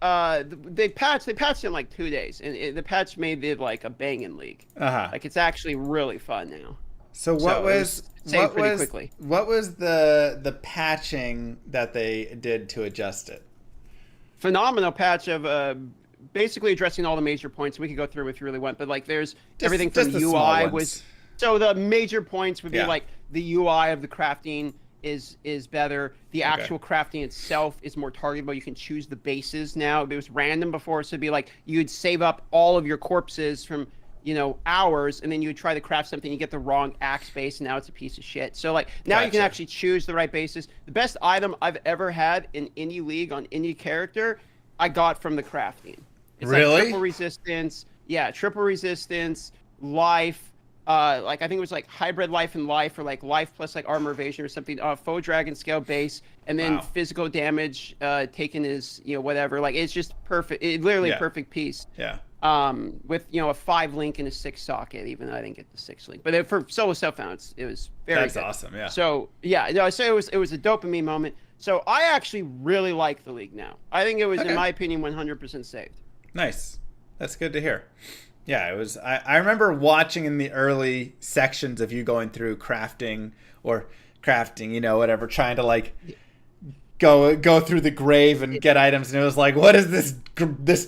patched in like 2 days, and the patch made it like a banging league. Like, it's actually really fun now. So what was the patching that they did to adjust it? Phenomenal patch of basically addressing all the major points. We could go through if you really want, but like there's everything from the UI was. So the major points would be like the UI of the crafting is better. The actual crafting itself is more targetable. You can choose the bases now. It was random before, so it'd be like you'd save up all of your corpses from hours, and then you would try to craft something, you get the wrong axe base, and now it's a piece of shit. So like now you can actually choose the right bases. The best item I've ever had in any league on any character, I got from the crafting. It's like triple resistance, triple resistance, life. Like I think it was like hybrid life and life, or like life plus like armor evasion or something. Faux dragon scale base, and then physical damage taken is whatever. Like it's just perfect. It's literally a perfect piece. Yeah. With a 5 link and a 6 socket. Even though I didn't get the 6 link, but for solo self-found, it was very. That's good. Awesome. Yeah. So I say it was a dopamine moment. So I actually really like the league now. I think it was, in my opinion, 100% saved. Nice. That's good to hear. Yeah, it was. I remember watching in the early sections of you going through crafting, whatever, trying to like go through the grave and get items, and it was like, what is this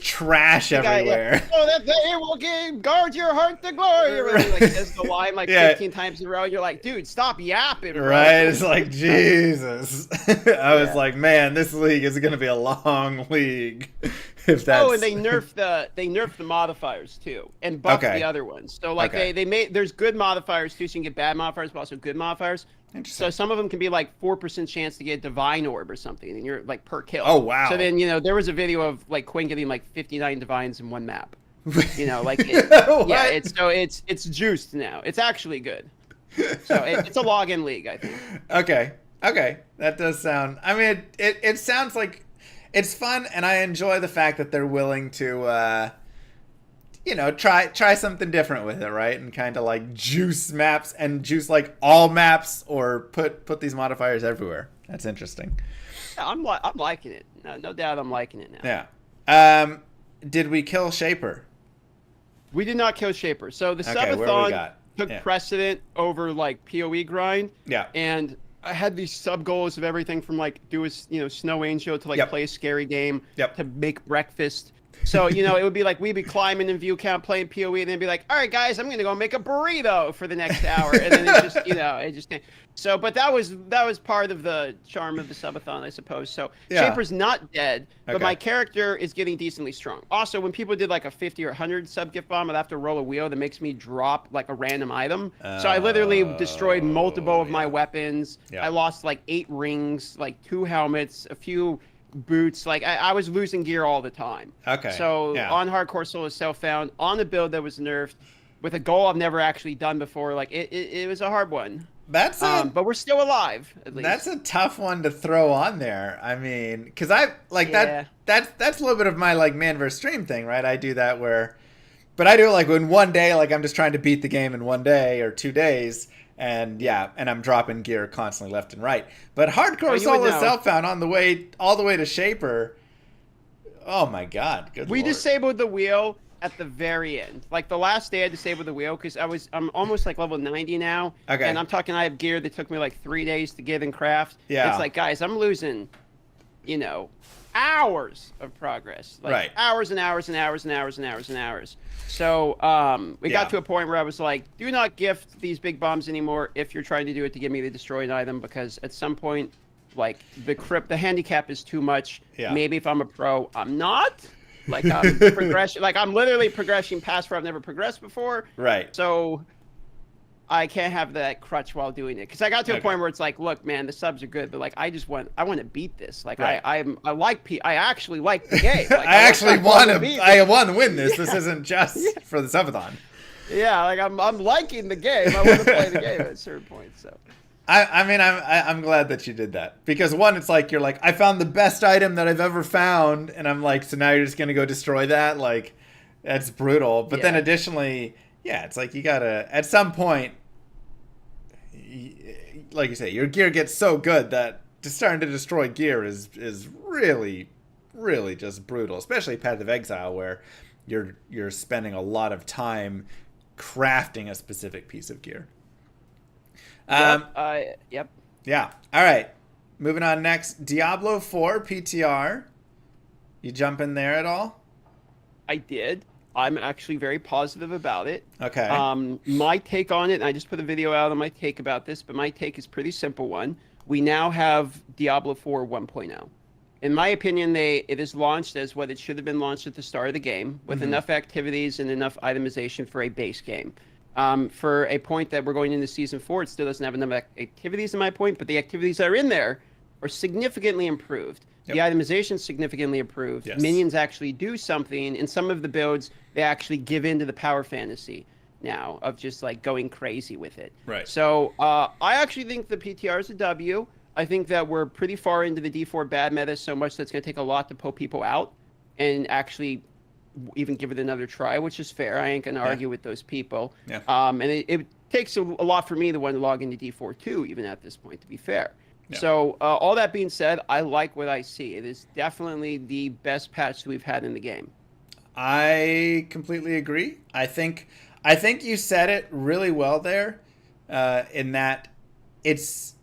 trash everywhere? Oh, that it will guard your heart to glory. Really, like says the line like 15 times in a row. You're like, dude, stop yapping. Bro. Right? It's like Jesus. I was like, man, this league is going to be a long league. If that's... Oh, and they nerfed the modifiers too, and buffed the other ones. So like there's good modifiers too, so you can get bad modifiers, but also good modifiers. So some of them can be like 4% chance to get a divine orb or something, and you're like per kill. Oh wow! So then there was a video of like Quinn getting like 59 divines in one map. It's juiced now. It's actually good. So it's a login league, I think. Okay, that does sound. I mean, it sounds like it's fun, and I enjoy the fact that they're willing to. Try something different with it, right? And kind of like juice maps and juice like all maps, or put these modifiers everywhere. That's interesting. Yeah, I'm liking it. No doubt, I'm liking it now. Yeah. Did we kill Shaper? We did not kill Shaper. So the subathon took precedent over like PoE grind. Yeah. And I had these sub goals of everything from like do a snow angel to like play a scary game to make breakfast. So, it would be like we'd be climbing in view count, playing PoE, and then be like, all right, guys, I'm going to go make a burrito for the next hour. And then it just, it just came. So, but that was part of the charm of the subathon, I suppose. So, Shaper's not dead, but my character is getting decently strong. Also, when people did like a 50 or 100 sub gift bomb, I'd have to roll a wheel that makes me drop like a random item. So I literally destroyed multiple of my weapons. I lost like 8 rings, like 2 helmets, a few boots. Like I was losing gear all the time. So on hardcore solo self-found, on a build that was nerfed, with a goal I've never actually done before, like it was a hard one. But we're still alive, at least. That's a tough one to throw on there. I mean, because I like that's a little bit of my like man versus stream thing, right? I do that but I do it like in one day, like I'm just trying to beat the game in one day or 2 days. And I'm dropping gear constantly left and right. But hardcore solo self-found all the way to Shaper. Oh my god, good We Lord. Disabled the wheel at the very end. Like the last day I disabled the wheel because I'm almost like level 90 now. And I'm talking, I have gear that took me like 3 days to get and craft. It's like, guys, I'm losing, hours of progress. Like hours and hours and hours and hours and hours and hours. So we got to a point where I was like, do not gift these big bombs anymore if you're trying to do it to give me the destroyed item, because at some point, like the handicap is too much. Maybe if I'm a pro, I'm not. Like I'm I'm literally progressing past where I've never progressed before. Right. So I can't have that crutch while doing it, because I got to a point where it's like, look, man, the subs are good, but like I want to beat this. Like Right. I actually like the game. Like, I actually want to win this. This Yeah. isn't just for the subathon. Yeah, like I'm liking the game. I want to play the game at a certain point. So. I mean, I'm glad that you did that, because one, it's like you're like, I found the best item that I've ever found, and I'm like, so now you're just gonna go destroy that? Like, that's brutal. But then additionally, yeah, it's like you gotta, at some point, like you say, your gear gets so good that just starting to destroy gear is really, really just brutal. Especially Path of Exile, where you're spending a lot of time crafting a specific piece of gear. Yep. Yeah. All right. Moving on next. Diablo 4 PTR. You jump in there at all? I did. I'm actually very positive about it. Okay. My take on it, and I just put a video out on my take about this, but my take is pretty simple one. We now have Diablo 4 1.0. In my opinion, it is launched as what it should have been launched at the start of the game, with enough activities and enough itemization for a base game. For a point that we're going into Season 4, it still doesn't have enough activities in my point, but the activities that are in there are significantly improved. Yep. The itemization is significantly improved. Yes. Minions actually do something. In some of the builds, they actually give in to the power fantasy now of just like going crazy with it. Right. So I actually think the PTR is a W. I think that we're pretty far into the D4 bad meta, so much that's going to take a lot to pull people out and actually even give it another try, which is fair. I ain't going to argue with those people. Yeah. And it takes a lot for me to want to log into D4 too, even at this point, to be fair. Yeah. So all that being said, I like what I see. It is definitely the best patch that we've had in the game. I completely agree. I think you said it really well there, in that it's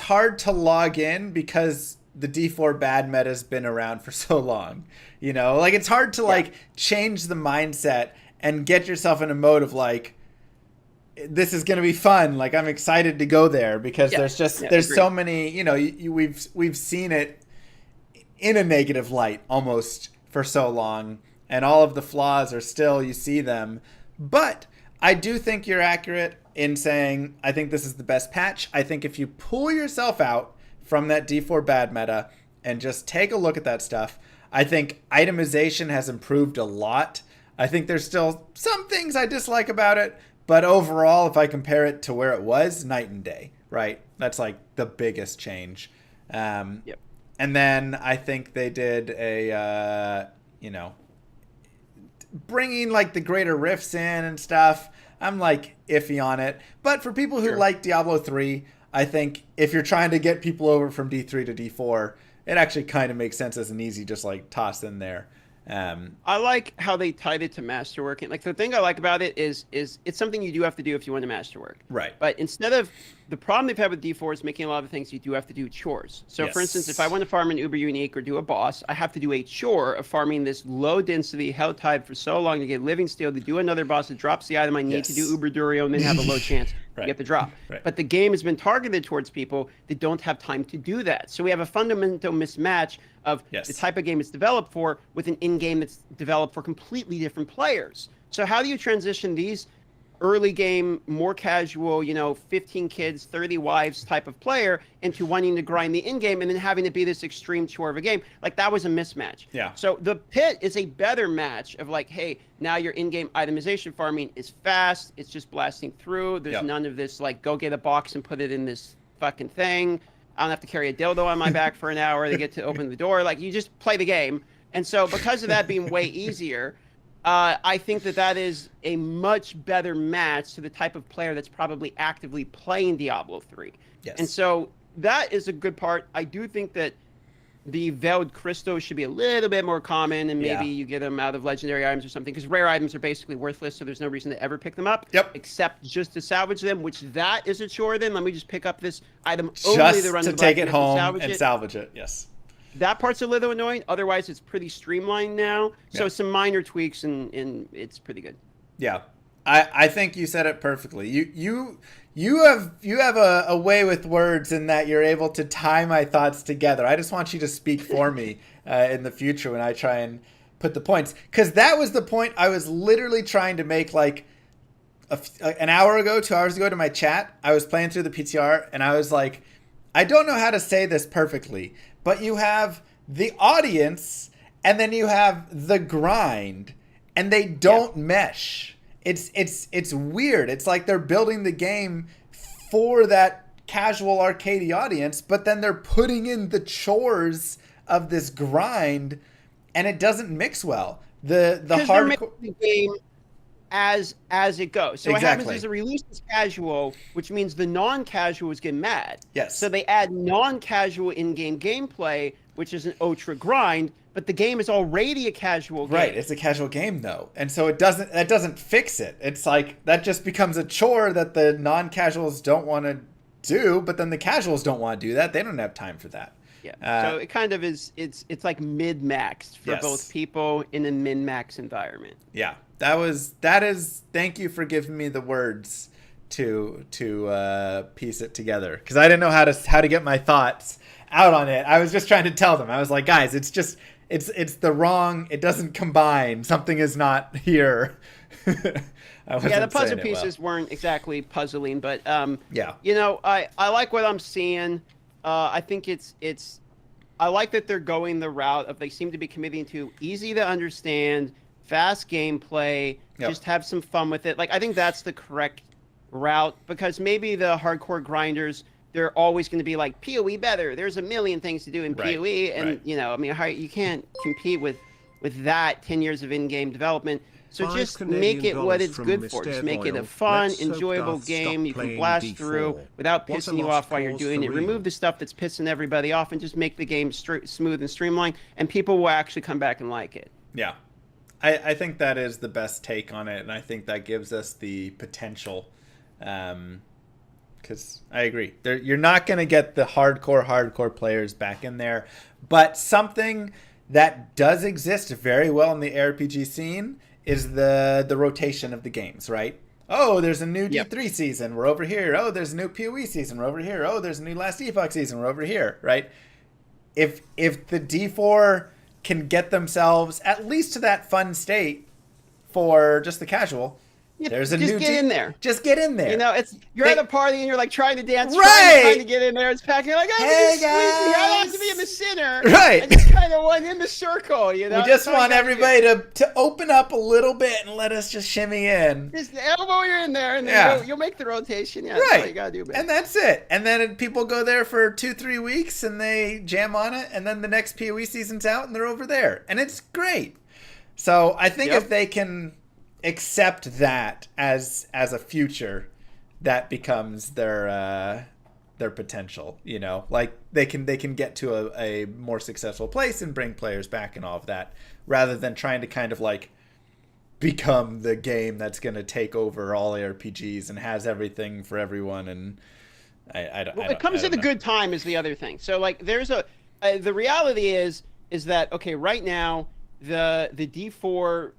hard to log in because the D4 bad meta's been around for so long. You know, like it's hard to like change the mindset and get yourself in a mode of like, this is going to be fun. Like I'm excited to go there, because there's so many, you know, we've seen it in a negative light almost for so long, and all of the flaws are still, you see them. But I do think you're accurate in saying, I think this is the best patch. I think if you pull yourself out from that D4 bad meta and just take a look at that stuff, I think itemization has improved a lot. I think there's still some things I dislike about it, but overall, if I compare it to where it was, night and day, right? That's like the biggest change. Yep. And then I think they did a, bringing like the greater rifts in and stuff. I'm like iffy on it. But for people who like Diablo 3, I think if you're trying to get people over from D3 to D4, it actually kind of makes sense as an easy just like toss in there. I like how they tied it to masterwork. And like the thing I like about it is it's something you do have to do if you want to masterwork. Right. But instead of the problem they've had with D4 is making a lot of things you do have to do chores. So for instance, if I want to farm an Uber Unique or do a boss, I have to do a chore of farming this low density held tide for so long to get living steel to do another boss that drops the item I need to do Uber Durio and then have a low chance to get the drop. Right. But the game has been targeted towards people that don't have time to do that. So we have a fundamental mismatch of the type of game it's developed for with an in-game that's developed for completely different players. So how do you transition these early game, more casual, 15 kids, 30 wives type of player into wanting to grind the in-game and then having to be this extreme chore of a game? Like that was a mismatch. Yeah. So the pit is a better match of like, hey, now your in-game itemization farming is fast. It's just blasting through. There's none of this like, go get a box and put it in this fucking thing. I don't have to carry a dildo on my back for an hour to get to open the door. Like you just play the game. And so because of that being way easier, I think that is a much better match to the type of player that's probably actively playing Diablo 3. Yes. And so that is a good part. I do think that the veiled crystals should be a little bit more common, and maybe you get them out of legendary items or something, because rare items are basically worthless, so there's no reason to ever pick them up. Except just to salvage them, which that is a chore then. Let me just pick up this item only to run to the take it blacksmith home and salvage it. Yes. That part's a little annoying. Otherwise, it's pretty streamlined now. So some minor tweaks, and it's pretty good. Yeah, I think you said it perfectly. You have a way with words in that you're able to tie my thoughts together. I just want you to speak for me in the future when I try and put the points, because that was the point I was literally trying to make. Like an hour ago, 2 hours ago to my chat. I was playing through the PTR and I was like, I don't know how to say this perfectly, but you have the audience and then you have the grind, and they don't mesh. It's weird. It's like they're building the game for that casual arcadey audience, but then they're putting in the chores of this grind, and it doesn't mix well. The hardcore the game as it goes. So what happens Exactly. is the release is casual, which means the non-casuals get mad. Yes. So they add non-casual in-game gameplay, which is an ultra grind, but the game is already a casual game. Right, it's a casual game though, and so that doesn't fix it. It's like that just becomes a chore that the non-casuals don't want to do, but then the casuals don't want to do that. They don't have time for that. Yeah. So it kind of is. It's like mid-maxed for Yes. both people in a min-max environment. Yeah, that is. Thank you for giving me the words to piece it together, because I didn't know how to get my thoughts out on it. I was just trying to tell them. I was like, guys, it's just it's the wrong. It doesn't combine. Something is not here. Yeah, the puzzle pieces weren't exactly puzzling, but yeah, you know, I like what I'm seeing. I think it's I like that they're going the route of, they seem to be committing to easy to understand, fast gameplay, just have some fun with it. Like, I think that's the correct route, because maybe the hardcore grinders, they're always going to be like, PoE better. There's a million things to do in PoE, and you know, I mean, you can't compete with that 10 years of in-game development. So just make it what it's good for. Just make it a fun, enjoyable game you can blast through without pissing you off while you're doing it. Remove the stuff that's pissing everybody off and just make the game smooth and streamlined, and people will actually come back and like it. Yeah. I think that is the best take on it, and I think that gives us the potential. Because I agree. You're not going to get the hardcore players back in there, but something that does exist very well in the ARPG scene is the rotation of the games, right? Oh, there's a new D3 season, we're over here. Oh, there's a new PoE season, we're over here. Oh, there's a new Last Epoch season, we're over here, right? If the D4 can get themselves at least to that fun state for just the casual, there's a new Just get in there. Just get in there. You know, you're at a party and you're like trying to dance, Right. trying to get in there. It's packed. You're like, oh, Hey, hey guys, I don't have guys. to be in the center. Right. I just kind of want in the circle. You know, We just That's all want you gotta everybody to open up a little bit and let us just shimmy in. do. Just elbow you're in there, and then you'll make the rotation. Yeah, that's all you gotta do, man. And that's it. And then people go there for 2-3 weeks and they jam on it, and then the next PoE season's out and they're over there, and it's great. So I think if they can accept that as a future, that becomes their potential. You know, like they can get to a more successful place and bring players back and all of that, rather than trying to kind of like become the game that's going to take over all ARPGs and has everything for everyone. And it comes at a good time is the other thing. So like there's the reality is that, okay, right now the D4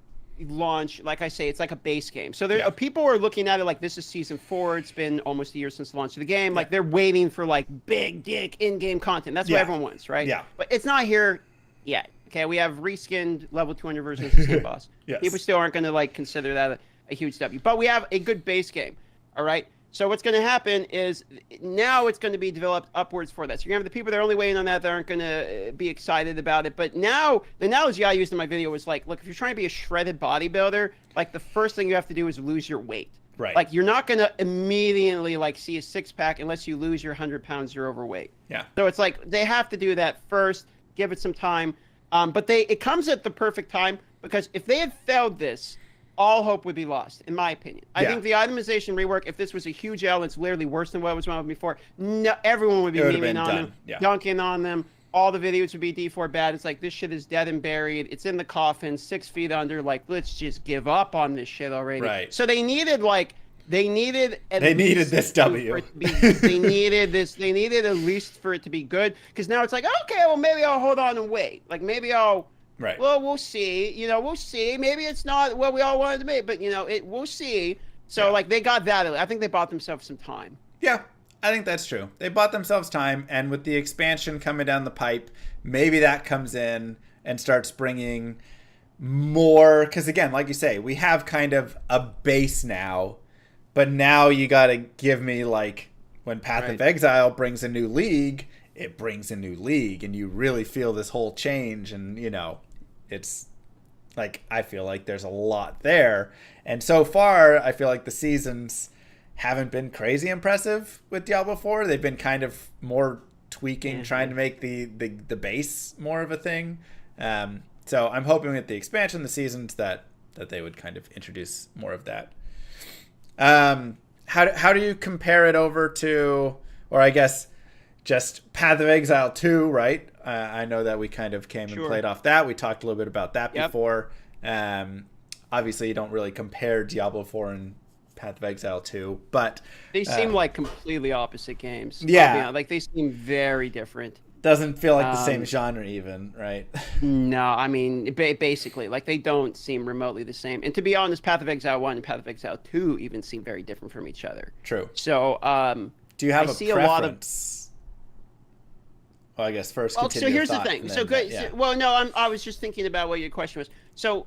launch, like I say, it's like a base game. So there people are looking at it like this is season 4. It's been almost a year since the launch of the game. Like they're waiting for like big dick in-game content. That's what everyone wants, right? Yeah. But it's not here yet. Okay, we have reskinned level 200 versions of the same boss. Yes. People still aren't going to like consider that a huge W. But we have a good base game. All right. So what's going to happen is now it's going to be developed upwards for that. So you're going to have the people that are only waiting on that aren't going to be excited about it. But now, the analogy I used in my video was like, look, if you're trying to be a shredded bodybuilder, like the first thing you have to do is lose your weight. Right. Like you're not going to immediately like see a six-pack unless you lose your 100 pounds you're overweight. Yeah. So it's like they have to do that first, give it some time. But it comes at the perfect time, because if they had failed this, all hope would be lost, in my opinion. I think the itemization rework, if this was a huge L, it's literally worse than what was wrong before, everyone would be memeing on them, dunking on them. All the videos would be D4 bad. It's like, this shit is dead and buried. It's in the coffin, 6 feet under. Like, let's just give up on this shit already. Right. So they needed this W. They needed at least for it to be good. Because now it's like, okay, well, maybe I'll hold on and wait. Like, maybe I'll... Right. Well, we'll see. You know, we'll see. Maybe it's not what we all wanted to be, but you know, we'll see. So like they got that. I think they bought themselves some time. Yeah, I think that's true. They bought themselves time, and with the expansion coming down the pipe, maybe that comes in and starts bringing more. Because again, like you say, we have kind of a base now but now you got to give me like when Path of Exile brings a new league, it brings a new league, and you really feel this whole change, and you know, it's like I feel like there's a lot there, and so far I feel like the seasons haven't been crazy impressive with Diablo 4. They've been kind of more tweaking, trying to make the base more of a thing. So I'm hoping with the expansion, the seasons, that they would kind of introduce more of that. How do you compare it over to, or I guess just Path of Exile 2, right? I know that we kind of came and played off that. We talked a little bit about that before. Obviously, you don't really compare Diablo 4 and Path of Exile 2, but they seem like completely opposite games. Yeah, like they seem very different. Doesn't feel like the same genre even, right? No, I mean, basically, like they don't seem remotely the same. And to be honest, Path of Exile 1 and Path of Exile 2 even seem very different from each other. True. So, do you have I a see preference? A lot of... Well, I guess first. Well, so here's the thing. Then, so good. Yeah. Well, no, I was just thinking about what your question was. So,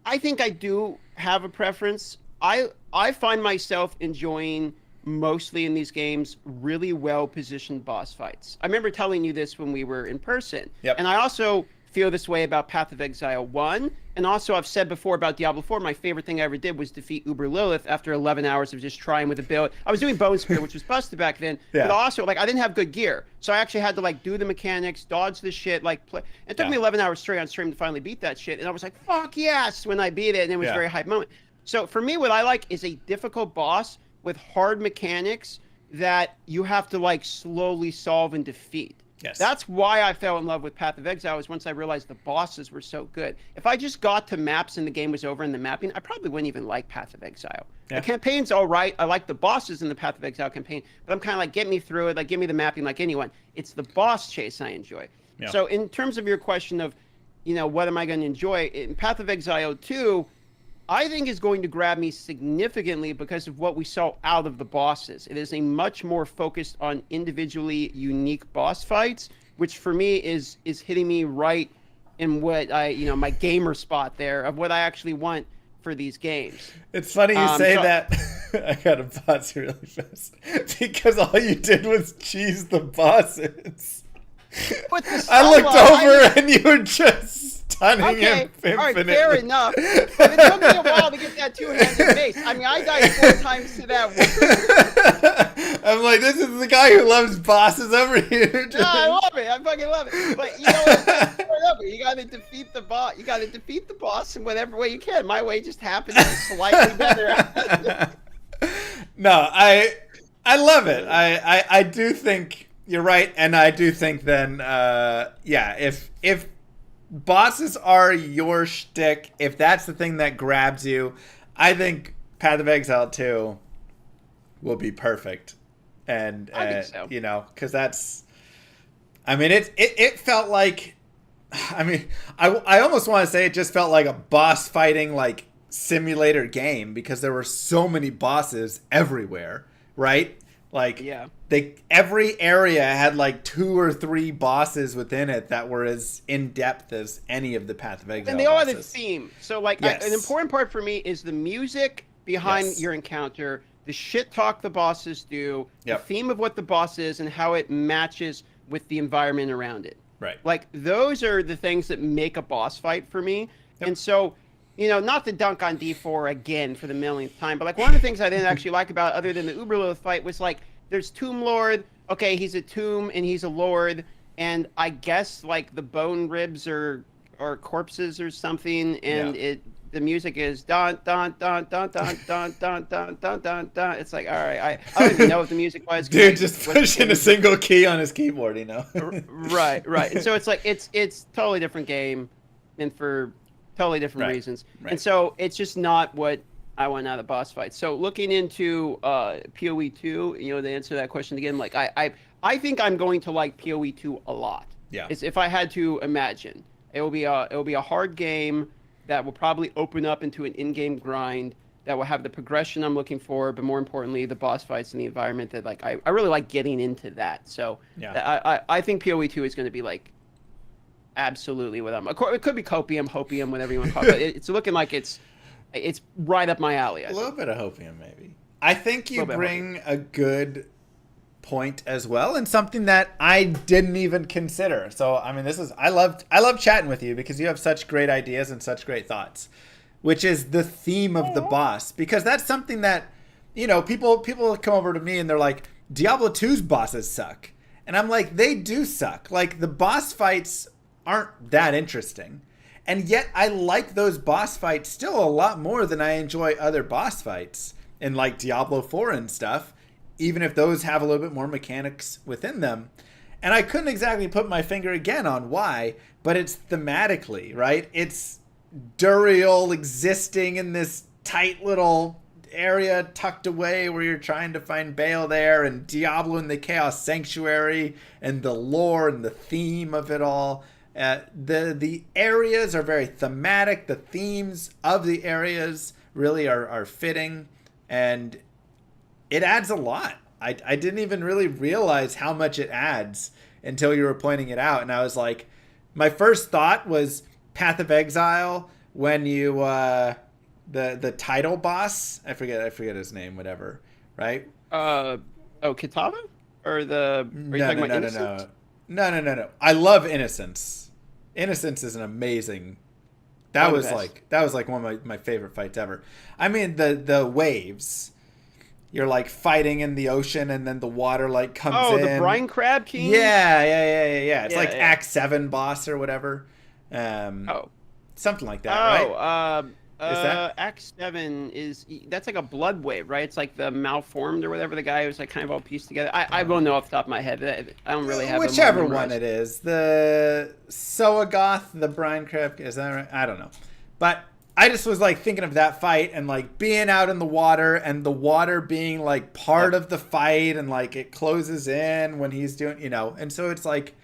I think I do have a preference. I find myself enjoying mostly in these games really well positioned boss fights. I remember telling you this when we were in person. Yep. And I also feel this way about Path of Exile 1. And also I've said before about Diablo 4, my favorite thing I ever did was defeat Uber Lilith after 11 hours of just trying with a build. I was doing Bone Spear, which was busted back then, but also like I didn't have good gear. So I actually had to like do the mechanics, dodge the shit, like play. It took me 11 hours straight on stream to finally beat that shit. And I was like, fuck yes, when I beat it. And it was a very hype moment. So for me, what I like is a difficult boss with hard mechanics that you have to like slowly solve and defeat. Yes. That's why I fell in love with Path of Exile, is once I realized the bosses were so good. If I just got to maps and the game was over in the mapping, I probably wouldn't even like Path of Exile. Yeah. The campaign's all right. I like the bosses in the Path of Exile campaign, but I'm kind of like, get me through it, like give me the mapping like anyone. It's the boss chase I enjoy. Yeah. So in terms of your question of, you know, what am I going to enjoy, in Path of Exile 2, I think is going to grab me significantly because of what we saw out of the bosses. It is a much more focused on individually unique boss fights, which for me is hitting me right in what I, you know, my gamer spot there of what I actually want for these games. It's funny you say that. I gotta pause really fast because all you did was cheese the bosses. I looked over and you were just stunning him infinitely. All right, fair enough. But it took me a while to get that two-handed mace. I mean, I died 4 times to that one. I'm like, this is the guy who loves bosses over here. No, I love it. I fucking love it. But you know what? You gotta defeat the boss. You gotta defeat the boss in whatever way you can. My way just happens to be slightly better. No, I love it. I do think you're right, and I do think then, if bosses are your shtick, if that's the thing that grabs you, I think Path of Exile 2 will be perfect. And I think so. You know, because that's, I mean, it felt like, I mean, I almost want to say it just felt like a boss fighting like simulator game because there were so many bosses everywhere, right? Like, every area had like 2 or 3 bosses within it that were as in depth as any of the Path of Exile. And they all bosses. had a theme. So, like, an important part for me is the music behind your encounter, the shit talk the bosses do, the theme of what the boss is, and how it matches with the environment around it. Right. Like, those are the things that make a boss fight for me. And so, you know, not to dunk on D4 again for the millionth time, but like one of the things I didn't actually like about it, other than the Uber Lilith fight, was like, there's Tomb Lord. Okay, he's a tomb and he's a lord, and I guess like the bone ribs are corpses or something, and the music is dun dun dun dun dun dun dun dun dun dun dun. It's like, all right, I don't even know what the music was. Dude, just pushing a single key on his keyboard, you know. Right. And so it's like it's totally different game, and for totally different reasons. Right. And so it's just not what I want out of the boss fight. So looking into PoE 2, you know, to answer that question again, like I think I'm going to like PoE 2 a lot. Yeah. It's, if I had to imagine, it will be a hard game that will probably open up into an in-game grind that will have the progression I'm looking for, but more importantly, the boss fights and the environment that like I really like getting into that. So I think PoE 2 is going to be like absolutely what I'm. It could be copium, hopium, whatever you want to call it. It's looking like it's It's right up my alley. A little bit of hopium, maybe. I think you bring a good point as well, and something that I didn't even consider. So, I mean, I love chatting with you because you have such great ideas and such great thoughts, which is the theme of the boss, because that's something that, you know, people come over to me and they're like, Diablo 2's bosses suck. And I'm like, they do suck. Like, the boss fights aren't that interesting. And yet I like those boss fights still a lot more than I enjoy other boss fights in like Diablo 4 and stuff, even if those have a little bit more mechanics within them. And I couldn't exactly put my finger again on why, but it's thematically, right? It's Duriel existing in this tight little area tucked away where you're trying to find Baal there, and Diablo in the Chaos Sanctuary, and the lore and the theme of it all. The areas are very thematic. The themes of the areas really are fitting, and it adds a lot. I didn't even really realize how much it adds until you were pointing it out, and I was like, my first thought was Path of Exile when you the title boss, I forget his name, whatever, right? Kitava? Or the are you talking about Innocence? No. I love Innocence. Innocence is an amazing. That was like one of my favorite fights ever. I mean, the waves. You're like fighting in the ocean, and then the water like comes in. Oh, the brine crab king. Yeah. It's like Act 7 boss or whatever. Something like that, right? Is that Act 7 that's like a blood wave, right? It's like the malformed or whatever, the guy who's like kind of all pieced together. I don't know off the top of my head. I don't really have whichever one it is. The Soagoth, the brine crab, is that right? I don't know. But I just was like thinking of that fight and like being out in the water, and the water being like part of the fight, and like it closes in when he's doing, you know, and so it's like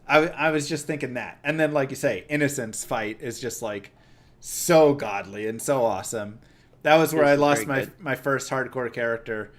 I was just thinking that. And then like you say, Innocence fight is just like so godly and so awesome. That was where I lost my first hardcore character,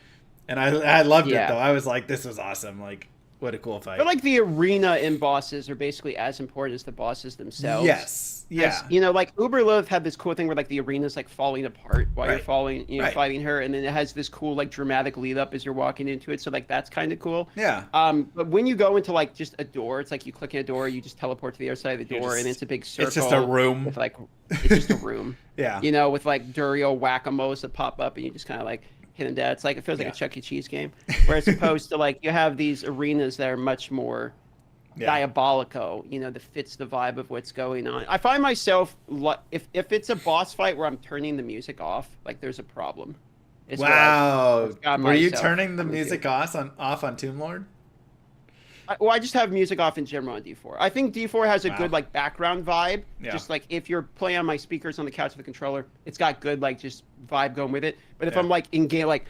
and I loved it though. I was like, this was awesome. Like, what a cool fight. But like the arena in bosses are basically as important as the bosses themselves. Yes. Yeah. You know, like Uberlith had this cool thing where like the arena's like falling apart while you're fighting her, and then it has this cool like dramatic lead up as you're walking into it. So like that's kind of cool. Yeah. But when you go into like just a door, it's like you click in a door, you just teleport to the other side of the door, and it's a big circle. It's just a room. With like it's just a room. Yeah. You know, with like Duriel whack-a-moles that pop up, and you just kind of like hit them down. It's like it feels like a Chuck E. Cheese game, whereas opposed to like you have these arenas that are much more diabolico, you know, that fits the vibe of what's going on. I find myself if it's a boss fight where I'm turning the music off, like there's a problem. Wow. Were you turning the music off on Tomb Lord? I just have music off in general on D4. I think D4 has a good like background vibe. Yeah. Just like if you're playing on my speakers on the couch with the controller, it's got good like just vibe going with it. But if I'm like in game, like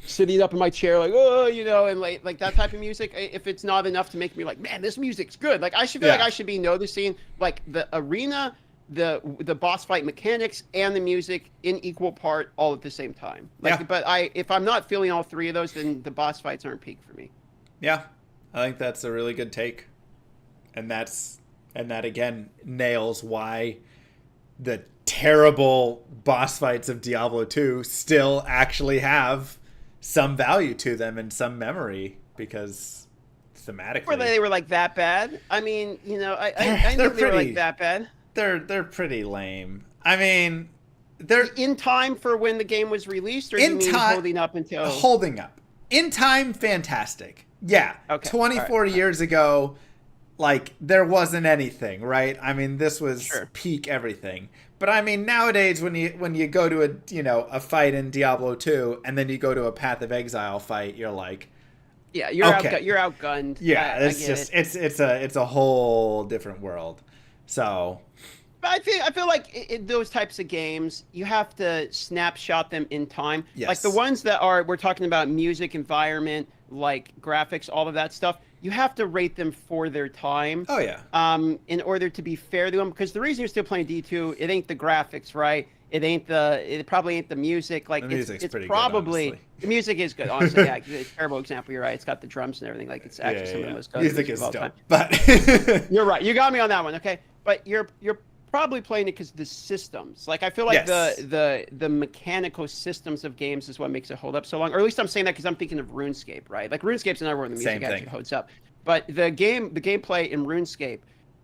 sitting up in my chair, like you know, and like that type of music, if it's not enough to make me like, man, this music's good. Like I should feel like I should be noticing like the arena, the boss fight mechanics, and the music in equal part all at the same time. Like, but if I'm not feeling all three of those, then the boss fights aren't peak for me. Yeah. I think that's a really good take, and that again nails why the terrible boss fights of Diablo 2 still actually have some value to them and some memory, because thematically were they were like that bad. I mean, you know, I knew they were like that bad. They're pretty lame. I mean, they're in time for when the game was released, or in time holding up in time. Fantastic. Yeah, okay. 24 years ago, like, there wasn't anything, right? I mean, this was peak everything. But I mean, nowadays, when you go to a fight in Diablo 2, and then you go to a Path of Exile fight, you're like, you're outgunned. Yeah, it's a whole different world. So, but I feel like in those types of games, you have to snapshot them in time. Yes. Like the ones that we're talking about music, environment, like graphics, all of that stuff, you have to rate them for their time. Oh yeah. In order to be fair to them, because the reason you're still playing D2, it ain't the graphics, right? It probably ain't the music. Like it's probably good, the music is good. Honestly, yeah, it's a terrible example. You're right. It's got the drums and everything. Like it's actually some of the most good music is dope. But you're right. You got me on that one. Okay, but you're probably playing it because the systems. Like I feel like Yes. the mechanical systems of games is what makes it hold up so long. Or at least I'm saying that because I'm thinking of RuneScape, right? Like RuneScape's another one the music Same actually thing. holds up. But the gameplay in RuneScape,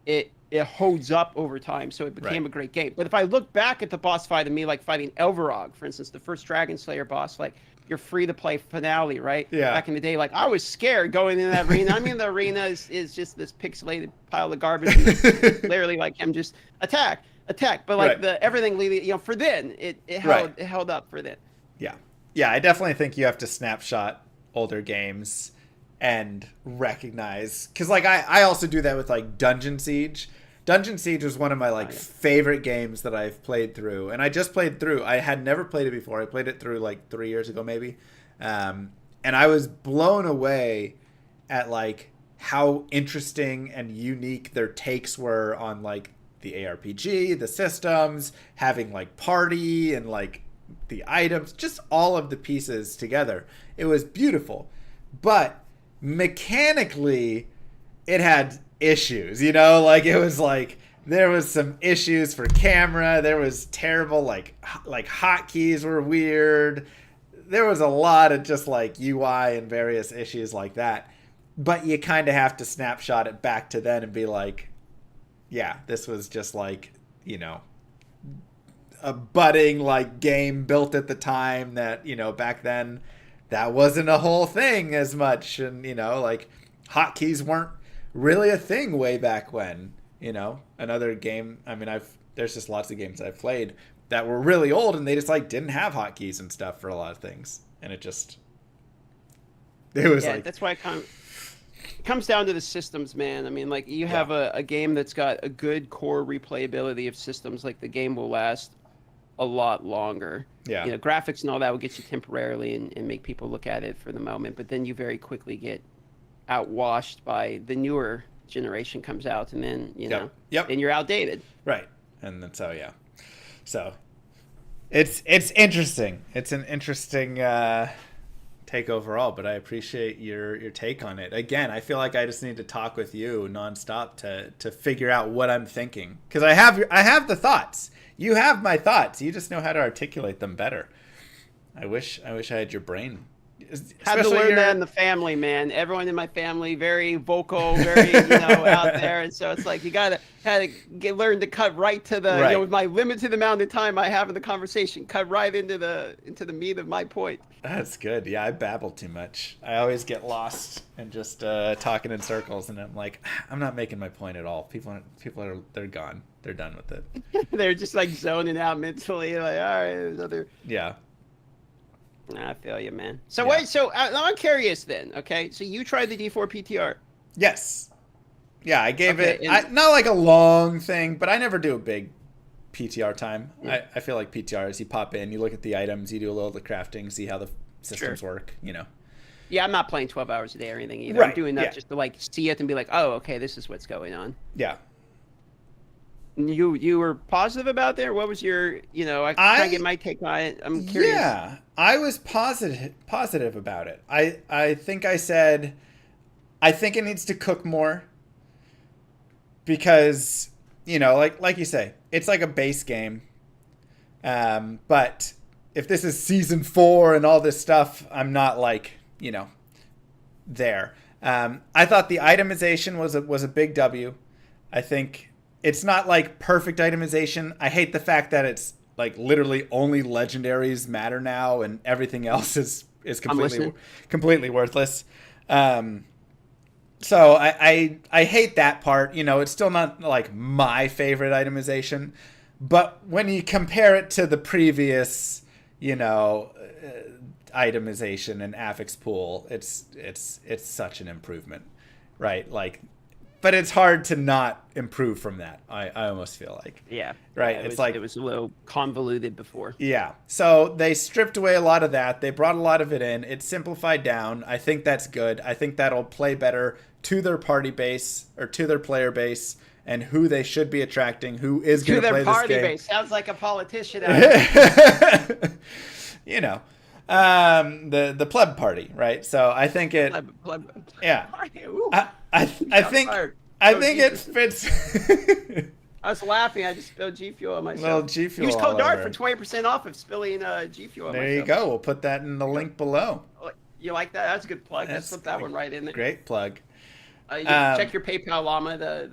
it holds up over time, so it became Right. a great game. But if I look back at the boss fight of me, like fighting Elvarog, for instance, the first Dragon Slayer boss, like your free to play finale, right? Yeah. Back in the day, like I was scared going in that arena. I mean, the arena is just this pixelated pile of garbage. And it's literally like him just attack. But like Right. everything leading, for then it held up for then. Yeah. Yeah, I definitely think you have to snapshot older games and recognize, because like I also do that with like Dungeon Siege. Dungeon Siege was one of my like favorite games that I've played through, and I just played through. I had never played it before. I played it through like 3 years ago maybe, and I was blown away at like how interesting and unique their takes were on like the ARPG, the systems, having like party and like the items, just all of the pieces together. It was beautiful, but mechanically it had issues, you know, like it was like there was some issues for camera. There was terrible like hotkeys were weird. There was a lot of just like UI and various issues like that. But you kind of have to snapshot it back to then and be like, yeah, this was just like, you know, a budding like game built at the time that, you know, back then that wasn't a whole thing as much. And, you know, like hotkeys weren't really a thing way back when, you know. Another game, I mean, there's just lots of games I've played that were really old and they just like didn't have hotkeys and stuff for a lot of things. And it was like, that's why it comes down to the systems, man. I mean, like you have a game that's got a good core replayability of systems, like the game will last a lot longer. Yeah. You know, graphics and all that will get you temporarily and make people look at it for the moment, but then you very quickly get outwashed by the newer generation comes out, and then you know, then you're outdated. Right. And then so it's interesting. It's an interesting take overall, but I appreciate your take on it. Again, I feel like I just need to talk with you nonstop to figure out what I'm thinking, because I have the thoughts. You have my thoughts. You just know how to articulate them better. I wish I had your brain. Had to learn that in the family, man. Everyone in my family very vocal, very out there, and so it's like you had to learn to cut right to the with my limited amount of time I have in the conversation, cut right into the meat of my point. That's good. Yeah, I babble too much. I always get lost and just talking in circles, and I'm like, I'm not making my point at all. People are they're gone. They're done with it. They're just like zoning out mentally, like, all right, there's other. Yeah. I feel you, man. So wait, so I'm curious then. Okay, so you tried the D4 PTR? Yes. Yeah, I gave it not like a long thing, but I never do a big PTR time. Yeah. I feel like PTR is you pop in, you look at the items, you do a little of the crafting, see how the systems work, you know. Yeah, I'm not playing 12 hours a day or anything either. Right. I'm doing that just to like see it and be like, oh, okay, this is what's going on. Yeah. You were positive about there? What was your, I try to get my take on it. I'm curious. Yeah, I was positive about it. I think I said, I think it needs to cook more because, like you say, it's like a base game. But if this is season 4 and all this stuff, I'm not like, there. I thought the itemization was a big W. I think it's not like perfect itemization. I hate the fact that it's like literally only legendaries matter now and everything else is completely worthless. So I hate that part. It's still not like my favorite itemization, but when you compare it to the previous, itemization and affix pool, it's such an improvement, right? Like, but it's hard to not improve from that. I almost feel like. Yeah. Right. Yeah, it was a little convoluted before. Yeah. So they stripped away a lot of that. They brought a lot of it in. It's simplified down. I think that's good. I think that'll play better to their party base or to their player base and who they should be attracting, who is going to play this game. To their party base. Sounds like a politician. The pleb party, right? So I think it. Yeah. I think it fits. I was laughing. I just spilled G Fuel on myself. Little G Fuel. Use code all Darth over. for 20% off of spilling G Fuel on There myself. you go. We'll put that in the link below. You like that? That's a good plug. That's Let's put that one right in there. Great plug. You check your PayPal llama. The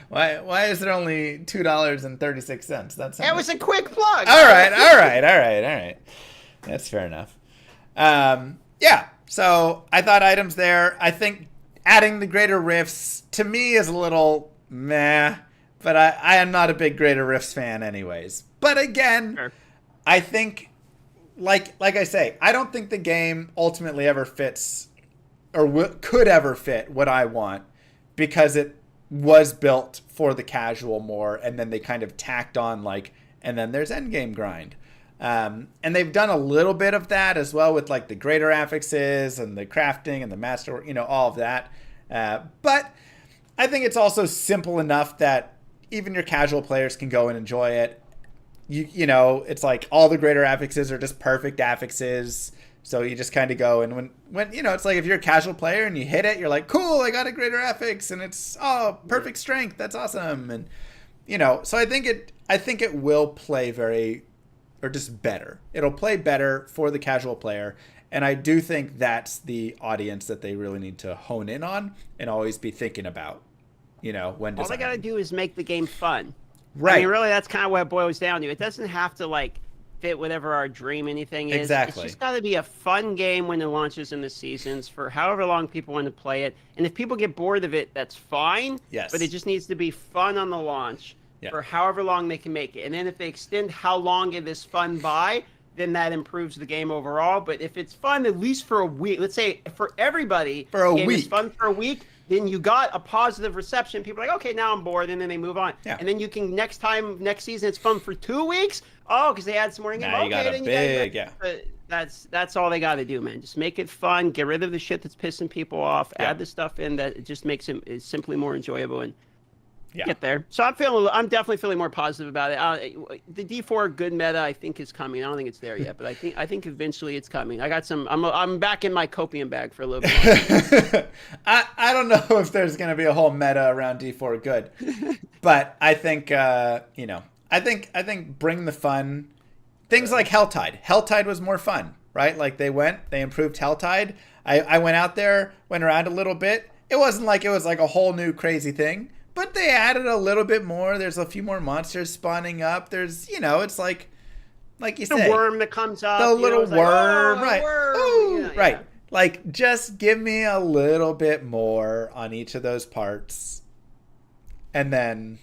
Why is it only $2.36? That was a quick plug. All right. That's fair enough. Yeah. So I thought items there. I think adding the greater rifts to me is a little meh, but I am not a big greater rifts fan anyways. But again, Sure. I think like I say, I don't think the game ultimately ever fits or could ever fit what I want, because it was built for the casual more, and then they kind of tacked on like, and then there's endgame grind. And they've done a little bit of that as well with like the greater affixes and the crafting and the master, all of that. But I think it's also simple enough that even your casual players can go and enjoy it. You know, it's like all the greater affixes are just perfect affixes. So you just kind of go, and when it's like if you're a casual player and you hit it, you're like, cool, I got a greater affix, and it's perfect strength, that's awesome. And so I think it will play just better. It'll play better for the casual player, and I do think that's the audience that they really need to hone in on and always be thinking about. When designing. All they gotta do is make the game fun. Right. I mean, really, that's kind of what it boils down to. It doesn't have to like fit whatever our dream anything is. Exactly. It's just got to be a fun game when it launches in the seasons for however long people want to play it. And if people get bored of it, that's fine. Yes. But it just needs to be fun on the launch for however long they can make it. And then if they extend how long it is fun by, then that improves the game overall. But if it's fun at least for a week, let's say for everybody, for a the game week, is fun for a week, then you got a positive reception. People are like, okay, now I'm bored, and then they move on. Yeah. And then you can next season it's fun for 2 weeks. Oh, because they add some more in game. Now you got a big, But that's all they got to do, man. Just make it fun. Get rid of the shit that's pissing people off. Yeah. Add the stuff in that it just makes it simply more enjoyable and get there. So I'm definitely feeling more positive about it. The D4 good meta I think is coming. I don't think it's there yet, but I think eventually it's coming. I got some. I'm back in my copium bag for a little bit. I don't know if there's going to be a whole meta around D4 good, but I think I think bring the fun. Things like Helltide. Helltide was more fun, right? Like they improved Helltide. I went out there, went around a little bit. It wasn't like it was like a whole new crazy thing, but they added a little bit more. There's a few more monsters spawning up. There's, it's like you say, the worm that comes up, the little worm, right? Ooh, Yeah, right. Like, just give me a little bit more on each of those parts, and then,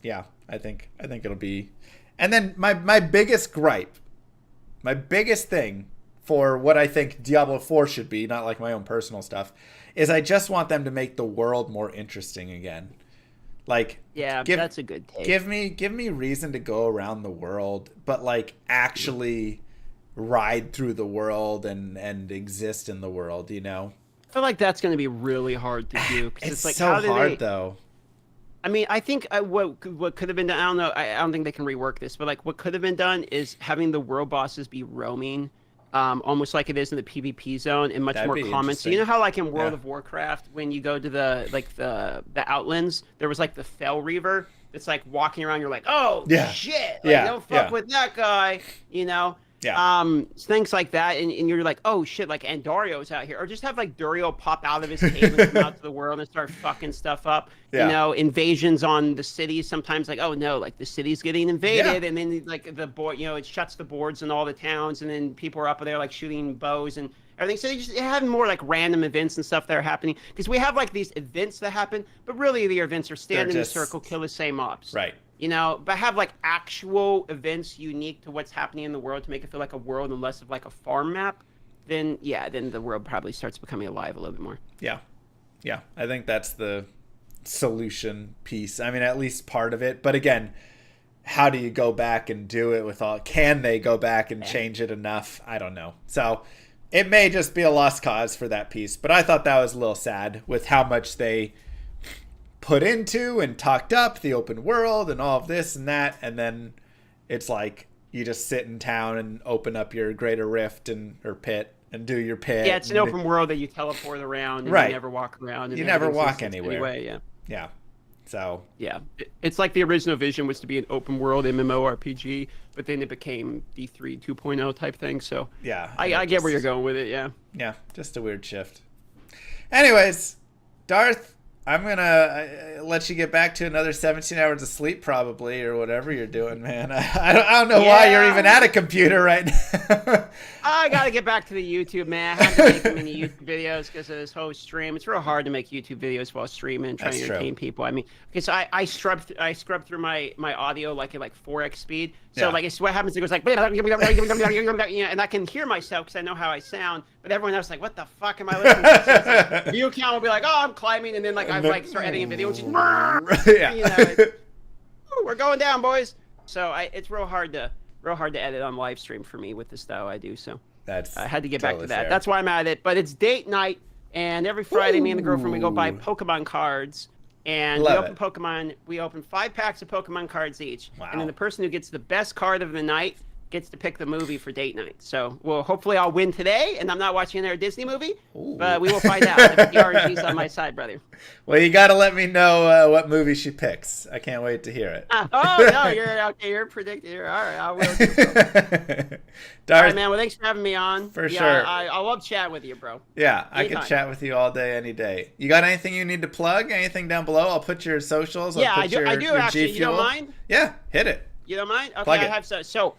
I think it'll be. And then my biggest gripe, my biggest thing for what I think Diablo 4 should be, not like my own personal stuff, is I just want them to make the world more interesting again. Like, that's a good take. Give me reason to go around the world, but like actually ride through the world and exist in the world. I feel like that's going to be really hard to do. It's like, so hard though. I mean, I think what could have been done. I don't know. I don't think they can rework this, but like what could have been done is having the world bosses be roaming. Almost like it is in the PvP zone, and much more common. So you know how like in World of Warcraft, when you go to the outlands, there was like the Fell Reaver that's like walking around. You're like, oh shit, like, don't fuck with that guy, things like that, and you're like, oh shit, like Andario's out here, or just have like Duriel pop out of his cave and come out to the world and start fucking stuff up. Invasions on the city sometimes, like, oh no, like the city's getting invaded, and then like the board, it shuts the boards in all the towns, and then people are up there like shooting bows and everything. So they have more like random events and stuff that are happening, because we have like these events that happen, but really the events are stand in a circle, kill the same mobs, right? But have like actual events unique to what's happening in the world to make it feel like a world and less of like a farm map, then the world probably starts becoming alive a little bit more. Yeah. I think that's the solution piece. I mean, at least part of it. But again, how do you go back and do it with all? Can they go back and change it enough? I don't know. So it may just be a lost cause for that piece. But I thought that was a little sad with how much they put into and talked up the open world and all of this and that, and then it's like you just sit in town and open up your greater rift or pit and do your pit. Yeah, it's an open world that you teleport around and you never walk around. And you never walk anywhere. Anyway, So yeah, it's like the original vision was to be an open world MMORPG, but then it became D3 2.0 type thing. So yeah, I get where you're going with it. Yeah. Yeah, just a weird shift. Anyways, Darth, I'm gonna let you get back to another 17 hours of sleep, probably, or whatever you're doing, man. I don't know why you're even at a computer right now. I gotta get back to the YouTube, man. I have to make many YouTube videos because of this whole stream. It's real hard to make YouTube videos while streaming and trying to entertain people. I mean, because I scrub through my audio like at like 4x speed. So like it's what happens. It goes like, you know, and I can hear myself because I know how I sound. But everyone else is like, what the fuck am I listening to? Like, view count will be like, oh, I'm climbing, and then like I like start editing a video, which is, you know, we're going down, boys. So it's real hard to edit on live stream for me with the style I do. So I had to get back to that. That's why I'm at it. But it's date night, and every Friday, me and the girlfriend we go buy Pokemon cards, and we open 5 packs of Pokemon cards each. Wow. And then the person who gets the best card of the night gets to pick the movie for date night. So, well, hopefully I'll win today, and I'm not watching another Disney movie, but we will find out if the RNG's on my side, brother. Well, you got to let me know what movie she picks. I can't wait to hear it. Oh, no, you're predicting. All right, I will. Darth, all right, man, well, thanks for having me on. For sure. I love chatting with you, bro. Yeah, I can chat with you all day, any day. You got anything you need to plug? Anything down below? I'll put your socials. Yeah, I do actually. You don't mind? Yeah, hit it. You don't mind? Okay, Plug I have so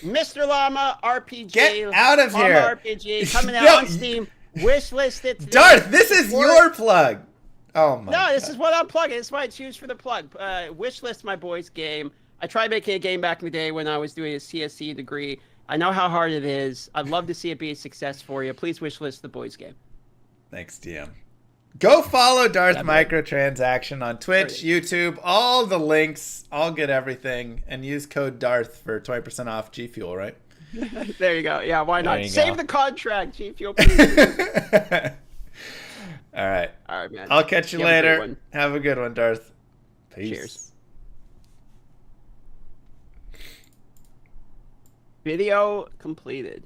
Mr. Llama RPG. Get out of here. Llama RPG coming out on Steam. Wishlist it today. Darth, this is your plug. Oh my. No, this is what I'm plugging. This is what I choose for the plug. Wishlist my boys game. I tried making a game back in the day when I was doing a CSE degree. I know how hard it is. I'd love to see it be a success for you. Please wishlist the boys game. Thanks, DM. Go follow Darth Microtransaction on Twitch, YouTube, all the links. I'll get everything. And use code Darth for 20% off G Fuel, right? There you go. Yeah, why not? Save the contract, G Fuel. All right. All right, man. I'll catch you later. Have a good one, Darth. Peace. Cheers. Video completed.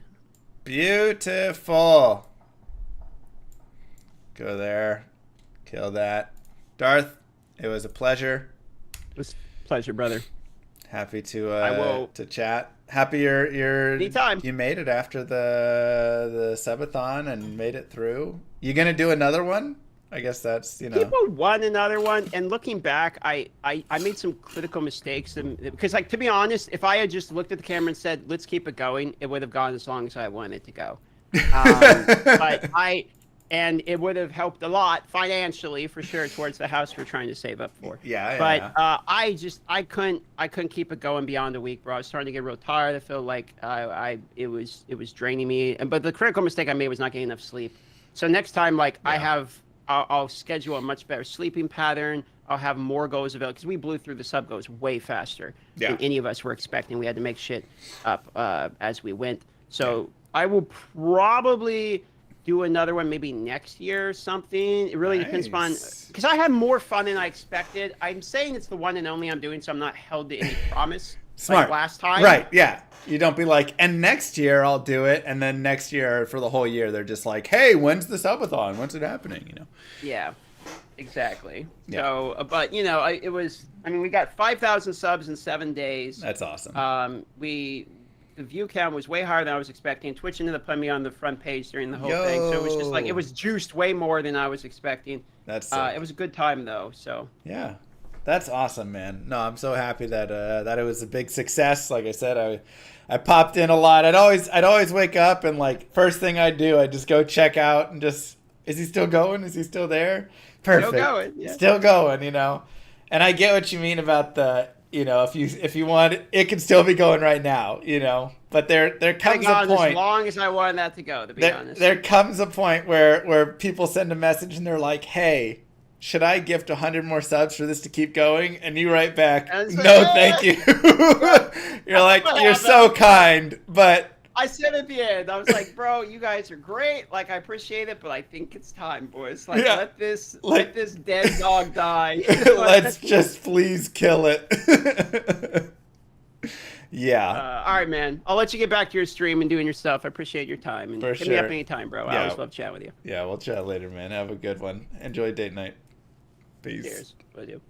Beautiful. Go there. Kill that. Darth, it was a pleasure. It was a pleasure, brother. Happy to chat. Happy you're anytime. You made it after the subathon and made it through. You gonna do another one? I guess that's, you know. People want another one, and looking back, I made some critical mistakes, because, like, to be honest, if I had just looked at the camera and said, let's keep it going, it would have gone as long as I wanted it to go. And it would have helped a lot financially, for sure, towards the house we're trying to save up for. I couldn't keep it going beyond a week, bro. I was starting to get real tired. I feel like it was draining me. But the critical mistake I made was not getting enough sleep. So next time, like, I'll schedule a much better sleeping pattern. I'll have more goes available, because we blew through the sub goes way faster than any of us were expecting. We had to make shit up as we went. So I will probably do another one maybe next year or something. It really depends upon, because I had more fun than I expected. I'm saying it's the one and only I'm doing, so I'm not held to any promise. Smart. Like last time. Right, yeah. You don't be like, and next year I'll do it, and then next year for the whole year they're just like, hey, when's the subathon? When's it happening? You know? Yeah, exactly. Yeah. So, but you know, we got 5,000 subs in 7 days. That's awesome. The view count was way higher than I was expecting. Twitch ended up putting me on the front page during the whole thing, so it was just like, it was juiced way more than I was expecting. That's it was a good time though. So yeah, that's awesome, man. No, I'm so happy that that it was a big success. Like I said, I popped in a lot. I'd always wake up and, like, first thing I'd do, I'd just go check out and just, is he still going? Is he still there? Perfect. Still going. Yeah. Still going. You know, and I get what you mean about the. You know, if you want, it can still be going right now, you know. But there comes a point. As long as I wanted that to go, to be honest. There comes a point where people send a message and they're like, "Hey, should I gift 100 more subs for this to keep going?" And you write back, "No, thank you." You're like, "You're so kind," but I said at the end, I was like, bro, you guys are great. Like, I appreciate it, but I think it's time, boys. Like, let this dead dog die. Let's just please kill it. Yeah. All right, man. I'll let you get back to your stream and doing your stuff. I appreciate your time. And hit me up anytime, bro. I always love chatting with you. Yeah, we'll chat later, man. Have a good one. Enjoy date night. Peace. Cheers. Will do.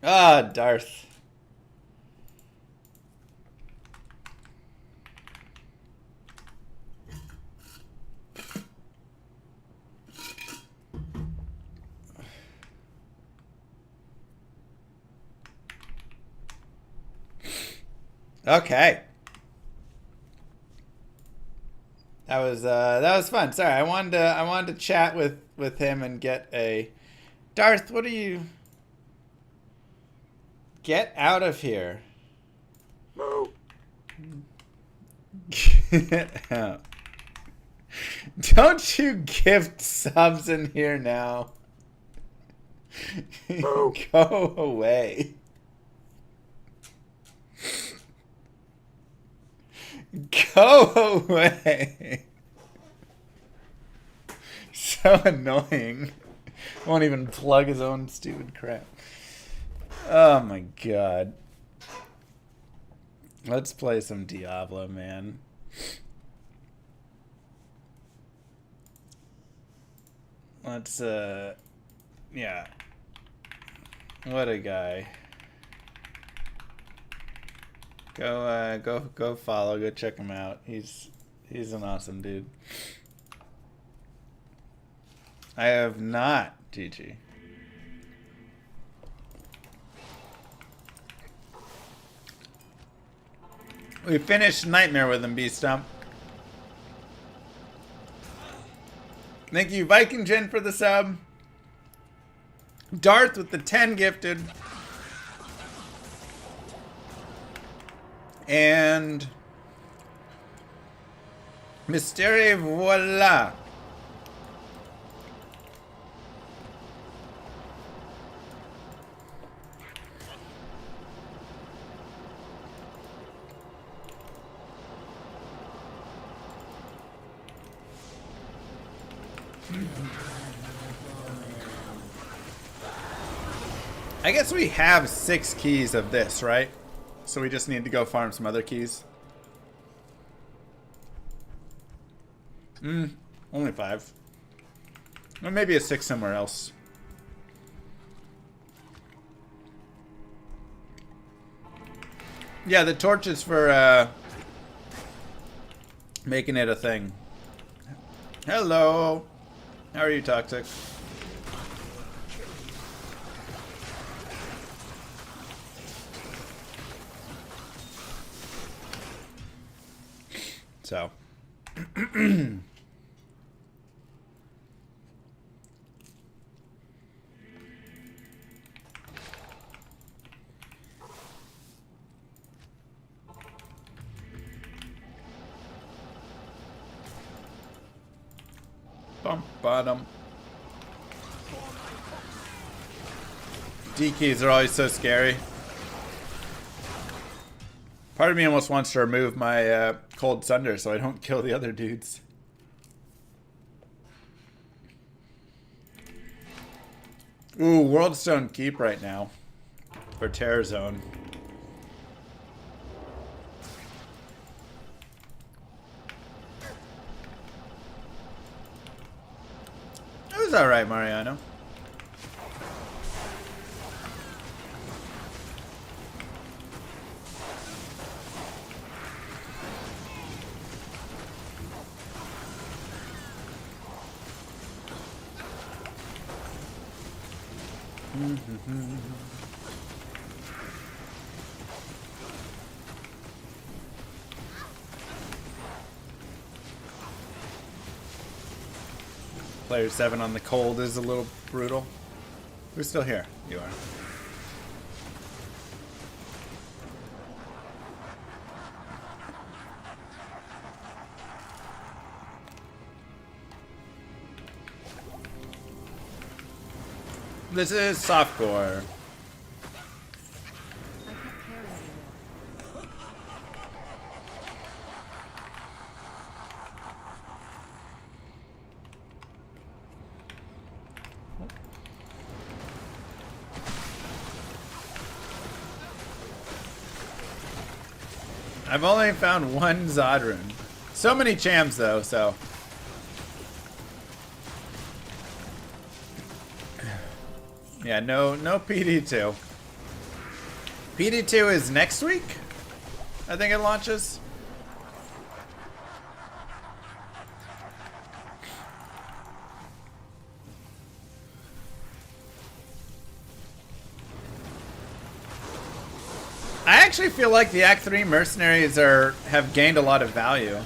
Ah, Darth. Okay. That was fun. Sorry, I wanted to chat with him and get a Darth, what are you? Get out of here. Get out. Don't you gift subs in here now. Go away. Go away. So annoying. Won't even plug his own stupid crap. Oh my god. Let's play some Diablo, man. Let's, yeah. What a guy. Go follow, go check him out. He's an awesome dude. I have not, GG. We finished Nightmare with him, B-Stump. Thank you, Viking Jin, for the sub. Darth with the 10 gifted. And Mystere Voila. I guess we have 6 keys of this, right? So we just need to go farm some other keys. Only 5. Or maybe a 6 somewhere else. Yeah, the torch is for making it a thing. Hello. How are you, Toxic? So. Bottom. D keys are always so scary. Part of me almost wants to remove my Cold Sunder so I don't kill the other dudes. Ooh, Worldstone Keep right now for Terror Zone. It was alright, Mariano. Player 7 on the cold is a little brutal. Who's still here? You are. This is softcore. I've only found 1 Zod rune. So many chams though, so. Yeah, no PD2. PD2 is next week? I think it launches. I actually feel like the Act 3 mercenaries have gained a lot of value.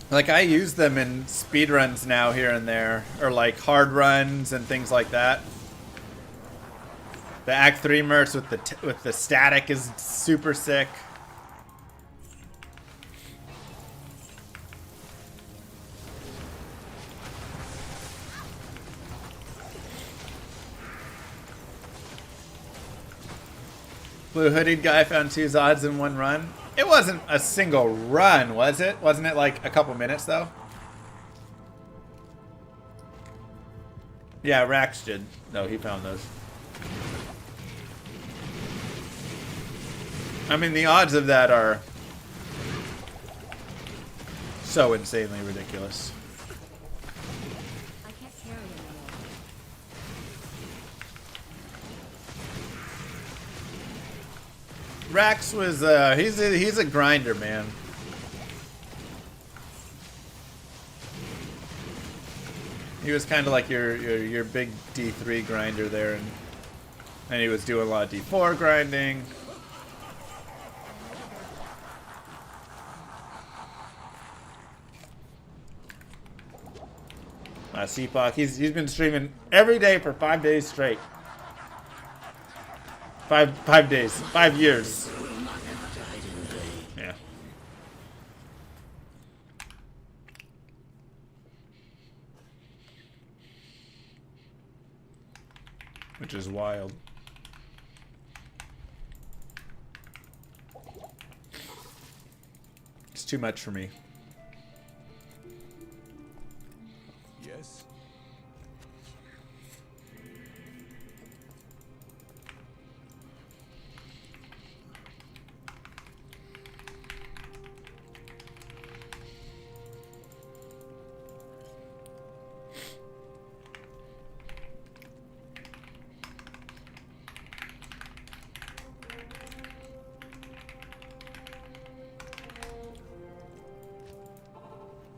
Like, I use them in speedruns now here and there, or like hard runs and things like that. The Act 3 mercs with the static is super sick. Blue hooded guy found 2 Zods in one run. It wasn't a single run, was it? Wasn't it like a couple minutes though? Yeah, Rax did. No, he found those. I mean, the odds of that are so insanely ridiculous. I can't carry anymore. Rax was he's a grinder, man. He was kind of like your big D3 grinder there, and he was doing a lot of D4 grinding. CPOC, he's been streaming every day for 5 days straight. 5 days, 5 years. Yeah. Which is wild. It's too much for me. Yes.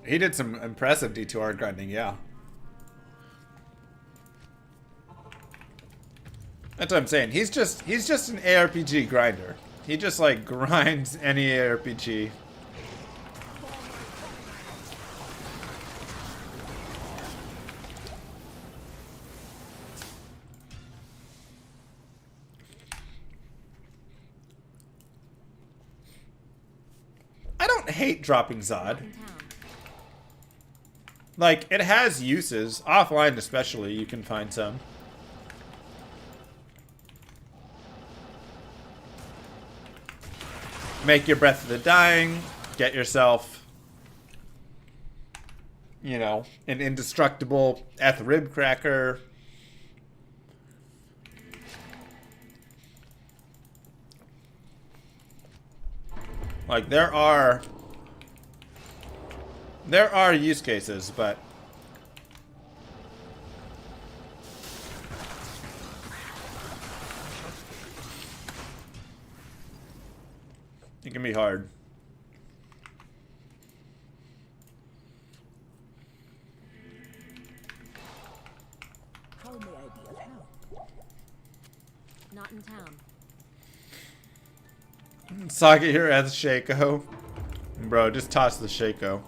He did some impressive D2R grinding, yeah. That's what I'm saying. He's just an ARPG grinder. He just like grinds any ARPG. I don't hate dropping Zod. Like, it has uses. Offline especially, you can find some. Make your Breath of the Dying. Get yourself, you know, an indestructible rib cracker. Like, there are use cases, but it can be hard. How may I be of help? Not in town. Socket here as Shaco. Bro, just toss the Shaco.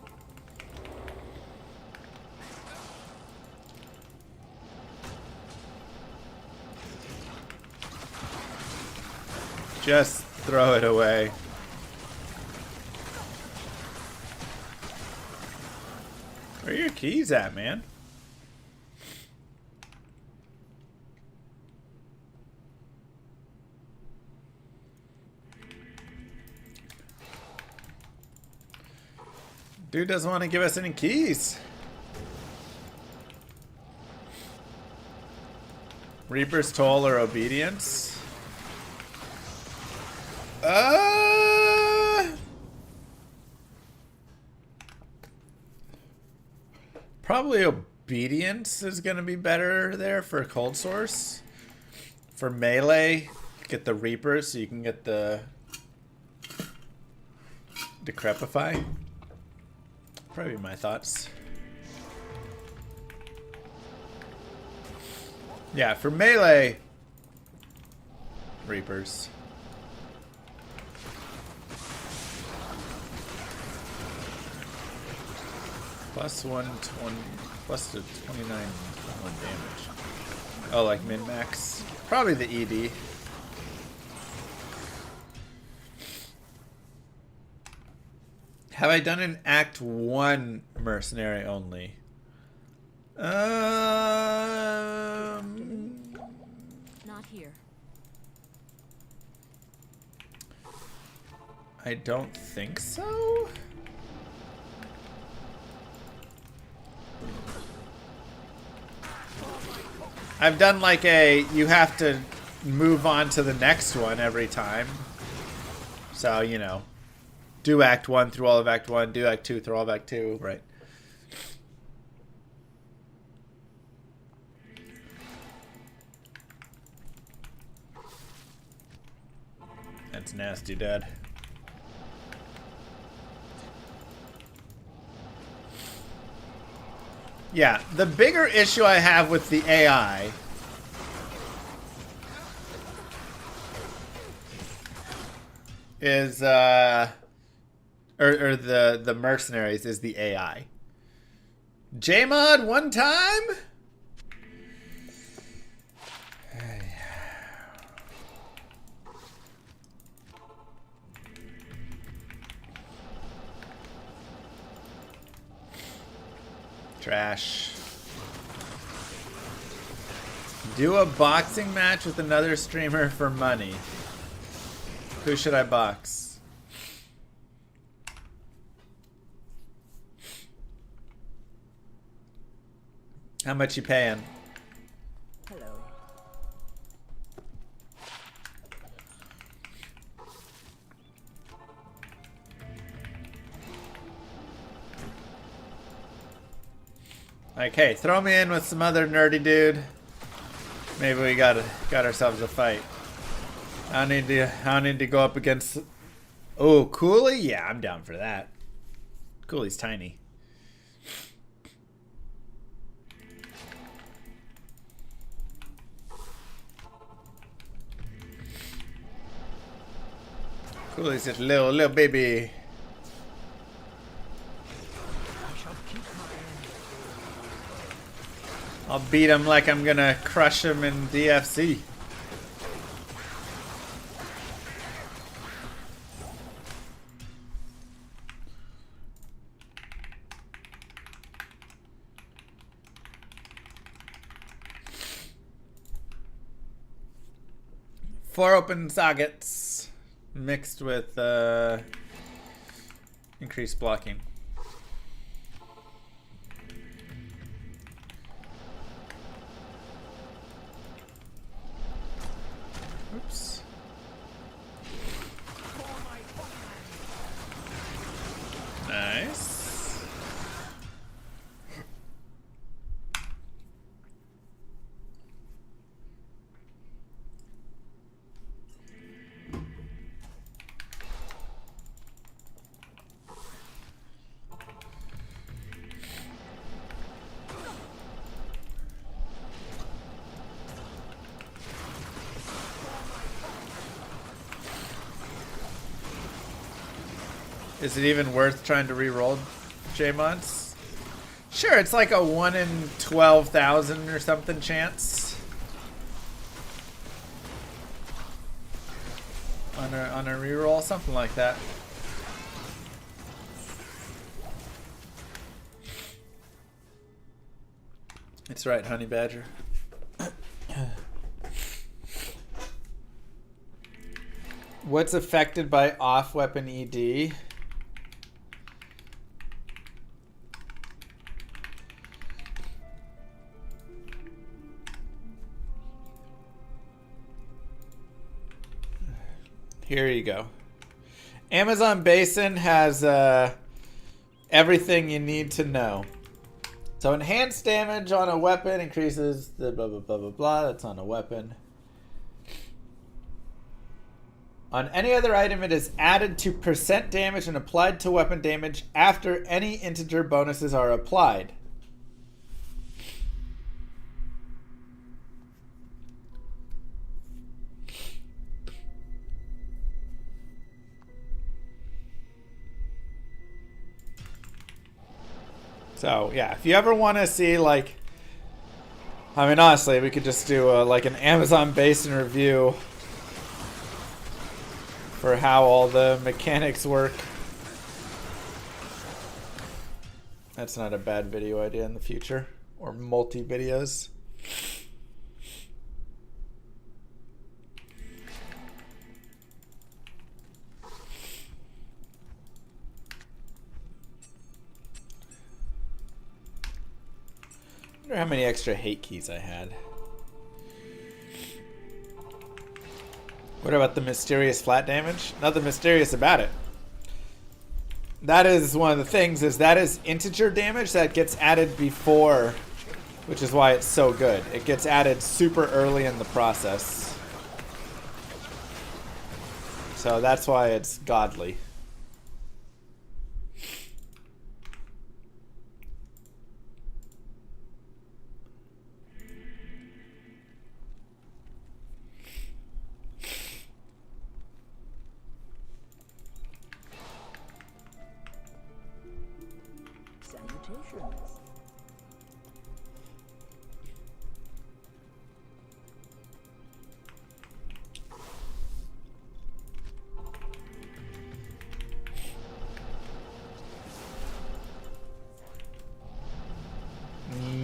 Just throw it away. Where are your keys at, man? Dude doesn't want to give us any keys. Reaper's Toll or Obedience? Probably Obedience is going to be better there for Cold Source. For melee, get the Reapers so you can get the Decrepify. Probably my thoughts. Yeah, for melee, Reapers. Plus 120, plus the 29 damage. Oh, like min-max? Probably the ED. Have I done an Act 1 mercenary only? Not here. I don't think so. I've done like a, you have to move on to the next one every time. So, you know, do Act 1 through all of Act 1, do Act 2 through all of Act 2, right? That's nasty, Dad. Yeah, the bigger issue I have with the AI is, or the mercenaries is the AI. JMod one time? Trash. Do a boxing match with another streamer for money. Who should I box? How much you paying? Hello. Like, hey, throw me in with some other nerdy dude. Maybe we got ourselves a fight. I need to go up against. Oh, Cooley? Yeah, I'm down for that. Cooley's tiny. Cooley's just a little baby. I'll beat him like I'm gonna crush him in DFC. Four open sockets mixed with increased blocking. Oops. Nice. Is it even worth trying to re-roll J-Mods? Sure, it's like a 1 in 12,000 or something chance. On a re-roll, something like that. It's right, Honey Badger. What's affected by off-weapon ED? Here you go. Amazon Basin has everything you need to know. So enhanced damage on a weapon increases the blah, blah, blah, blah, blah. That's on a weapon. On any other item, it is added to percent damage and applied to weapon damage after any integer bonuses are applied. So, yeah, if you ever want to see, like, I mean, honestly, we could just do, like, an Amazon Basin review for how all the mechanics work. That's not a bad video idea in the future. Or multi-videos. I wonder how many extra hate keys I had. What about the mysterious flat damage? Nothing mysterious about it. That is one of the things, is that is integer damage that gets added before, which is why it's so good. It gets added super early in the process. So that's why it's godly.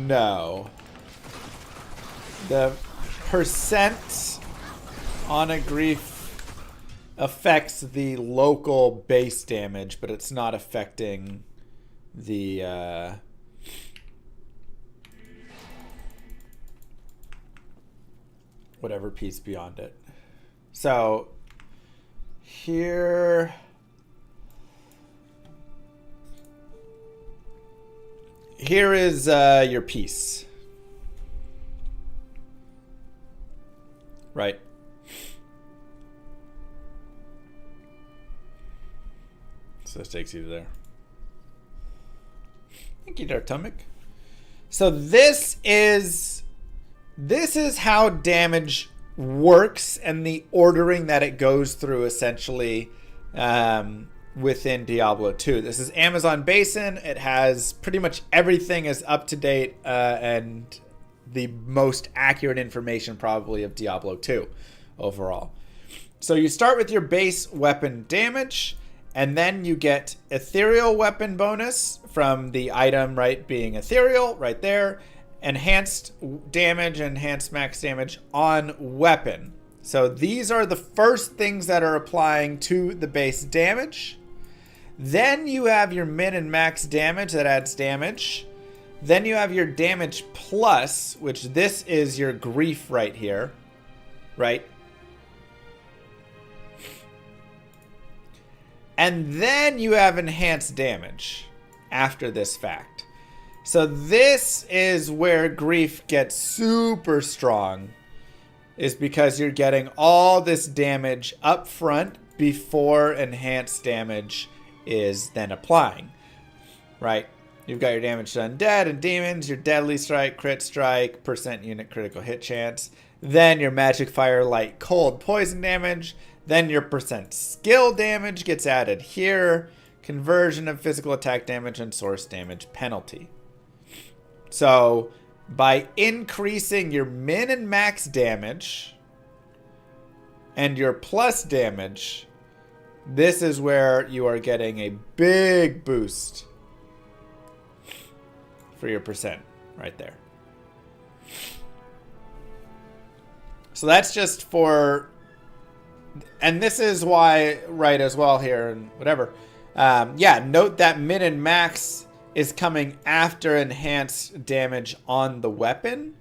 No. The percent on a grief affects the local base damage, but it's not affecting the whatever piece beyond it. So here is your piece. Right. So this takes you to there. Thank you, Dartomic. So this is how damage works and the ordering that it goes through, essentially, within Diablo 2. This is Amazon Basin. It has pretty much everything is up to date and the most accurate information probably of Diablo 2 overall. So you start with your base weapon damage, and then you get ethereal weapon bonus from the item, right, being ethereal right there. Enhanced damage, enhanced max damage on weapon. So these are the first things that are applying to the base damage. Then you have your min and max damage that adds damage. Then you have your damage plus, which this is your grief right here, right? And then you have enhanced damage after this fact. So this is where grief gets super strong, is because you're getting all this damage up front before enhanced damage is then applying, right? You've got your damage to undead and demons, your deadly strike, crit strike, percent unit critical hit chance, then your magic, fire, light, cold, poison damage, then your percent skill damage gets added here, conversion of physical attack damage, and source damage penalty. So by increasing your min and max damage and your plus damage, this is where you are getting a big boost for your percent right there. So that's just for, and this is why, right, as well here and whatever. Yeah, note that min and max is coming after enhanced damage on the weapon.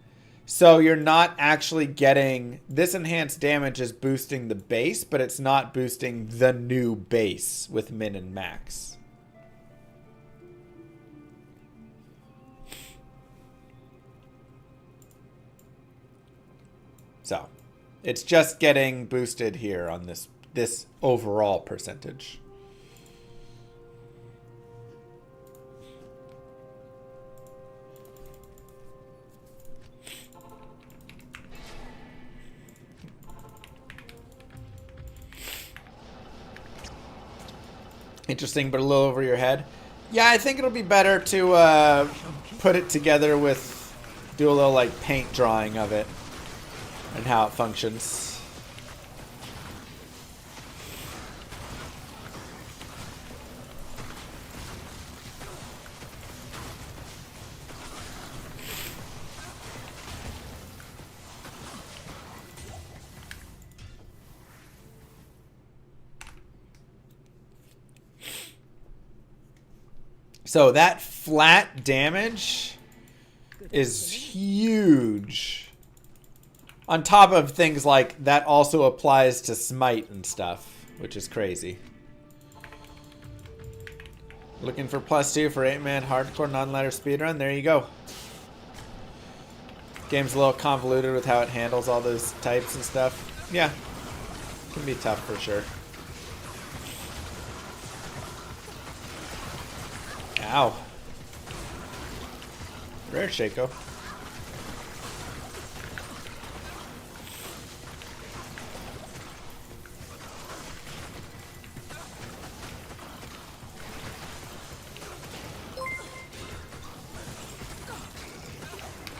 So you're not actually getting, this enhanced damage is boosting the base, but it's not boosting the new base with min and max. So it's just getting boosted here on this overall percentage. Interesting, but a little over your head. Yeah, I think it'll be better to put it together with, do a little like paint drawing of it and how it functions. So that flat damage is huge. On top of things like that also applies to smite and stuff, which is crazy. Looking for +2 for 8-man hardcore non-ladder speedrun? There you go. Game's a little convoluted with how it handles all those types and stuff. Yeah, can be tough for sure. Ow. Rare Shaco.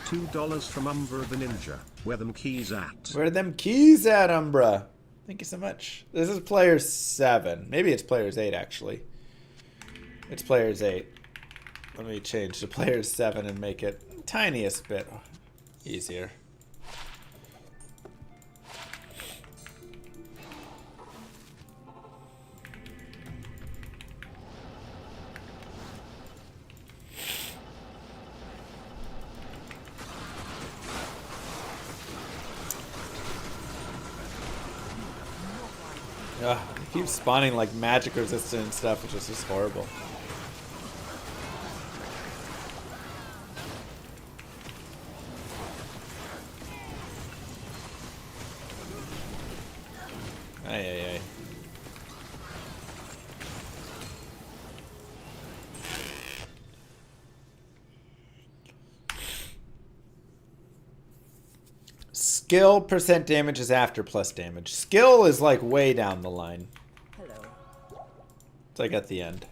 $2 from Umbra the Ninja. Where them keys at? Where them keys at, Umbra? Thank you so much. This is players 7. Maybe it's players 8, actually. It's players 8. Let me change to players 7 and make it tiniest bit easier. Ugh, it keeps spawning like magic resistant and stuff, which is just horrible. Ay, ay, ay. Skill percent damage is after plus damage. Skill is like way down the line. Hello. It's like at the end.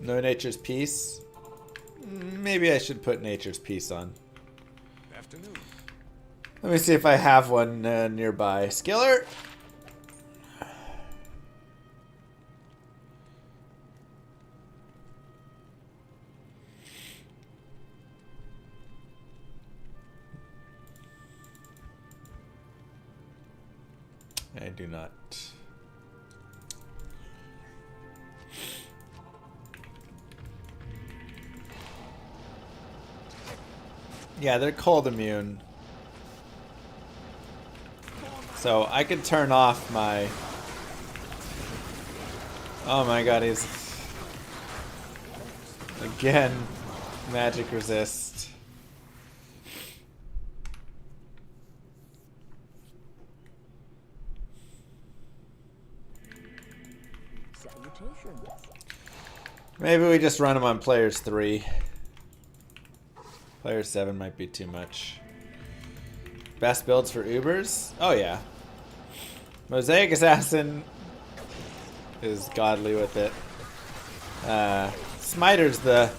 No Nature's Peace. Maybe I should put Nature's Peace on. Afternoon. Let me see if I have one nearby. Skiller? I do not. Yeah, they're cold immune. So I could turn off my... Oh my god, he's... Again, magic resist. Salutations. Maybe we just run them on players 3. Player 7 might be too much. Best builds for UBERS? Oh yeah. Mosaic Assassin is godly with it. Smiter's the...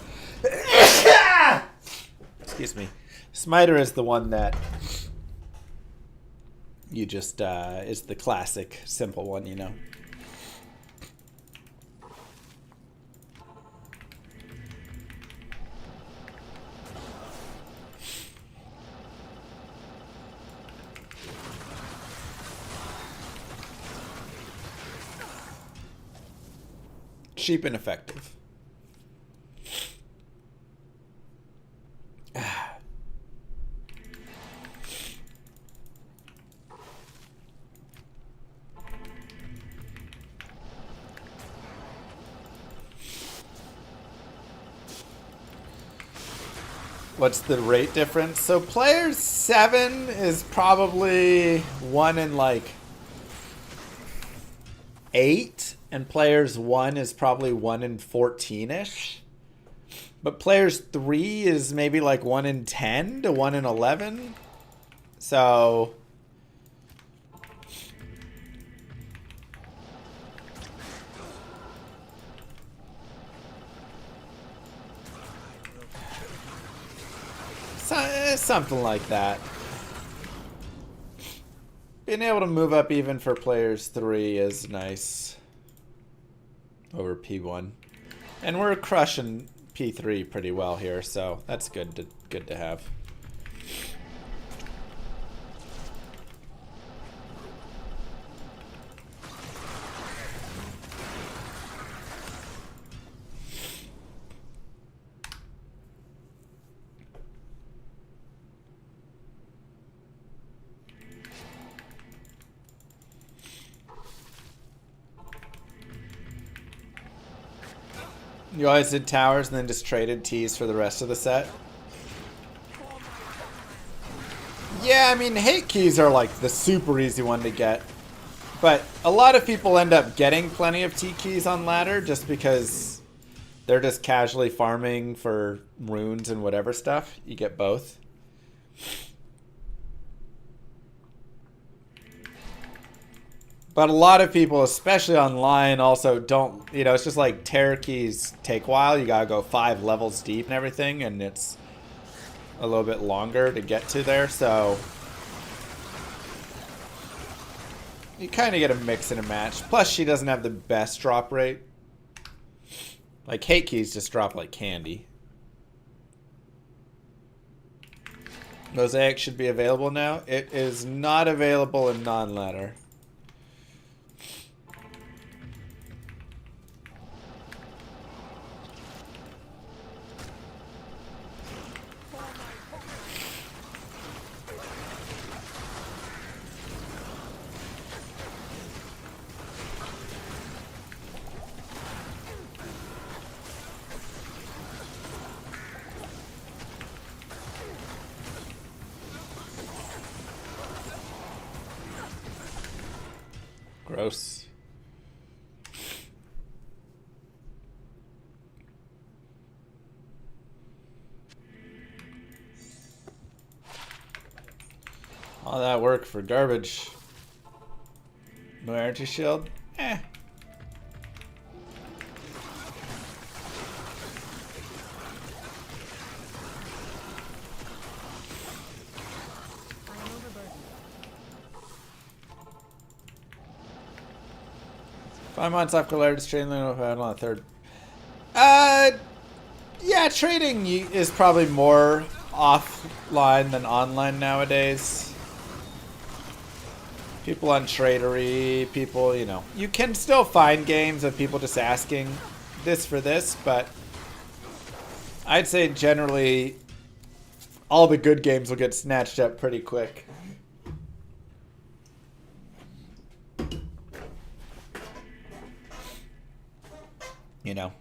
Excuse me. Smiter is the one that you just, is the classic, simple one, you know. Cheap and effective. What's the rate difference? So player 7 is probably 1 in like 8, and players 1 is probably 1 in 14-ish. But players 3 is maybe like 1 in 10 to 1 in 11. So something like that. Being able to move up even for players 3 is nice over P1. And we're crushing P3 pretty well here, so that's good to have. You always did towers and then just traded T's for the rest of the set? Yeah, I mean, hate keys are like the super easy one to get. But a lot of people end up getting plenty of T keys on ladder just because they're just casually farming for runes and whatever stuff. You get both. But a lot of people, especially online, also don't, you know, it's just like terror keys take a while. You gotta go 5 levels deep and everything, and it's a little bit longer to get to there, so you kind of get a mix and a match. Plus, she doesn't have the best drop rate. Like, hate keys just drop like candy. Mosaic should be available now. It is not available in non-ladder. Gross. All that work for garbage. No energy shield? Eh. Five months after Larry's trading on the third. Yeah, trading is probably more offline than online nowadays. People on Tradery, people, you know. You can still find games of people just asking this for this, but I'd say generally all the good games will get snatched up pretty quick. You know.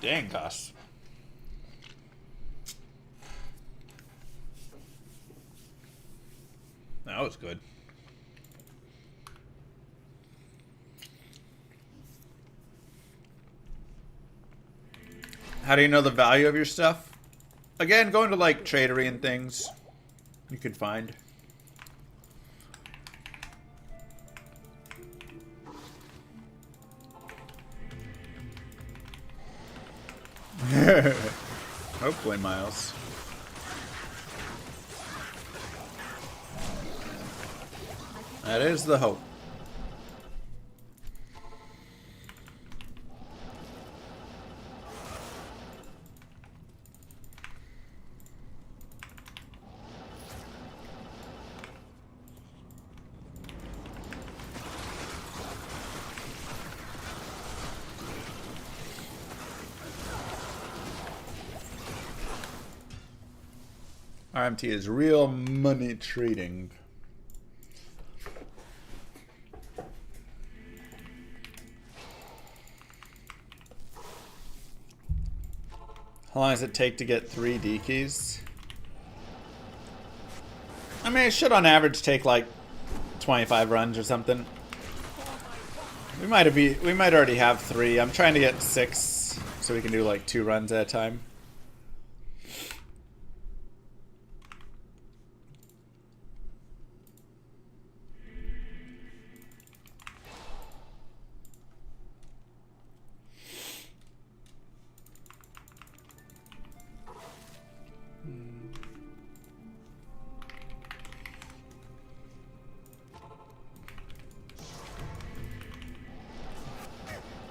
Dang, Goss. That was good. How do you know the value of your stuff? Again, going to like Tradery and things you could find. Hopefully, Miles. That is the hope. RMT is real money trading. How long does it take to get 3 D keys? I mean, it should on average take like 25 runs or something. We might already have 3. I'm trying to get 6 so we can do like 2 runs at a time.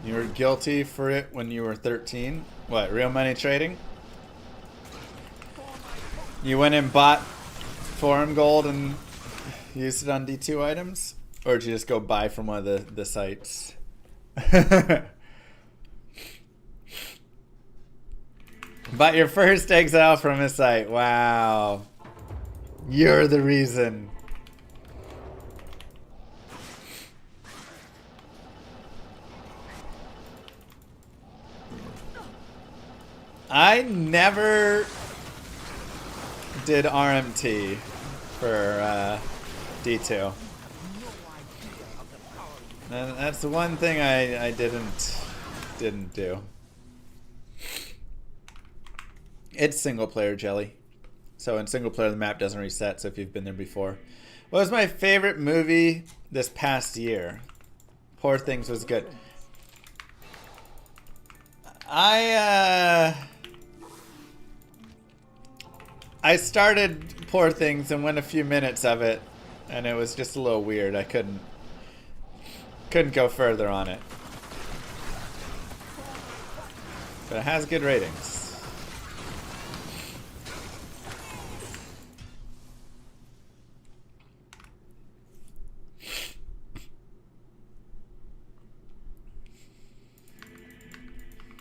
You were guilty for it when you were 13? What, real money trading? You went and bought forum gold and used it on D2 items? Or did you just go buy from one of the sites? Bought your first exile from a site. Wow. You're the reason. I never did RMT for D2. And that's the one thing I didn't do. It's single player, Jelly. So in single player the map doesn't reset, so if you've been there before. What was my favorite movie this past year? Poor Things was good. I started Poor Things and went a few minutes of it, and it was just a little weird. I couldn't go further on it. But it has good ratings.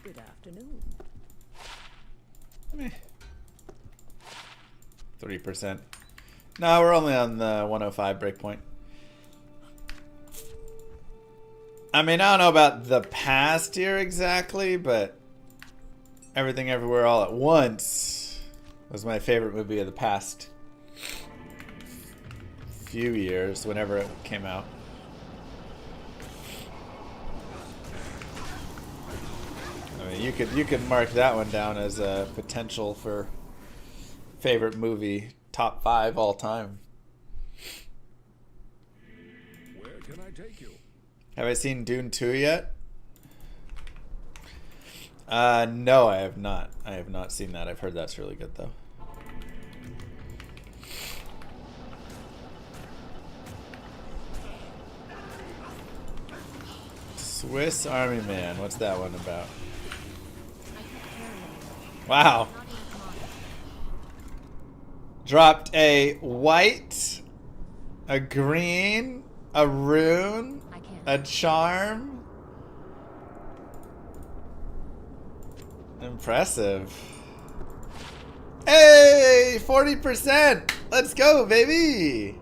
Good afternoon. 3%. No, we're only on the 105 breakpoint. I mean, I don't know about the past year exactly, but Everything Everywhere All at Once was my favorite movie of the past few years, whenever it came out. I mean, you could mark that one down as a potential for favorite movie, top 5 all time. Where can I take you? Have I seen Dune 2 yet? No, I have not. I have not seen that. I've heard that's really good though. Swiss Army Man. What's that one about? Wow. Dropped a white, a green, a rune, a charm. Impressive. Hey, 40%. Let's go, baby.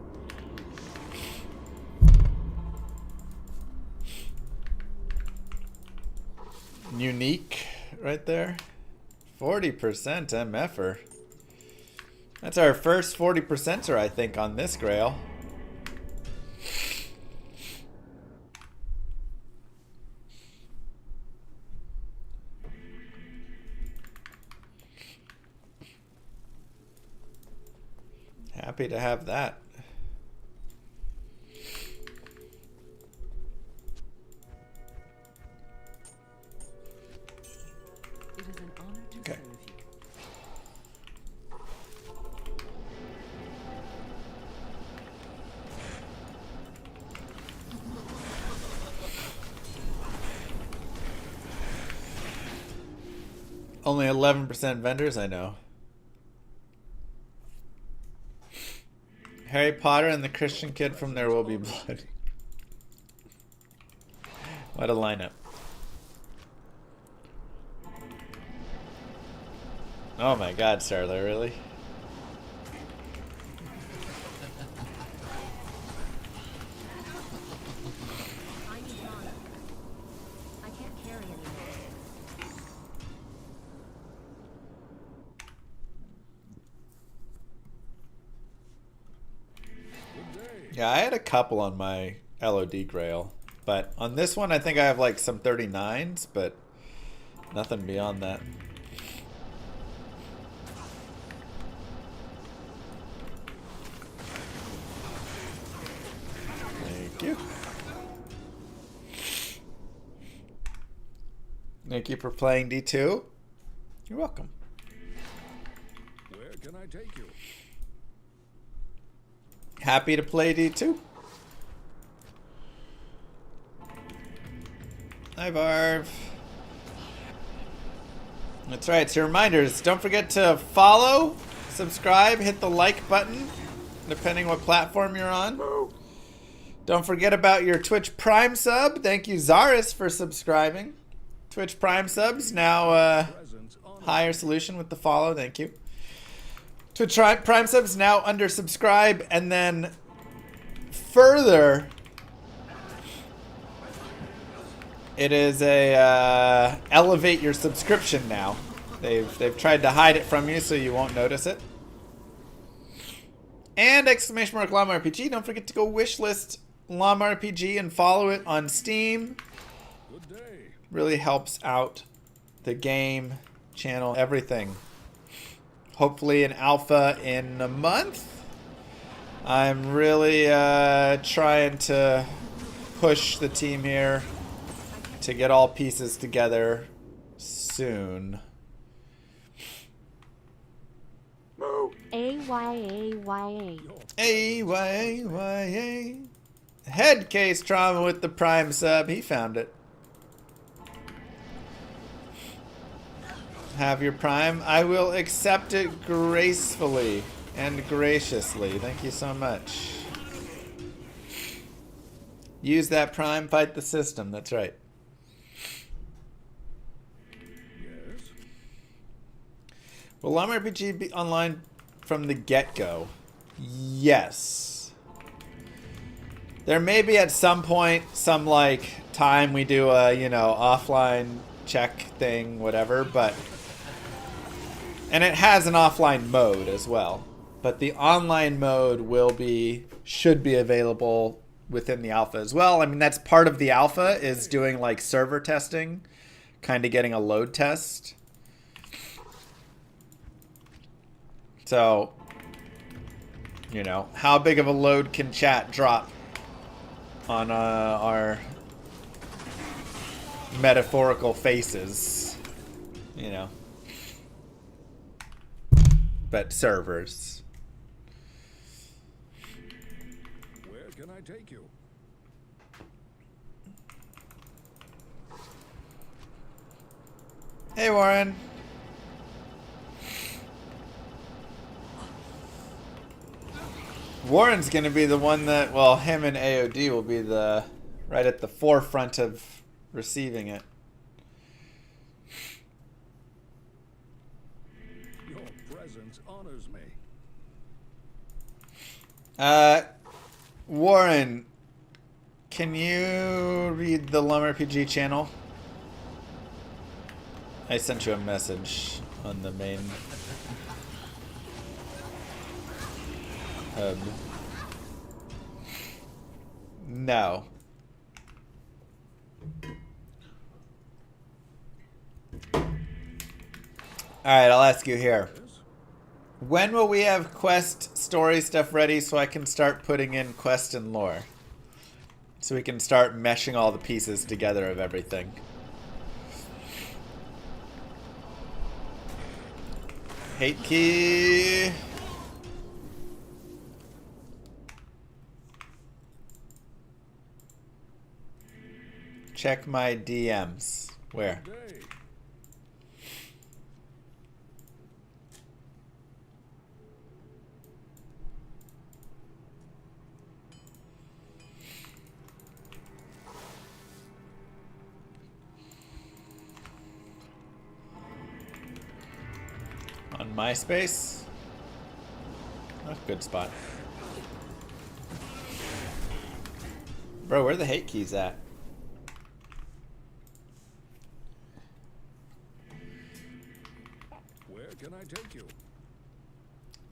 Unique right there. 40% MFer. That's our first 40%er, I think, on this Grail. Happy to have that. It is an honor to Okay. serve you. Only 11% vendors, I know. Harry Potter and the Christian kid from There Will Be Blood. What a lineup. Oh my god, Starler, really? I need mana. I can't carry anymore. Yeah, I had a couple on my LOD Grail. But on this one, I think I have like some 39s, but nothing beyond that. Thank you. Thank you for playing D2. You're welcome. Where can I take you? Happy to play D2. Hi, Barb. That's right. So reminders, don't forget to follow, subscribe, hit the like button, depending what platform you're on. Don't forget about your Twitch Prime sub. Thank you, Zaris, for subscribing. Twitch Prime subs, now higher solution with the follow. Thank you. Twitch Prime subs now under subscribe, and then further, it is a elevate your subscription now. They've tried to hide it from you so you won't notice it. And ! llamarpg. Don't forget to go wishlist llamarpg and follow it on Steam. Good day. Really helps out the game, channel, everything. Hopefully an alpha in a month. I'm really trying to push the team here to get all pieces together soon. A-Y-A-Y-A. A-Y-A-Y-A. Head case trauma with the Prime sub. He found it. Have your Prime. I will accept it gracefully and graciously. Thank you so much. Use that Prime, fight the system. That's right. Yes. Will llamarpg be online from the get-go? Yes. There may be at some point some like time we do a, you know, offline check thing, whatever, but and it has an offline mode as well. But the online mode should be available within the alpha as well. I mean, that's part of the alpha, is doing like server testing, kind of getting a load test. So, you know, how big of a load can chat drop on our metaphorical faces, you know, but servers. Where can I take you? Hey, Warren. Warren's gonna be the one that, well, him and AOD will be the right at the forefront of receiving it. Your presence honors me. Warren, can you read the llamarpg channel? I sent you a message on the main hub. No. Alright, I'll ask you here. When will we have quest story stuff ready so I can start putting in quest and lore? So we can start meshing all the pieces together of everything. Hate key. Check my DMs. Where? On MySpace? That's a good spot. Bro, where are the hate keys at? Where can I take you?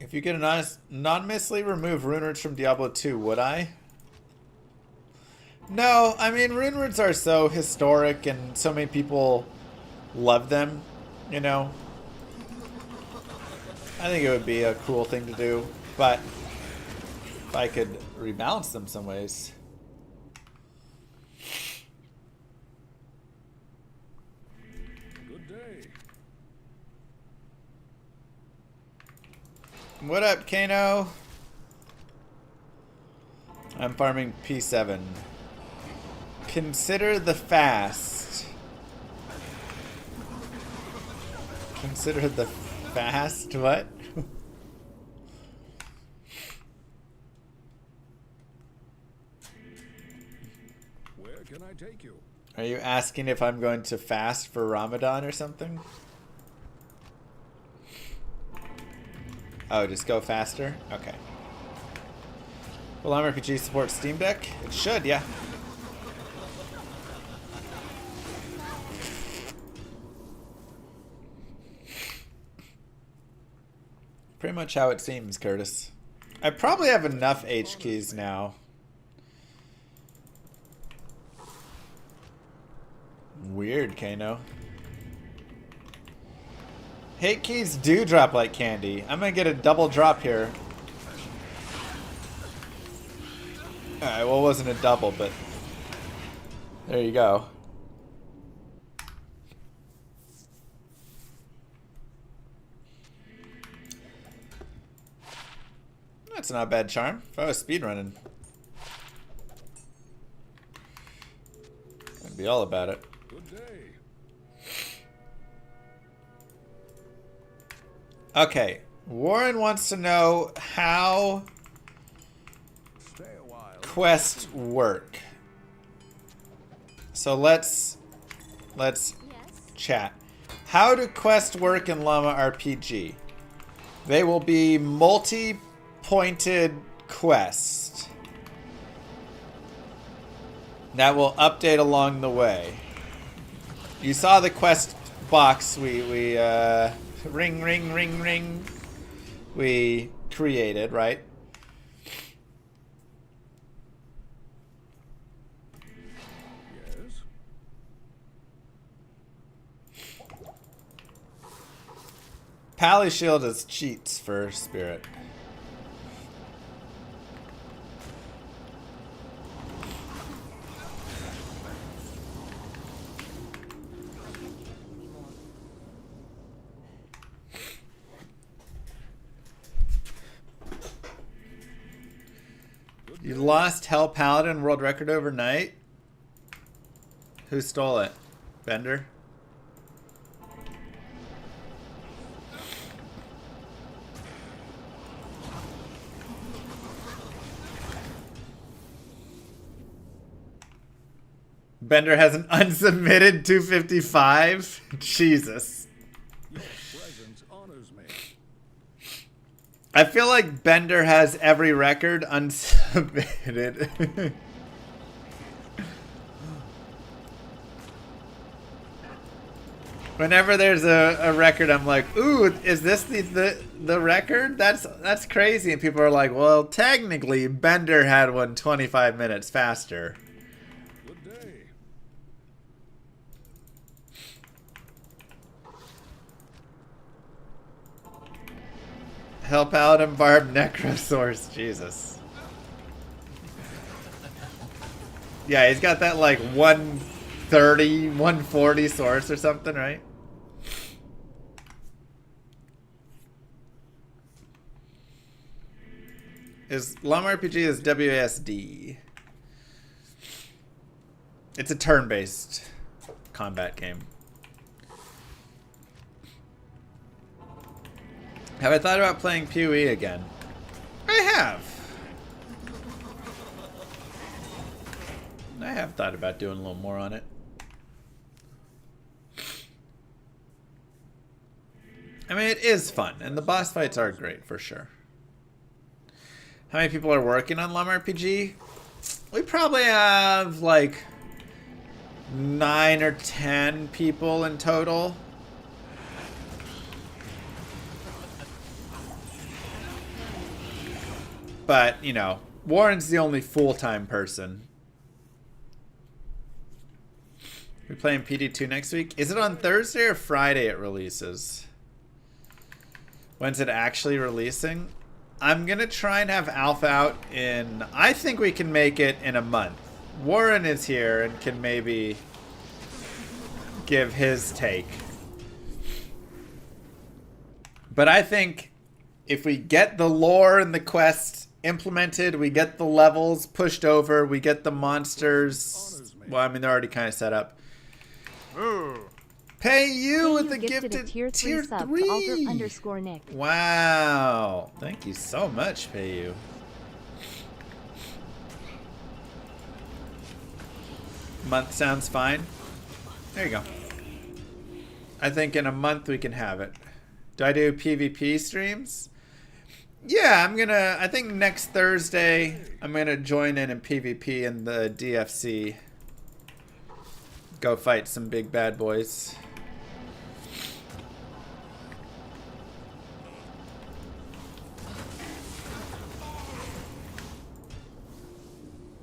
If you could anonymously remove rune words from Diablo 2, would I? No, I mean, rune words are so historic and so many people love them, you know? I think it would be a cool thing to do, but if I could rebalance them some ways. Good day. What up, Kano? I'm farming P7. Consider the fast. Consider the fast? What? Where can I take you? Are you asking if I'm going to fast for Ramadan or something? Oh, just go faster? Okay. Will llamarpg support Steam Deck? It should, yeah. Pretty much how it seems, Curtis. I probably have enough H keys now. Weird, Kano. Hate keys do drop like candy. I'm gonna get a double drop here. Alright, well, it wasn't a double, but there you go. That's not a bad charm. If I was speedrunning, I'd be all about it. Good day. Okay, Warren wants to know how quests work. So let's chat. How do quests work in Llama RPG? They will be multi-pointed quests that will update along the way. You saw the quest box we ring ring ring ring we created, right? Yes. Pally Shield is cheats for Spirit. You lost Hell Paladin world record overnight? Who stole it? Bender? Bender has an unsubmitted 255? Jesus. Your presence honors me. I feel like Bender has every record unsubmitted. Whenever there's a record, I'm like, ooh, is this the record? That's crazy. And people are like, well, technically, Bender had one 25 minutes faster. Good day. Help out and Barb Necrosource. Jesus. Yeah, he's got that like 130, 140 source or something, right? Is llamarpg is WASD. It's a turn-based combat game. Have I thought about playing PoE again? I have. I have thought about doing a little more on it. I mean, it is fun, and the boss fights are great for sure. How many people are working on llamarpg? We probably have like 9 or 10 people in total. But, you know, Warren's the only full-time person. We're playing PD2 next week. Is it on Thursday or Friday it releases? When's it actually releasing? I'm going to try and have Alpha out in... I think we can make it in a month. Warren is here and can maybe give his take. But I think if we get the lore and the quest implemented, we get the levels pushed over, we get the monsters... Well, I mean, they're already kind of set up. Pay you with the gifted tier 3 sub to Alter_Nick. Wow. Thank you so much, Pay you. Month sounds fine. There you go. I think in a month we can have it. Do I do PvP streams? Yeah, I think next Thursday I'm gonna join in PvP in the DFC. Go fight some big bad boys.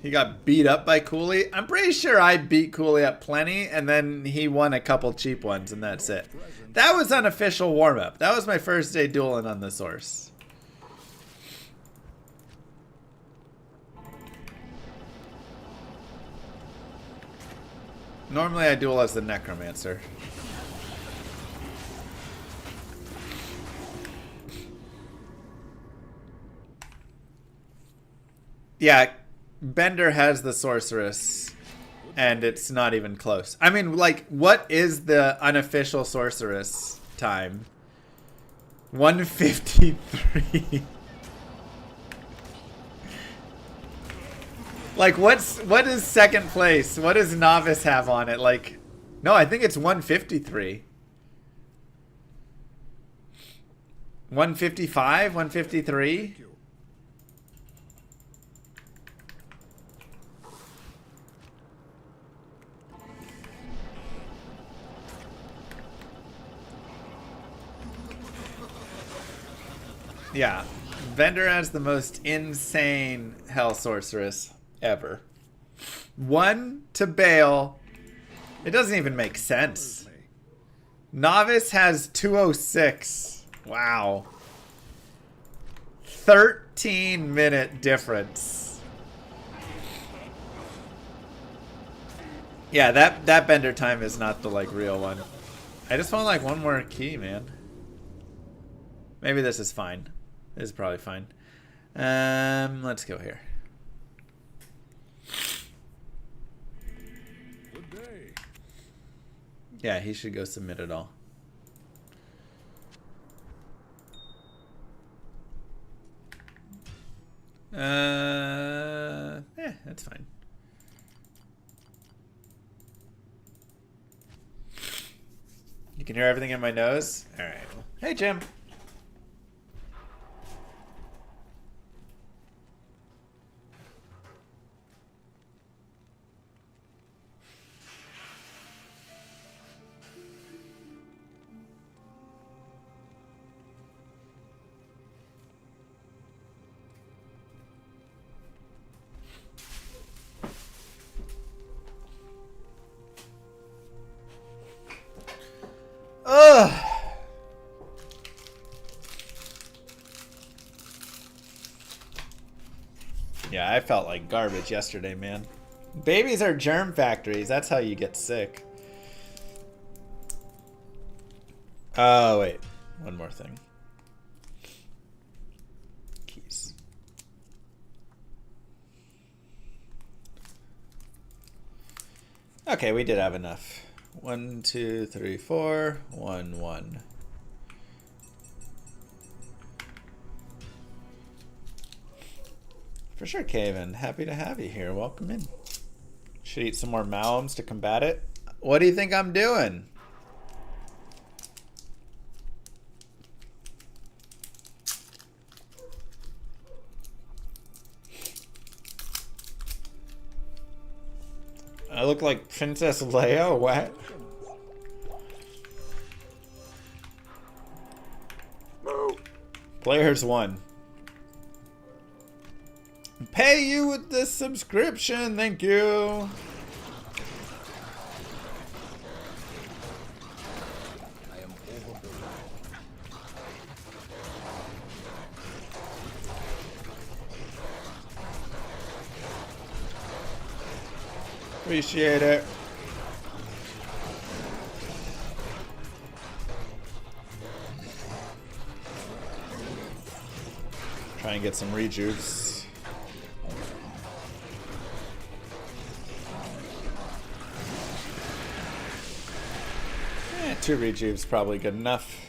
He got beat up by Cooley. I'm pretty sure I beat Cooley up plenty, and then he won a couple cheap ones, and that's it. That was unofficial warm-up. That was my first day dueling on the source. Normally I duel as the Necromancer. Yeah, Bender has the Sorceress, and it's not even close. I mean, like, what is the unofficial Sorceress time? 153. Like, what is second place? What does Novice have on it? Like, no, I think it's 153. 155? 153? Yeah. Vendor has the most insane Hell Sorceress ever. 1 to Bale. It doesn't even make sense. Novice has 206. Wow. 13-minute difference. Yeah, that Bender time is not the like real one. I just want like one more key, man. Maybe this is fine. This is probably fine. Let's go here. Good day. Yeah, he should go submit it all. Yeah, that's fine. You can hear everything in my nose? Alright. Hey, Jim. Ugh. Yeah, I felt like garbage yesterday, man. Babies are germ factories. That's how you get sick. Oh, wait. One more thing. Keys. Okay, we did have enough. 1, 2, 3, 4. 1, 1. For sure, Kaven. Happy to have you here. Welcome in. Should eat some more Malums to combat it. What do you think I'm doing? I look like Princess Leia? What? Players 1. Pay you with the subscription, thank you. Appreciate it. Try and get some rejuves. 2 rejuves probably good enough.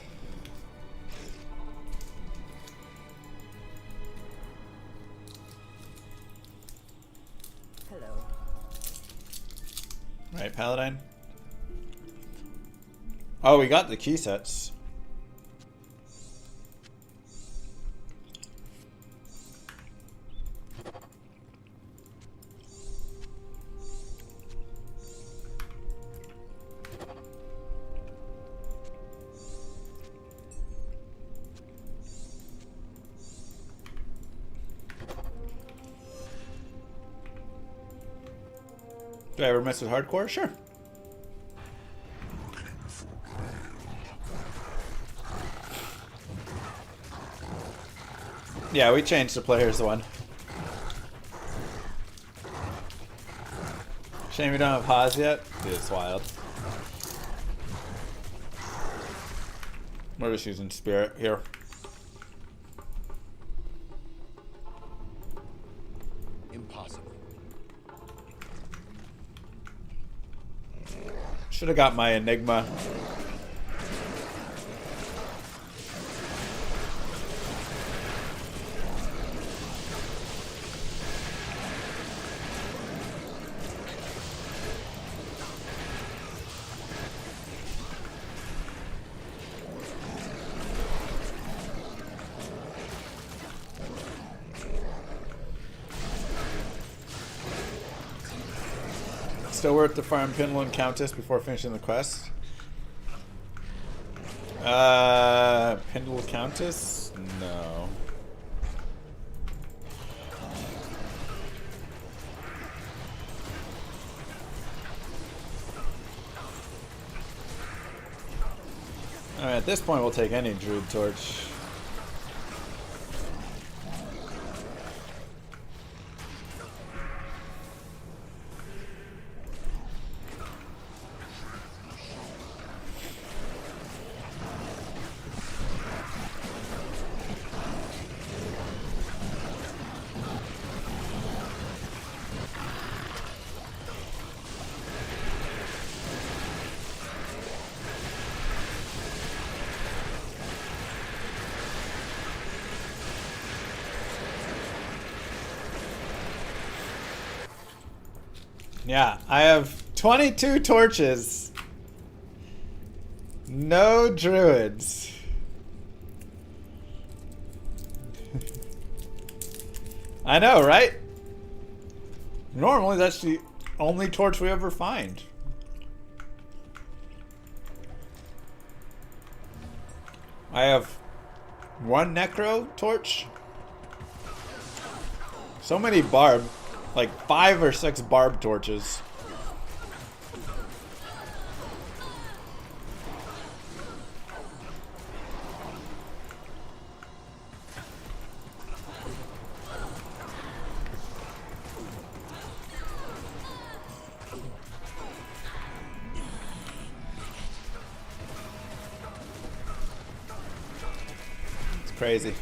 Hello. Right, Paladine? Oh, we got the key sets. Do I ever mess with hardcore? Sure. Yeah, we changed the players 1. Shame we don't have Haas yet. Dude, it's wild. We're just using Spirit here. Impossible. Should have got my Enigma. Still worth to farm Pindle and Countess before finishing the quest. Pindle Countess? No. Alright, at this point we'll take any Druid Torch. Yeah, I have 22 torches. No druids. I know, right? Normally that's the only torch we ever find. I have 1 necro torch. So many barb. Like 5 or 6 barb torches. Crazy.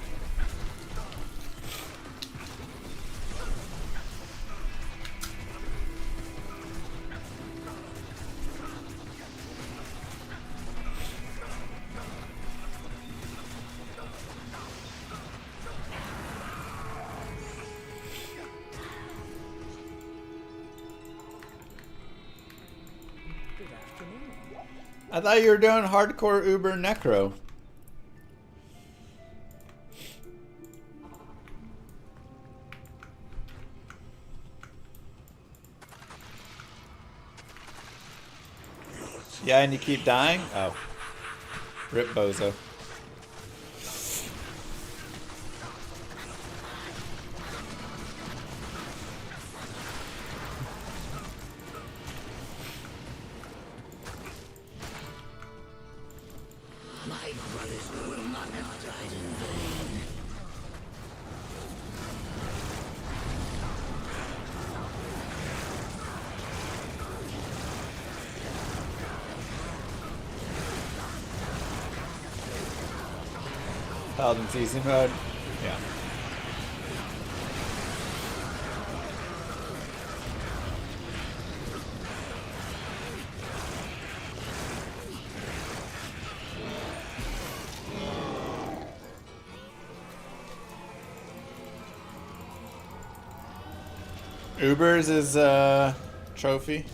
I thought you were doing hardcore Uber Necro. Yeah, and you keep dying? Oh. Rip bozo. My brothers will not have died in vain. Paladin season mode. Yeah. Ubers is trophy.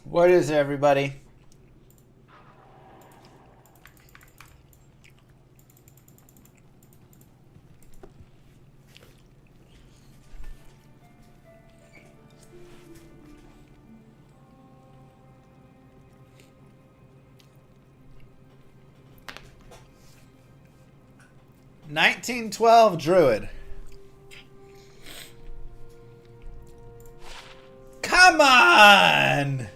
What is it, everybody? $19.12 Druid. Come on!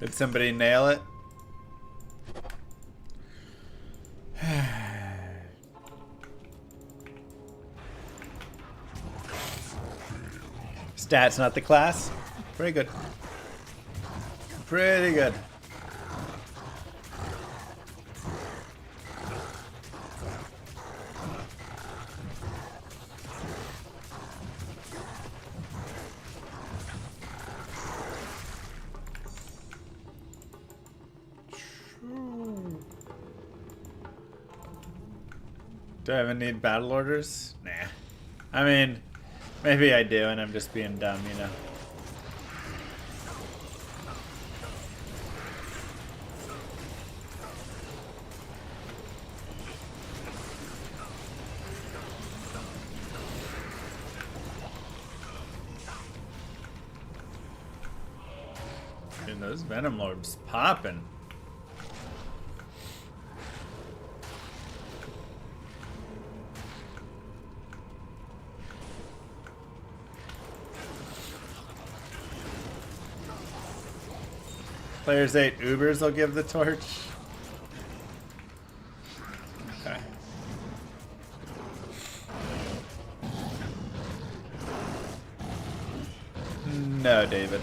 Did somebody nail it? Stats, not the class. Pretty good. Pretty good. Do I even need battle orders? Nah. I mean, maybe I do and I'm just being dumb, you know. Dude, those Venom Lords popping. Players 8 Ubers will give the torch. Okay. No, David.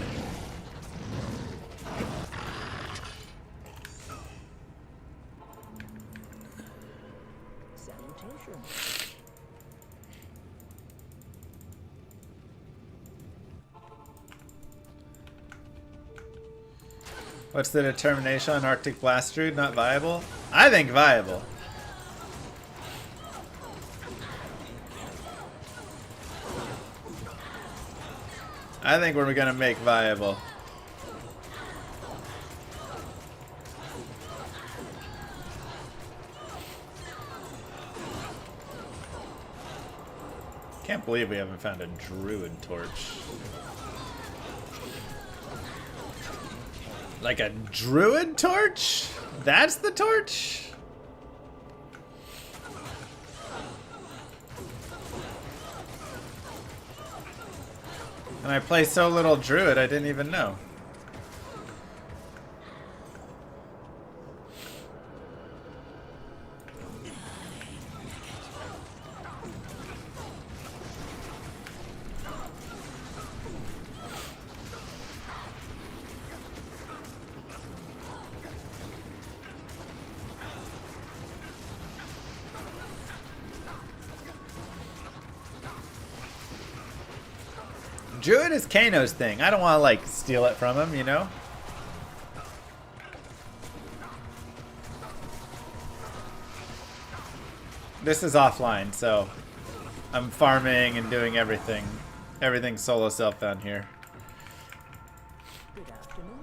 Salutation. What's the determination on Arctic Blast Druid? Not viable? I think viable. I think we're gonna make viable. Can't believe we haven't found a druid torch. Like a druid torch? That's the torch? And I play so little druid, I didn't even know. Druid is Kano's thing. I don't want to, like, steal it from him, you know? This is offline, so I'm farming and doing everything. Everything's solo self down here. Good afternoon.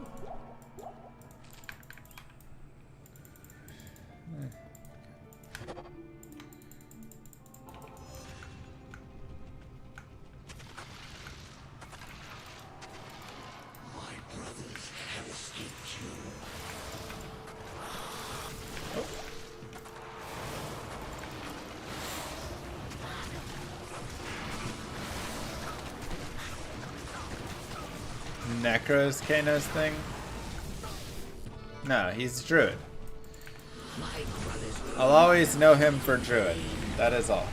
Necro's Kano's thing? No, he's Druid. I'll always know him for Druid. That is all.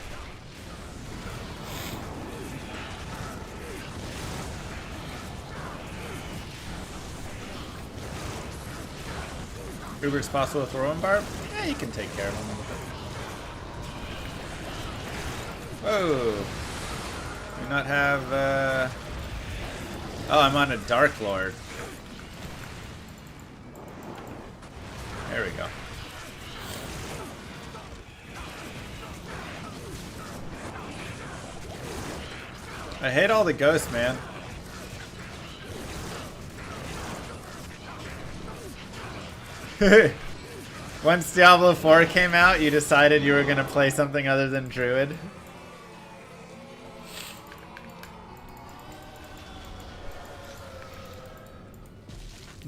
Uber's possible with throwing barb? Yeah, you can take care of him with it. Whoa. Do not have, Oh, I'm on a Dark Lord. There we go. I hate all the ghosts, man. Once Diablo 4 came out, you decided you were going to play something other than Druid.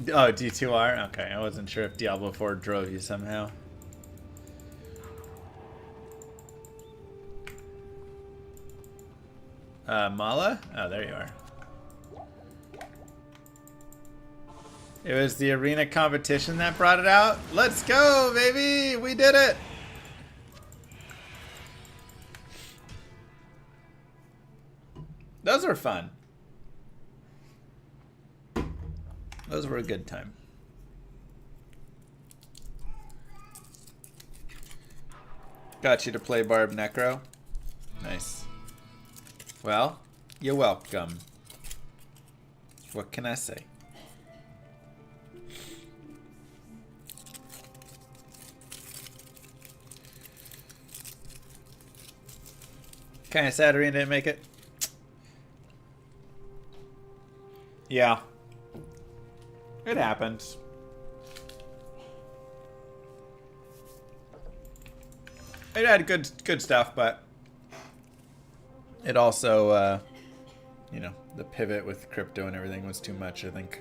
Oh, D2R? Okay, I wasn't sure if Diablo 4 drove you somehow. Mala? Oh, there you are. It was the arena competition that brought it out? Let's go, baby! We did it! Those were fun. Those were a good time. Got you to play Barb Necro. Nice. Well, you're welcome. What can I say? Kinda sad Arena didn't make it. Yeah. It happens. It had good stuff, but it also, you know, the pivot with crypto and everything was too much, I think.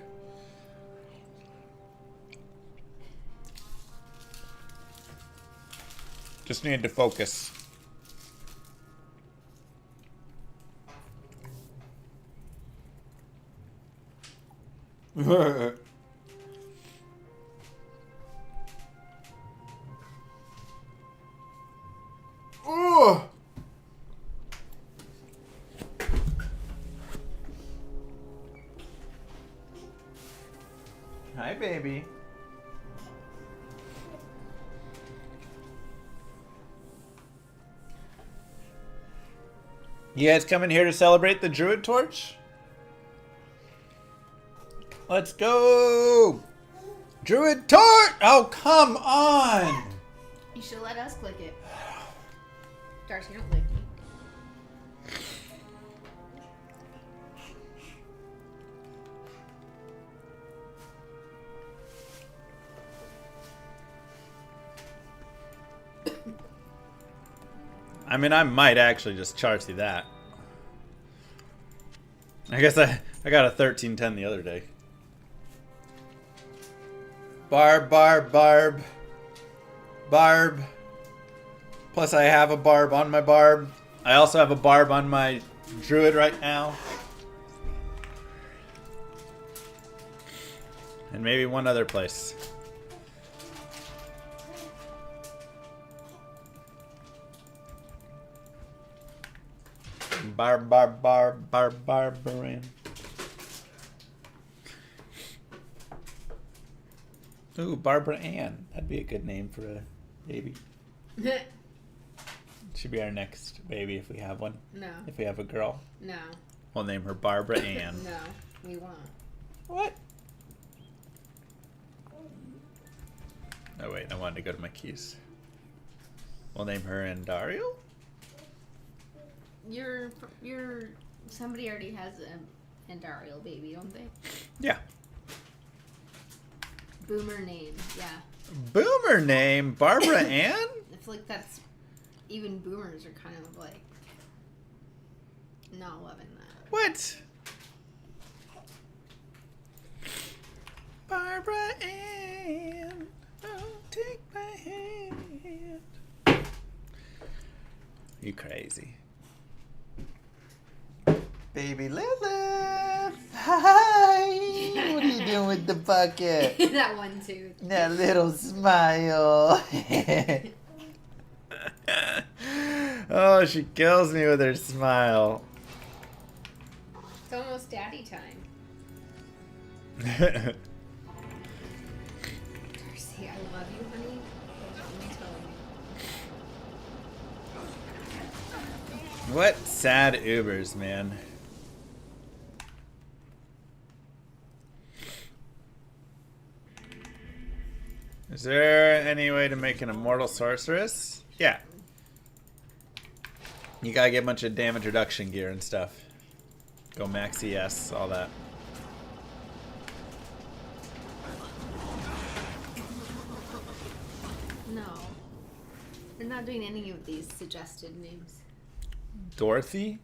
Just needed to focus. Oh! Hi, baby. You guys coming here to celebrate the Druid Torch? Let's go! Druid Torch! Oh, come on! You should let us click it. Darcy, don't lick me. I mean, I might actually just charge you that. I guess I got a 1310 the other day. Barb. Plus I have a barb on my barb. I also have a barb on my druid right now. And maybe one other place. Barbarian. Ooh, Barbara Ann. That'd be a good name for a baby. Should be our next baby if we have one. No. If we have a girl. No. We'll name her Barbara Ann. No, we won't. What? Oh wait, I wanted to go to my keys. We'll name her Andariel? Somebody already has an Andariel baby, don't they? Yeah. Boomer name, yeah. Boomer name? Barbara Ann? I feel like that's... Even boomers are kind of like... not loving that. What? Barbara Ann, oh, take my hand. You crazy. Baby Lilith! Hi! What are you doing with the bucket? That one too. That little smile. Oh, she kills me with her smile. It's almost daddy time. What Darcy, I love you, honey. Let me tell you. sad Ubers, man. Is there any way to make an immortal sorceress? Yeah. You gotta get a bunch of damage reduction gear and stuff. Go max ES, all that. No. We're not doing any of these suggested names. Dorothy?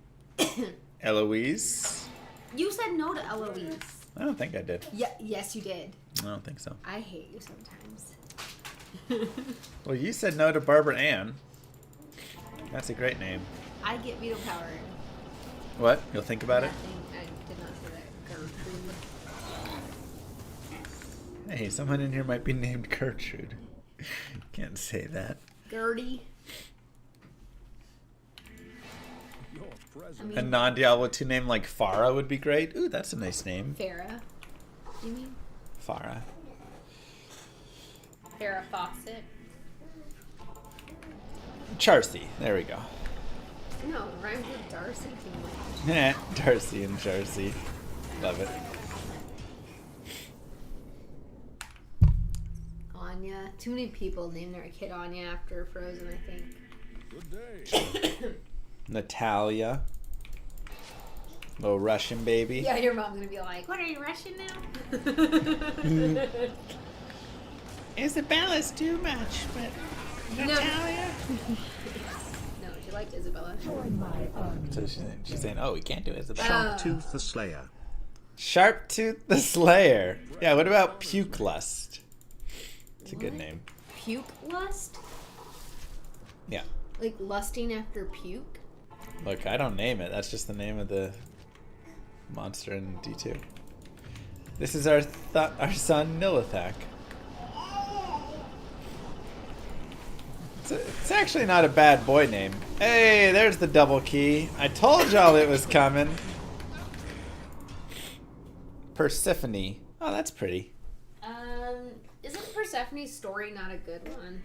Eloise? You said no to Eloise. I don't think I did. Yeah, yes, you did. I don't think so. I hate you sometimes. Well, you said no to Barbara Ann. That's a great name. I get veto power. What? You'll think about it? I did not say that. Gertrude. Hey, someone in here might be named Gertrude. Can't say that. Gertie. I mean, A non-Diablo 2 name like Farah would be great. Ooh, that's a nice name. Farah. You mean? Farah. Farrah Fawcett. Charcy. There we go. No, it rhymes with Darcy too much. Darcy and Charcy. Love it. Anya. Too many people named their kid Anya after Frozen, I think. Good day. Natalia. Little Russian baby. Yeah, your mom's gonna be like, "What, are you Russian now?" Isabella's too much, but Natalia. No, she liked Isabella. So she's saying, "Oh, we can't do Isabella." Sharptooth the Slayer. Sharptooth the Slayer. Yeah. What about Puke Lust? It's a good name. Puke lust? Yeah. Like lusting after puke? Look, I don't name it. That's just the name of the monster in D2. This is our son Nilithak. It's actually not a bad boy name. Hey, there's the double key. I told y'all it was coming. Persephone. Oh, that's pretty. Isn't Persephone's story not a good one?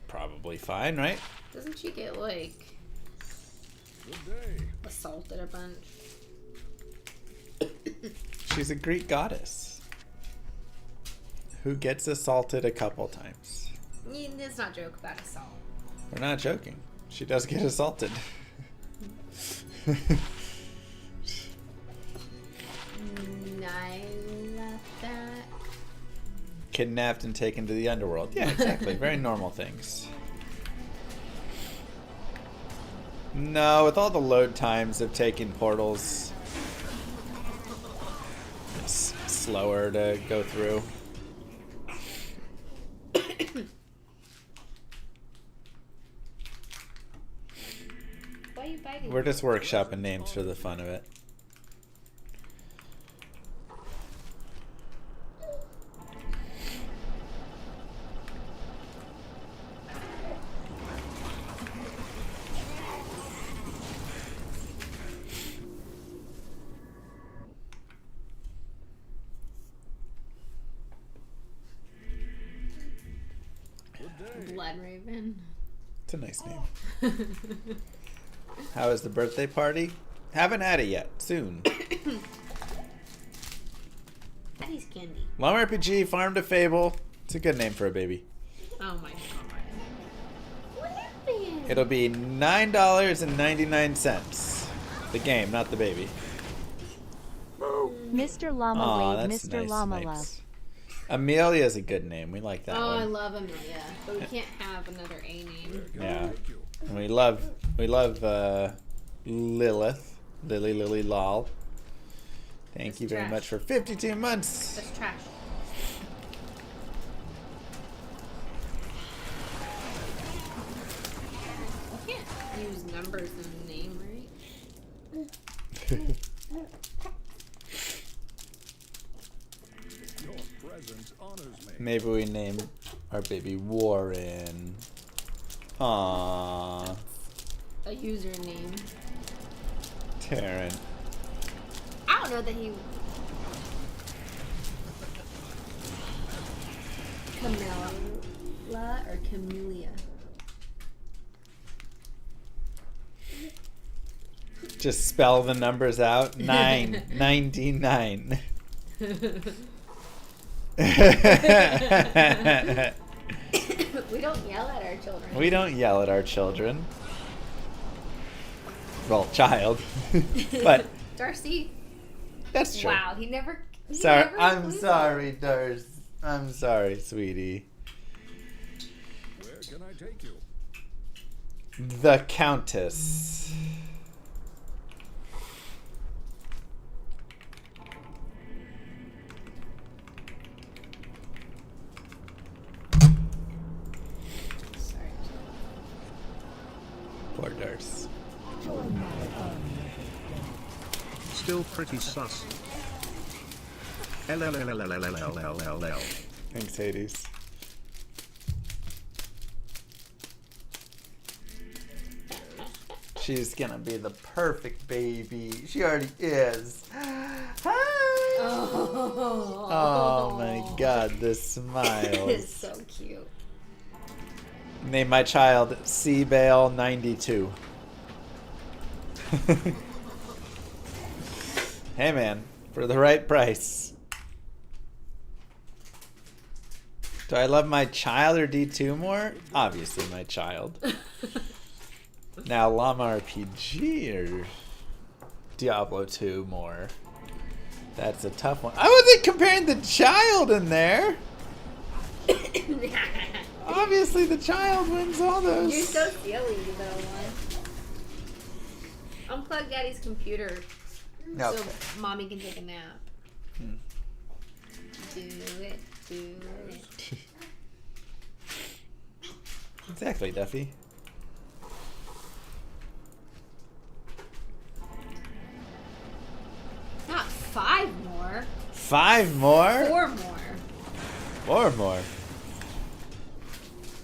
Probably fine, right? Doesn't she get, like, assaulted a bunch? She's a Greek goddess who gets assaulted a couple times. Let's not joke about assault. We're not joking. She does get assaulted. Kidnapped and taken to the underworld. Yeah, exactly. Very normal things. No, with all the load times of taking portals, it's slower to go through. Why are you biting? We're just workshopping names for the fun of it. Blood Raven. It's a nice name. How is the birthday party? Haven't had it yet. Soon. Daddy's candy. llamarpg, Farm to Fable. It's a good name for a baby. Oh my god. What happened? It'll be $9.99. The game, not the baby. Mr. Llama Aw, Wave, that's Mr. nice, Llama nice. Love. Amelia's a good name. We like that Oh, one. I love Amelia, but we can't have another A name. Yeah. And we love Lilith. Lily Lol. Thank That's you very trash. much for 52 months. That's trash. You can't use numbers in the name, right? Your presence honors me. Maybe we name our baby Warren. Aww. A username. Taryn. I don't know that he. Camilla or Camellia? Just spell the numbers out. 999. We don't yell at our children. We don't yell at our children. Well, child. But Darcy. that's true. Wow, he never. Sorry, never I'm includes sorry, Darth. I'm sorry, sweetie. Where can I take you? The Countess. Sorry. Poor Darth. Still pretty sus. LLLLLLLLLL. Thanks, Hades. She's gonna be the perfect baby. She already is. Hi. Oh my god, the It's smiles. so cute. Name my child Seabale 92. Hey man, for the right price. Do I love my child or D2 more? Obviously my child. Now llamarpg or Diablo 2 more. That's a tough one. I wasn't comparing the child in there. Obviously the child wins all those. You're so silly, though. Unplug Daddy's computer Okay. so Mommy can take a nap. Do it. Do it. Exactly, Duffy. Not 5 more. 5 more? 4 more. 4 more.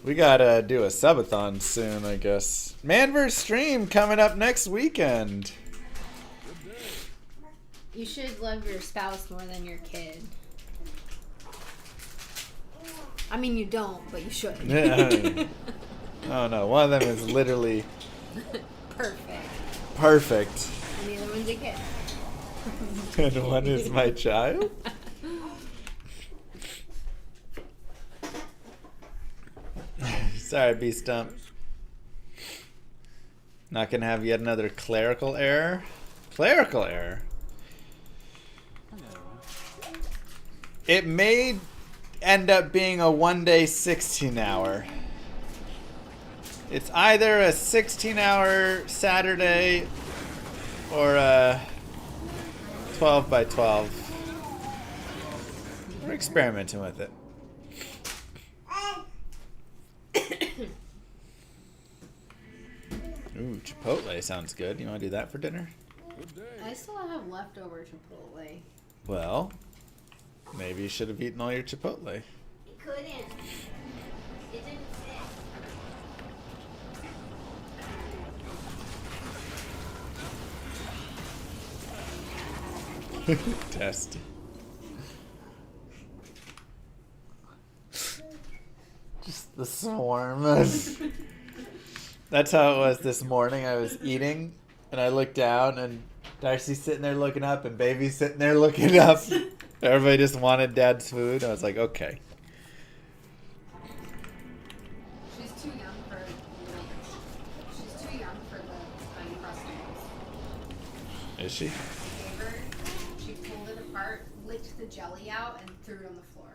We gotta do a subathon soon, I guess. Manverse stream coming up next weekend. You should love your spouse more than your kid. I mean, you don't, but you should. Yeah. Oh no, one of them is literally Perfect. perfect. And the other one's a kid. And one is my child? Sorry, B-Stump. Not gonna have yet another clerical error? Clerical error? It may end up being a 1-day 16-hour. It's either a 16-hour Saturday or a 12 by 12. We're experimenting with it. Ooh, Chipotle sounds good. You want to do that for dinner? I still have leftover Chipotle. Well, maybe you should have eaten all your Chipotle. It couldn't. It didn't fit. Test. Just the swarm. That's how it was this morning. I was eating, and I looked down, and Darcy's sitting there looking up, and Baby's sitting there looking up. Everybody just wanted Dad's food. I was like, okay. She's too young for the tiny Uncrustables. Is she? She pulled it apart, licked the jelly out, and threw it on the floor.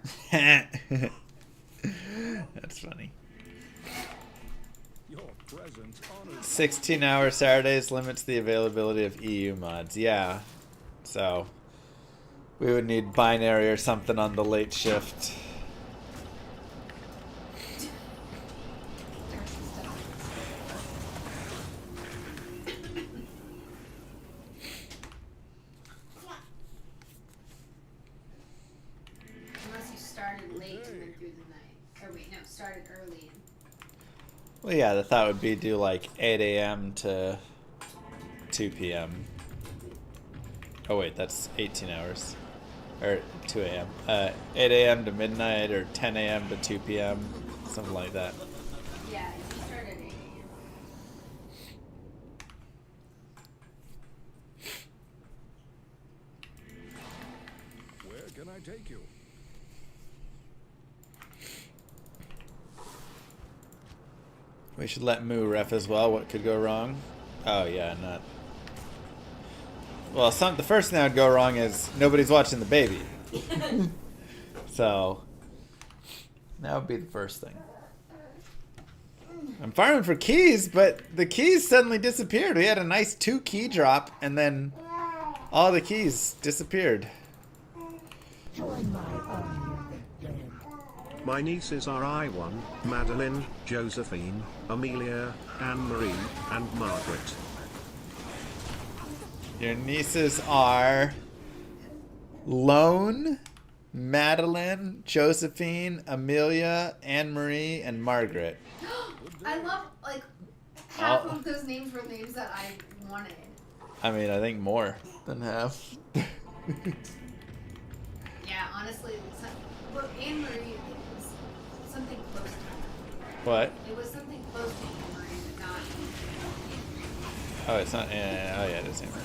That's funny. Your presence honors 16-hour Saturdays limits the availability of EU mods. Yeah. So we would need binary or something on the late shift. Unless you started late and went through the night. Or wait, no, started early. Well, yeah, the thought would be do like 8 a.m. to 2 p.m. Oh, wait, that's 18 hours. Or 2 a.m. 8 a.m. to midnight or 10 a.m. to 2 p.m. Something like that. Yeah, you started at 8 a.m. where can I take you? We should let Moo ref as well. What could go wrong? Oh, yeah, not... Well, the first thing that would go wrong is nobody's watching the baby. So, that would be the first thing. I'm farming for keys, but the keys suddenly disappeared. We had a nice 2 key drop, and then all the keys disappeared. My nieces are I1, Madeline, Josephine, Amelia, Anne-Marie, and Margaret. Your nieces are Lone, Madeline, Josephine, Amelia, Anne-Marie, and Margaret. I love, like, half of those names were names that I wanted. I mean, I think more than half. Yeah, honestly, but Anne-Marie is something close to her. What? It was something close to Anne-Marie, but not... Oh, it's not. Oh, yeah, it is Anne-Marie.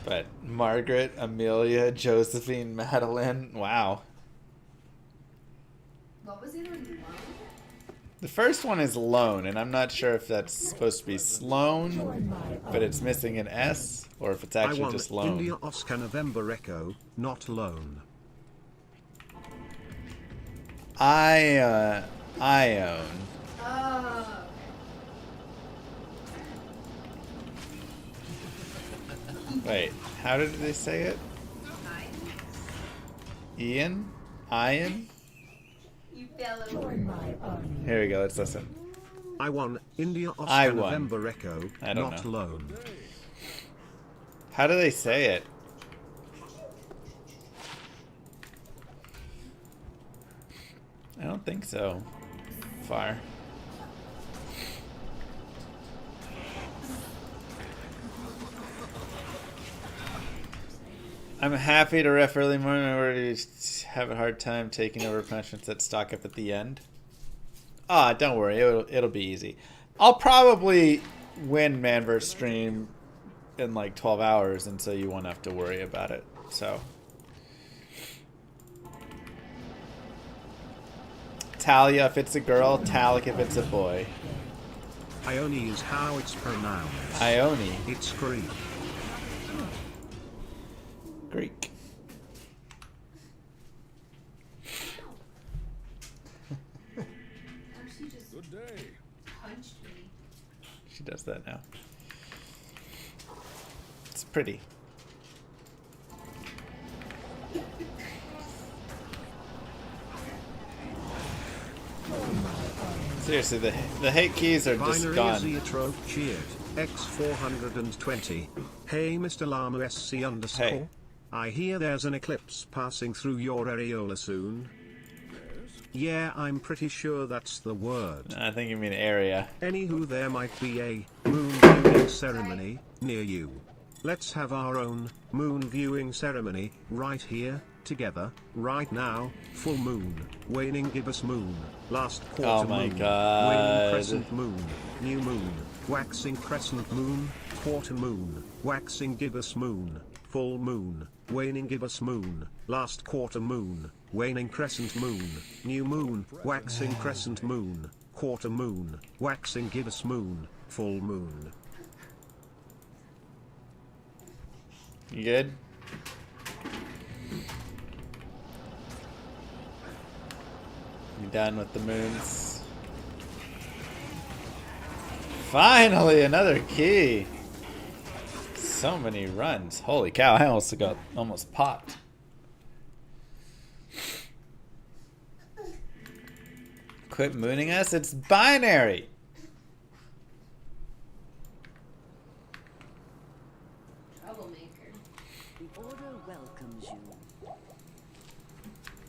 But Margaret, Amelia, Josephine, Madeline. Wow. What was the other one? The first one is Lone, and I'm not sure if that's supposed to be Sloan, but it's missing an S, or if it's actually I1, just Lone. India Oscar November Echo, not Lone. Ione. Oh. Wait, how did they say it? Ian? Ian? You fell over. Here we go, let's listen. I1, India Oscar I1. November Echo, I don't not know. Lone. How do they say it? I don't think so. Far. I'm happy to ref early morning. I already have a hard time taking over punishments that stock up at the end. Ah, don't worry. It'll be easy. I'll probably win Man vs. Stream in like 12 hours, and so you won't have to worry about it. So. Talia if it's a girl, Talik if it's a boy. Ione is how it's pronounced. Ione. It's Greek. Greek. Darcy just Good day. Punched me. She does that now. It's pretty. Seriously, the hate keys are just Binary gone. Zeatrove cheered. X420. Hey Mr. Llama SC underscore. Hey. I hear there's an eclipse passing through your areola soon. Yeah, I'm pretty sure that's the word. I think you mean area. Anywho, there might be a moon viewing ceremony near you. Let's have our own moon viewing ceremony right here, together, right now. Full moon, waning gibbous moon, last quarter Oh my moon, God. waning crescent moon, new moon, waxing crescent moon, quarter moon, waxing gibbous moon, full moon, waning gibbous moon, last quarter moon, waning crescent moon, new moon, waxing crescent moon, quarter moon, waxing gibbous moon, full moon. You good? You done with the moons? Finally, another key. So many runs. Holy cow, I almost popped. Quit mooning us? It's binary. Troublemaker. The order welcomes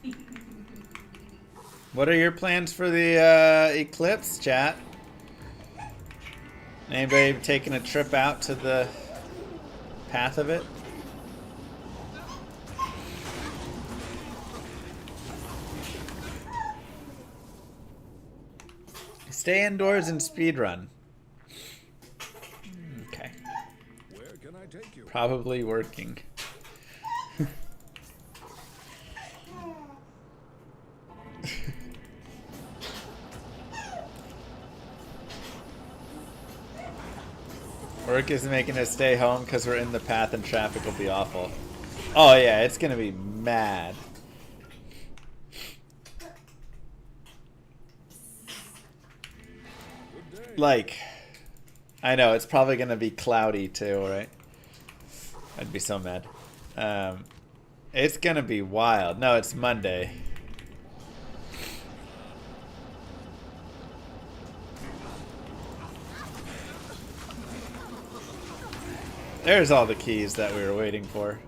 you. What are your plans for the eclipse, chat? Anybody taking a trip out to the path of it? Stay indoors and speedrun. Okay. Where can I take you? Probably working. Work is making us stay home because we're in the path and traffic will be awful. Oh yeah, it's gonna be mad. Like, I know, it's probably gonna be cloudy too, right? I'd be so mad. It's gonna be wild. No, it's Monday. There's all the keys that we were waiting for.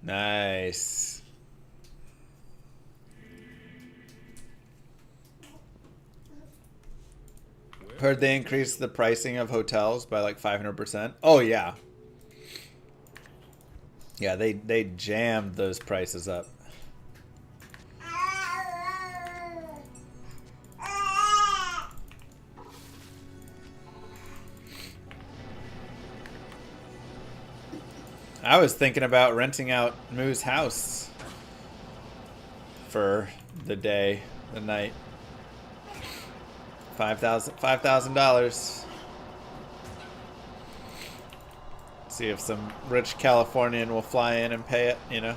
Nice. Heard they increased the pricing of hotels by like 500%. Oh yeah. Yeah, they jammed those prices up. I was thinking about renting out Moo's house for the day, the night. $5,000. See if some rich Californian will fly in and pay it, you know.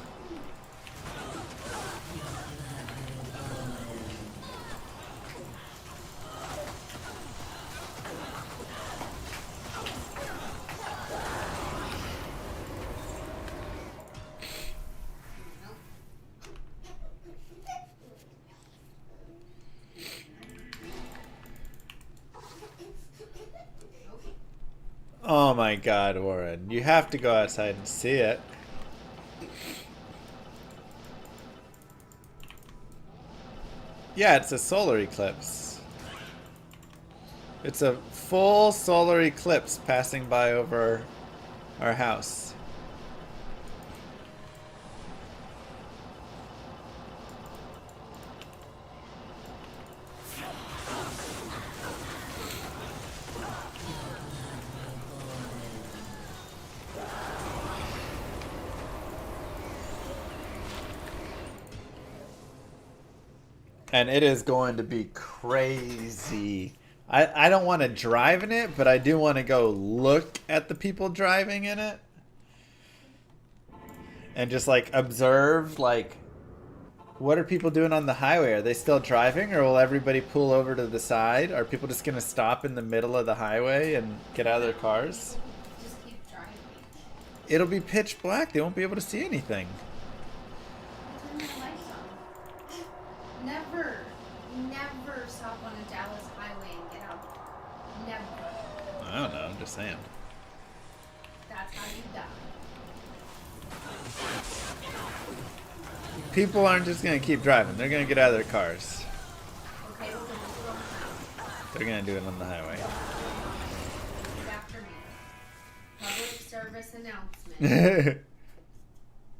Oh my god, Warren. You have to go outside and see it. Yeah, it's a solar eclipse. It's a full solar eclipse passing by over our house. And it is going to be crazy. I don't want to drive in it, but I do want to go look at the people driving in it. And just like observe like What are people doing on the highway? Are they still driving, or will everybody pull over to the side? Are people just gonna stop in the middle of the highway and get out of their cars? Just keep driving. It'll be pitch black. They won't be able to see anything. Turn the lights on. Never stop on a Dallas highway and get out. Never. I don't know. I'm just saying. That's how you die. People aren't just gonna keep driving. They're gonna get out of their cars. Okay, well, then we'll go. They're gonna do it on the highway. Repeat after me. Public service announcement.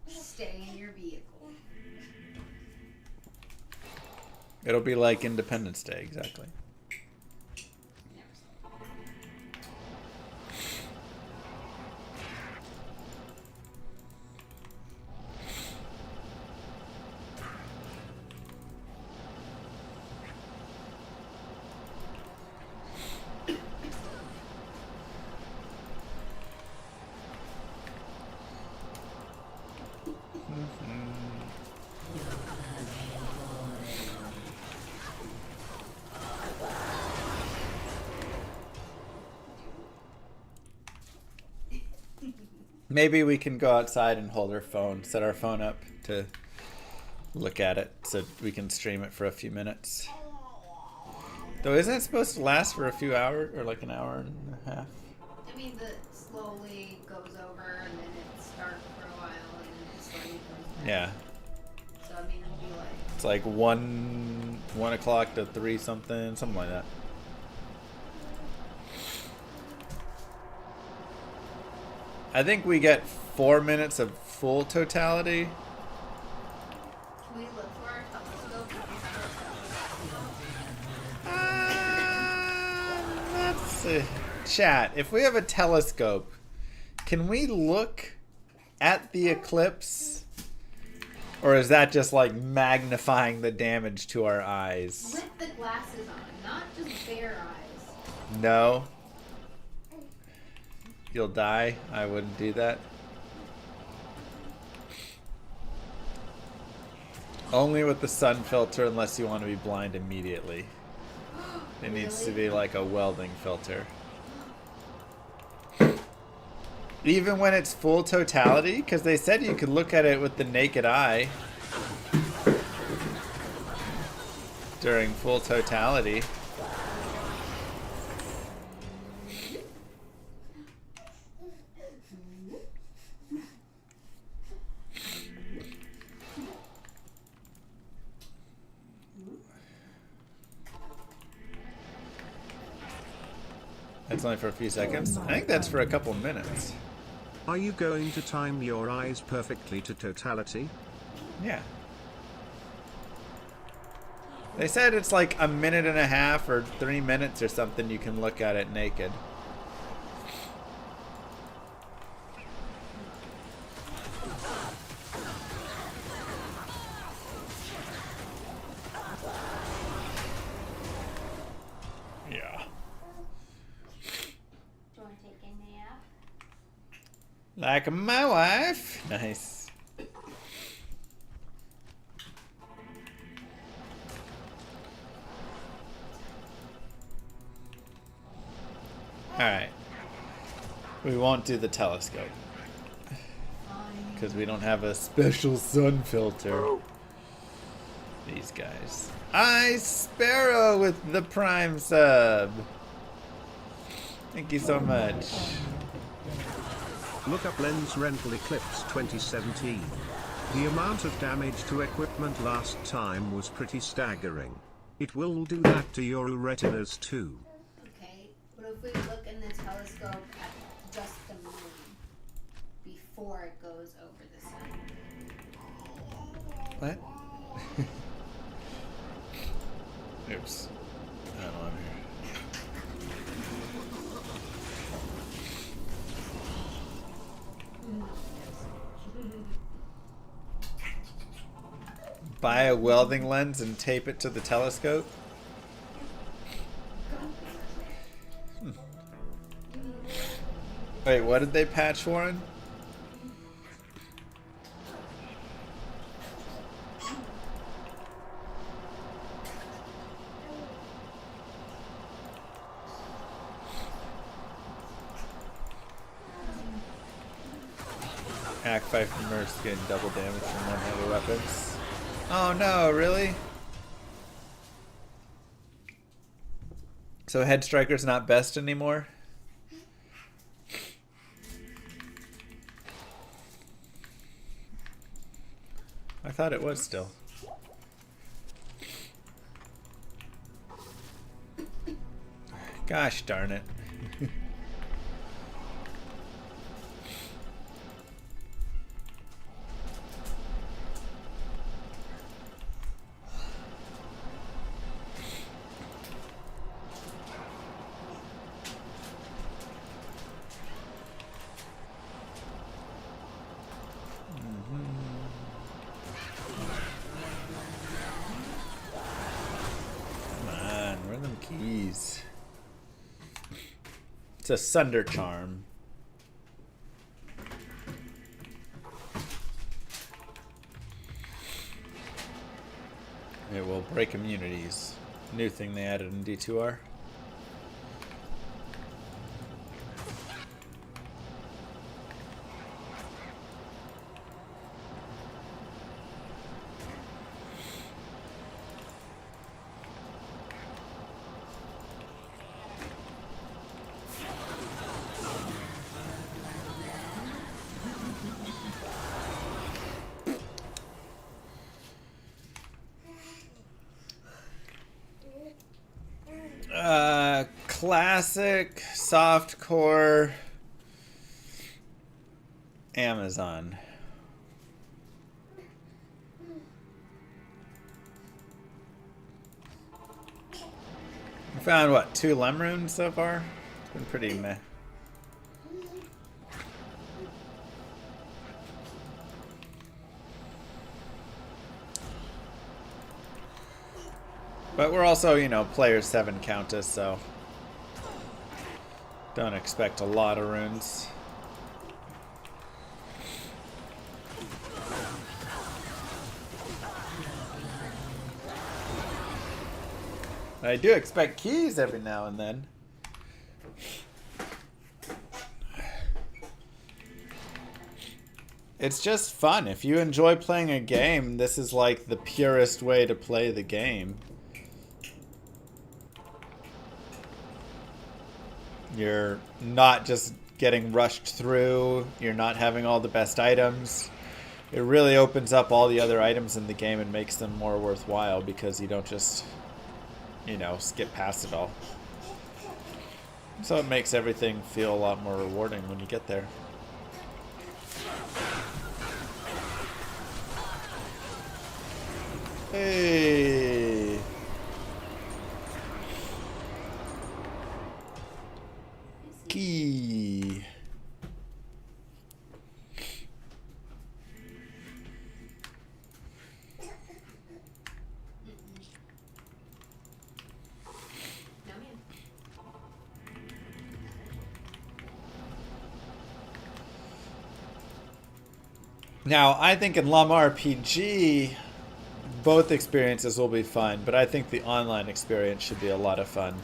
Stay in your vehicle. It'll be like Independence Day, exactly. Maybe we can go outside and hold our phone, set our phone up to look at it so we can stream it for a few minutes. Though isn't it supposed to last for a few hours, or like an hour and a half? I mean, the slowly goes over and then it starts for a while and then it slowly goes back. Yeah. So I mean, it'll be like. It's like 1 o'clock to 3 something like that. I think we get 4 minutes of full totality. Can we look for our telescope? Let's see. Chat, if we have a telescope, can we look at the eclipse? Or is that just like magnifying the damage to our eyes? With the glasses on, not just bare eyes. No. You'll die. I wouldn't do that. Only with the sun filter unless you want to be blind immediately. It needs to be like a welding filter. Even when it's full totality, because they said you could look at it with the naked eye during full totality. That's only for a few seconds. I think that's for a couple minutes. Are you going to time your eyes perfectly to totality? Yeah. They said it's like a minute and a half or 3 minutes or something you can look at it naked. Yeah. Do you want to take a nap? Like my wife. Nice. Alright. We won't do the telescope. Because we don't have a special sun filter. These guys. Sparrow with the Prime sub. Thank you so much. Look up Lens Rental Eclipse 2017. The amount of damage to equipment last time was pretty staggering. It will do that to your retinas too. Okay, what if we look in the telescope at just the moon before it goes over the sun? What? Oops. I don't know, I'm here. Buy a welding lens and tape it to the telescope? Wait, what did they patch, Warren? Act 5 from Mercs getting double damage from one-handed weapons. Oh no, really? So Head Striker's not best anymore? I thought it was still. Gosh darn it. Keys. It's a Sunder Charm. It will break immunities. New thing they added in D2R. Classic, softcore, Amazon. I found what, 2 Lem runes so far? It's been pretty meh. But we're also, you know, player 7 Countess, so don't expect a lot of runes. I do expect keys every now and then. It's just fun. If you enjoy playing a game, this is like the purest way to play the game. You're not just getting rushed through. You're not having all the best items. It really opens up all the other items in the game and makes them more worthwhile because you don't just, you know, skip past it all. So it makes everything feel a lot more rewarding when you get there. Hey. Key. Now, I think in llamarpg, both experiences will be fun, but I think the online experience should be a lot of fun.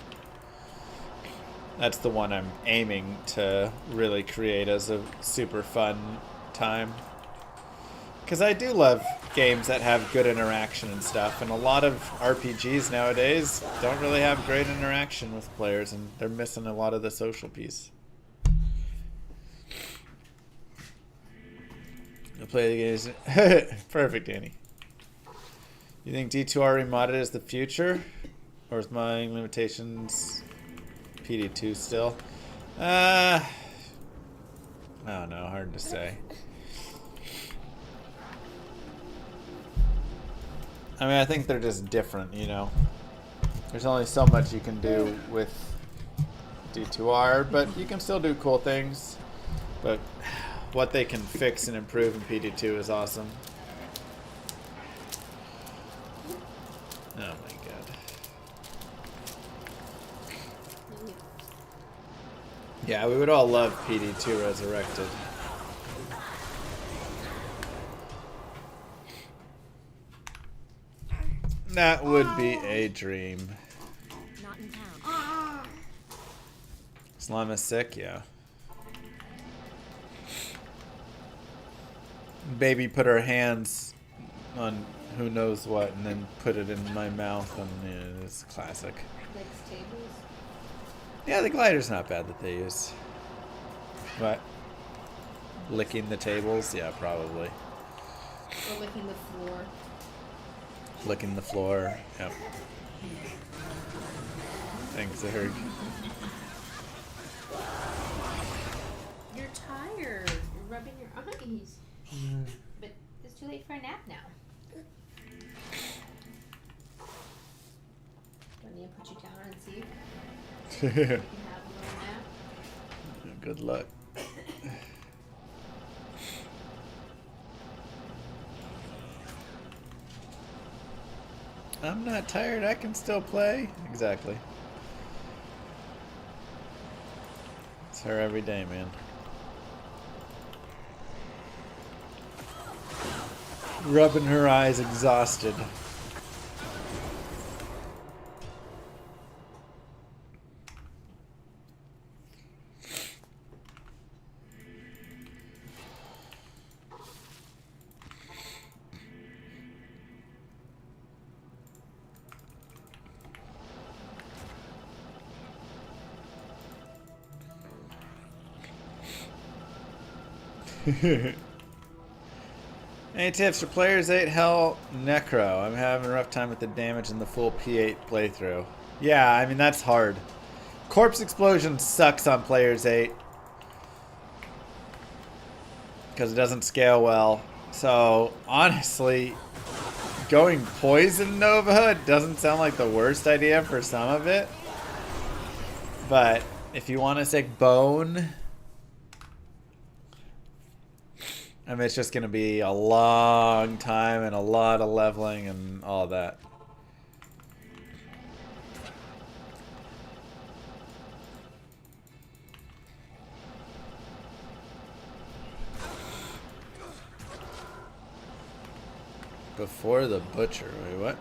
That's the one I'm aiming to really create as a super fun time. Because I do love games that have good interaction and stuff, and a lot of RPGs nowadays don't really have great interaction with players, and they're missing a lot of the social piece. You'll play the games. Perfect, Danny. You think D2R remodded is the future? Or is my limitations PD2 still? I don't know, hard to say. I mean, I think they're just different, you know. There's only so much you can do with D2R, but you can still do cool things. But what they can fix and improve in PD2 is awesome. Oh my god. Yeah, we would all love PD2 Resurrected. That would be a dream. Not in town. Slime is sick, yeah. Baby put her hands on who knows what and then put it in my mouth, and yeah, it's classic. Like tables? Yeah, the glider's not bad that they use. What? Licking the tables? Yeah, probably. Or licking the floor. Licking the floor. Yep. Thanks, Zerg. You're tired. You're rubbing your eyes. But it's too late for a nap now. Do I need to put you down and see? You can have a little nap. Good luck. I'm not tired, I can still play. Exactly. It's her every day, man. Rubbing her eyes, exhausted. Any tips for players 8 Hell Necro? I'm having a rough time with the damage in the full P8 playthrough. Yeah, I mean, that's hard. Corpse Explosion sucks on players 8. Because it doesn't scale well. So, honestly, going Poison Nova doesn't sound like the worst idea for some of it. But if you want to stick Bone, I mean, it's just going to be a long time and a lot of leveling and all that. Before the butcher. Wait, what?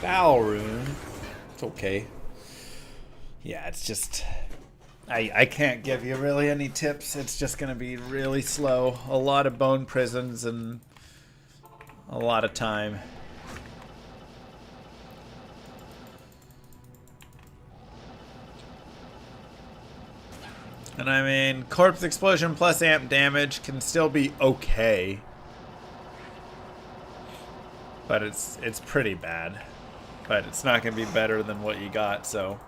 Foul rune. It's okay. Yeah, it's just... I can't give you really any tips. It's just going to be really slow. A lot of bone prisons and a lot of time. And I mean, Corpse Explosion plus amp damage can still be okay. But it's pretty bad. But it's not going to be better than what you got, so...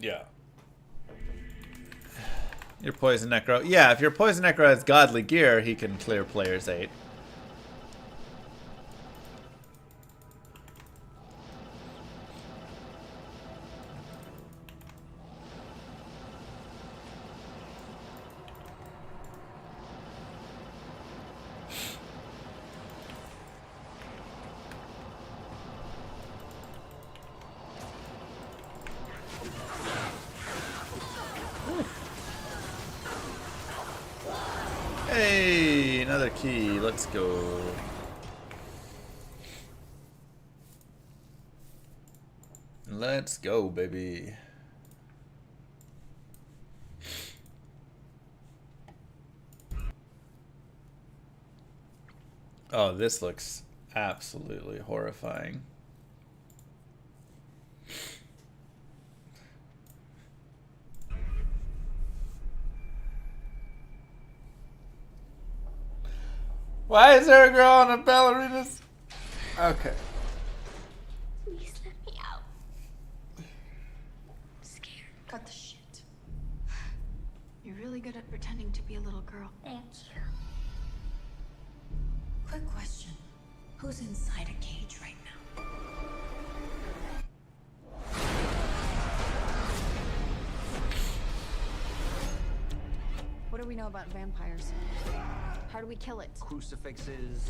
Yeah. Your Poison Necro. Yeah, if your Poison Necro has godly gear, he can clear players 8. Hey, another key. Let's go. Let's go, baby. Oh, this looks absolutely horrifying. Why is there a girl on a ballerinas? Okay. Please let me out. I'm scared. Cut the shit. You're really good at pretending to be a little girl. Thank you. Quick question. Who's inside a cage right now? What do we know about vampires? How do we kill it? Crucifixes.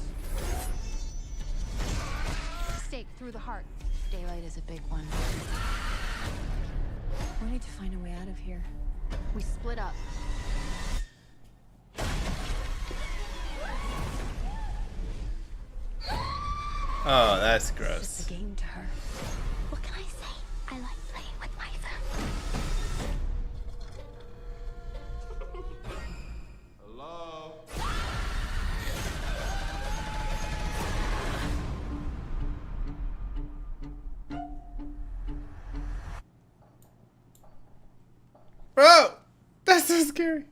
Stake through the heart. Daylight is a big one. We need to find a way out of here. We split up. Oh, that's It's gross. a game to her. What can I say? I like playing with my family. Hello? Bro! That's so scary.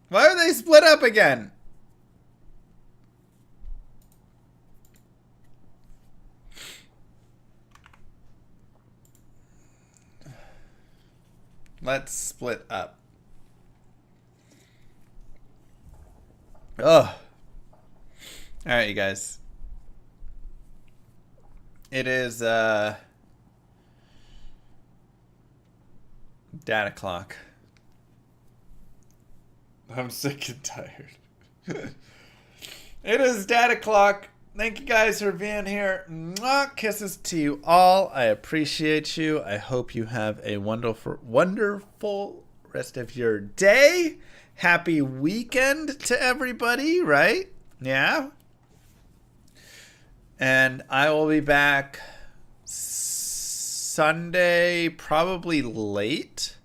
Why are they split up again? Let's split up. Oh. Alright, you guys. It is, data clock. I'm sick and tired. It is data clock. Thank you guys for being here. Mwah, kisses to you all. I appreciate you. I hope you have a wonderful rest of your day. Happy weekend to everybody, right? Yeah. And I will be back Sunday, probably late.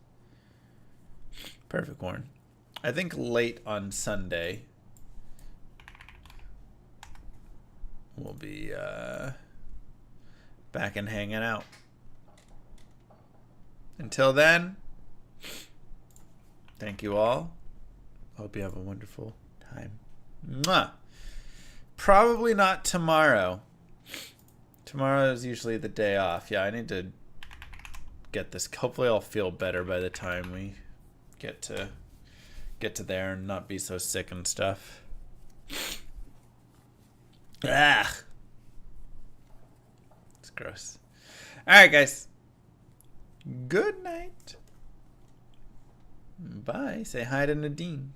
Perfect, Warren. I think late on Sunday. We'll be back and hanging out. Until then, thank you all. Hope you have a wonderful time. Mwah. Probably not tomorrow. Tomorrow is usually the day off. Yeah, I need to get this. Hopefully I'll feel better by the time we get to there and not be so sick and stuff. Ah, it's gross. All right, guys. Good night. Bye. Say hi to Nadine.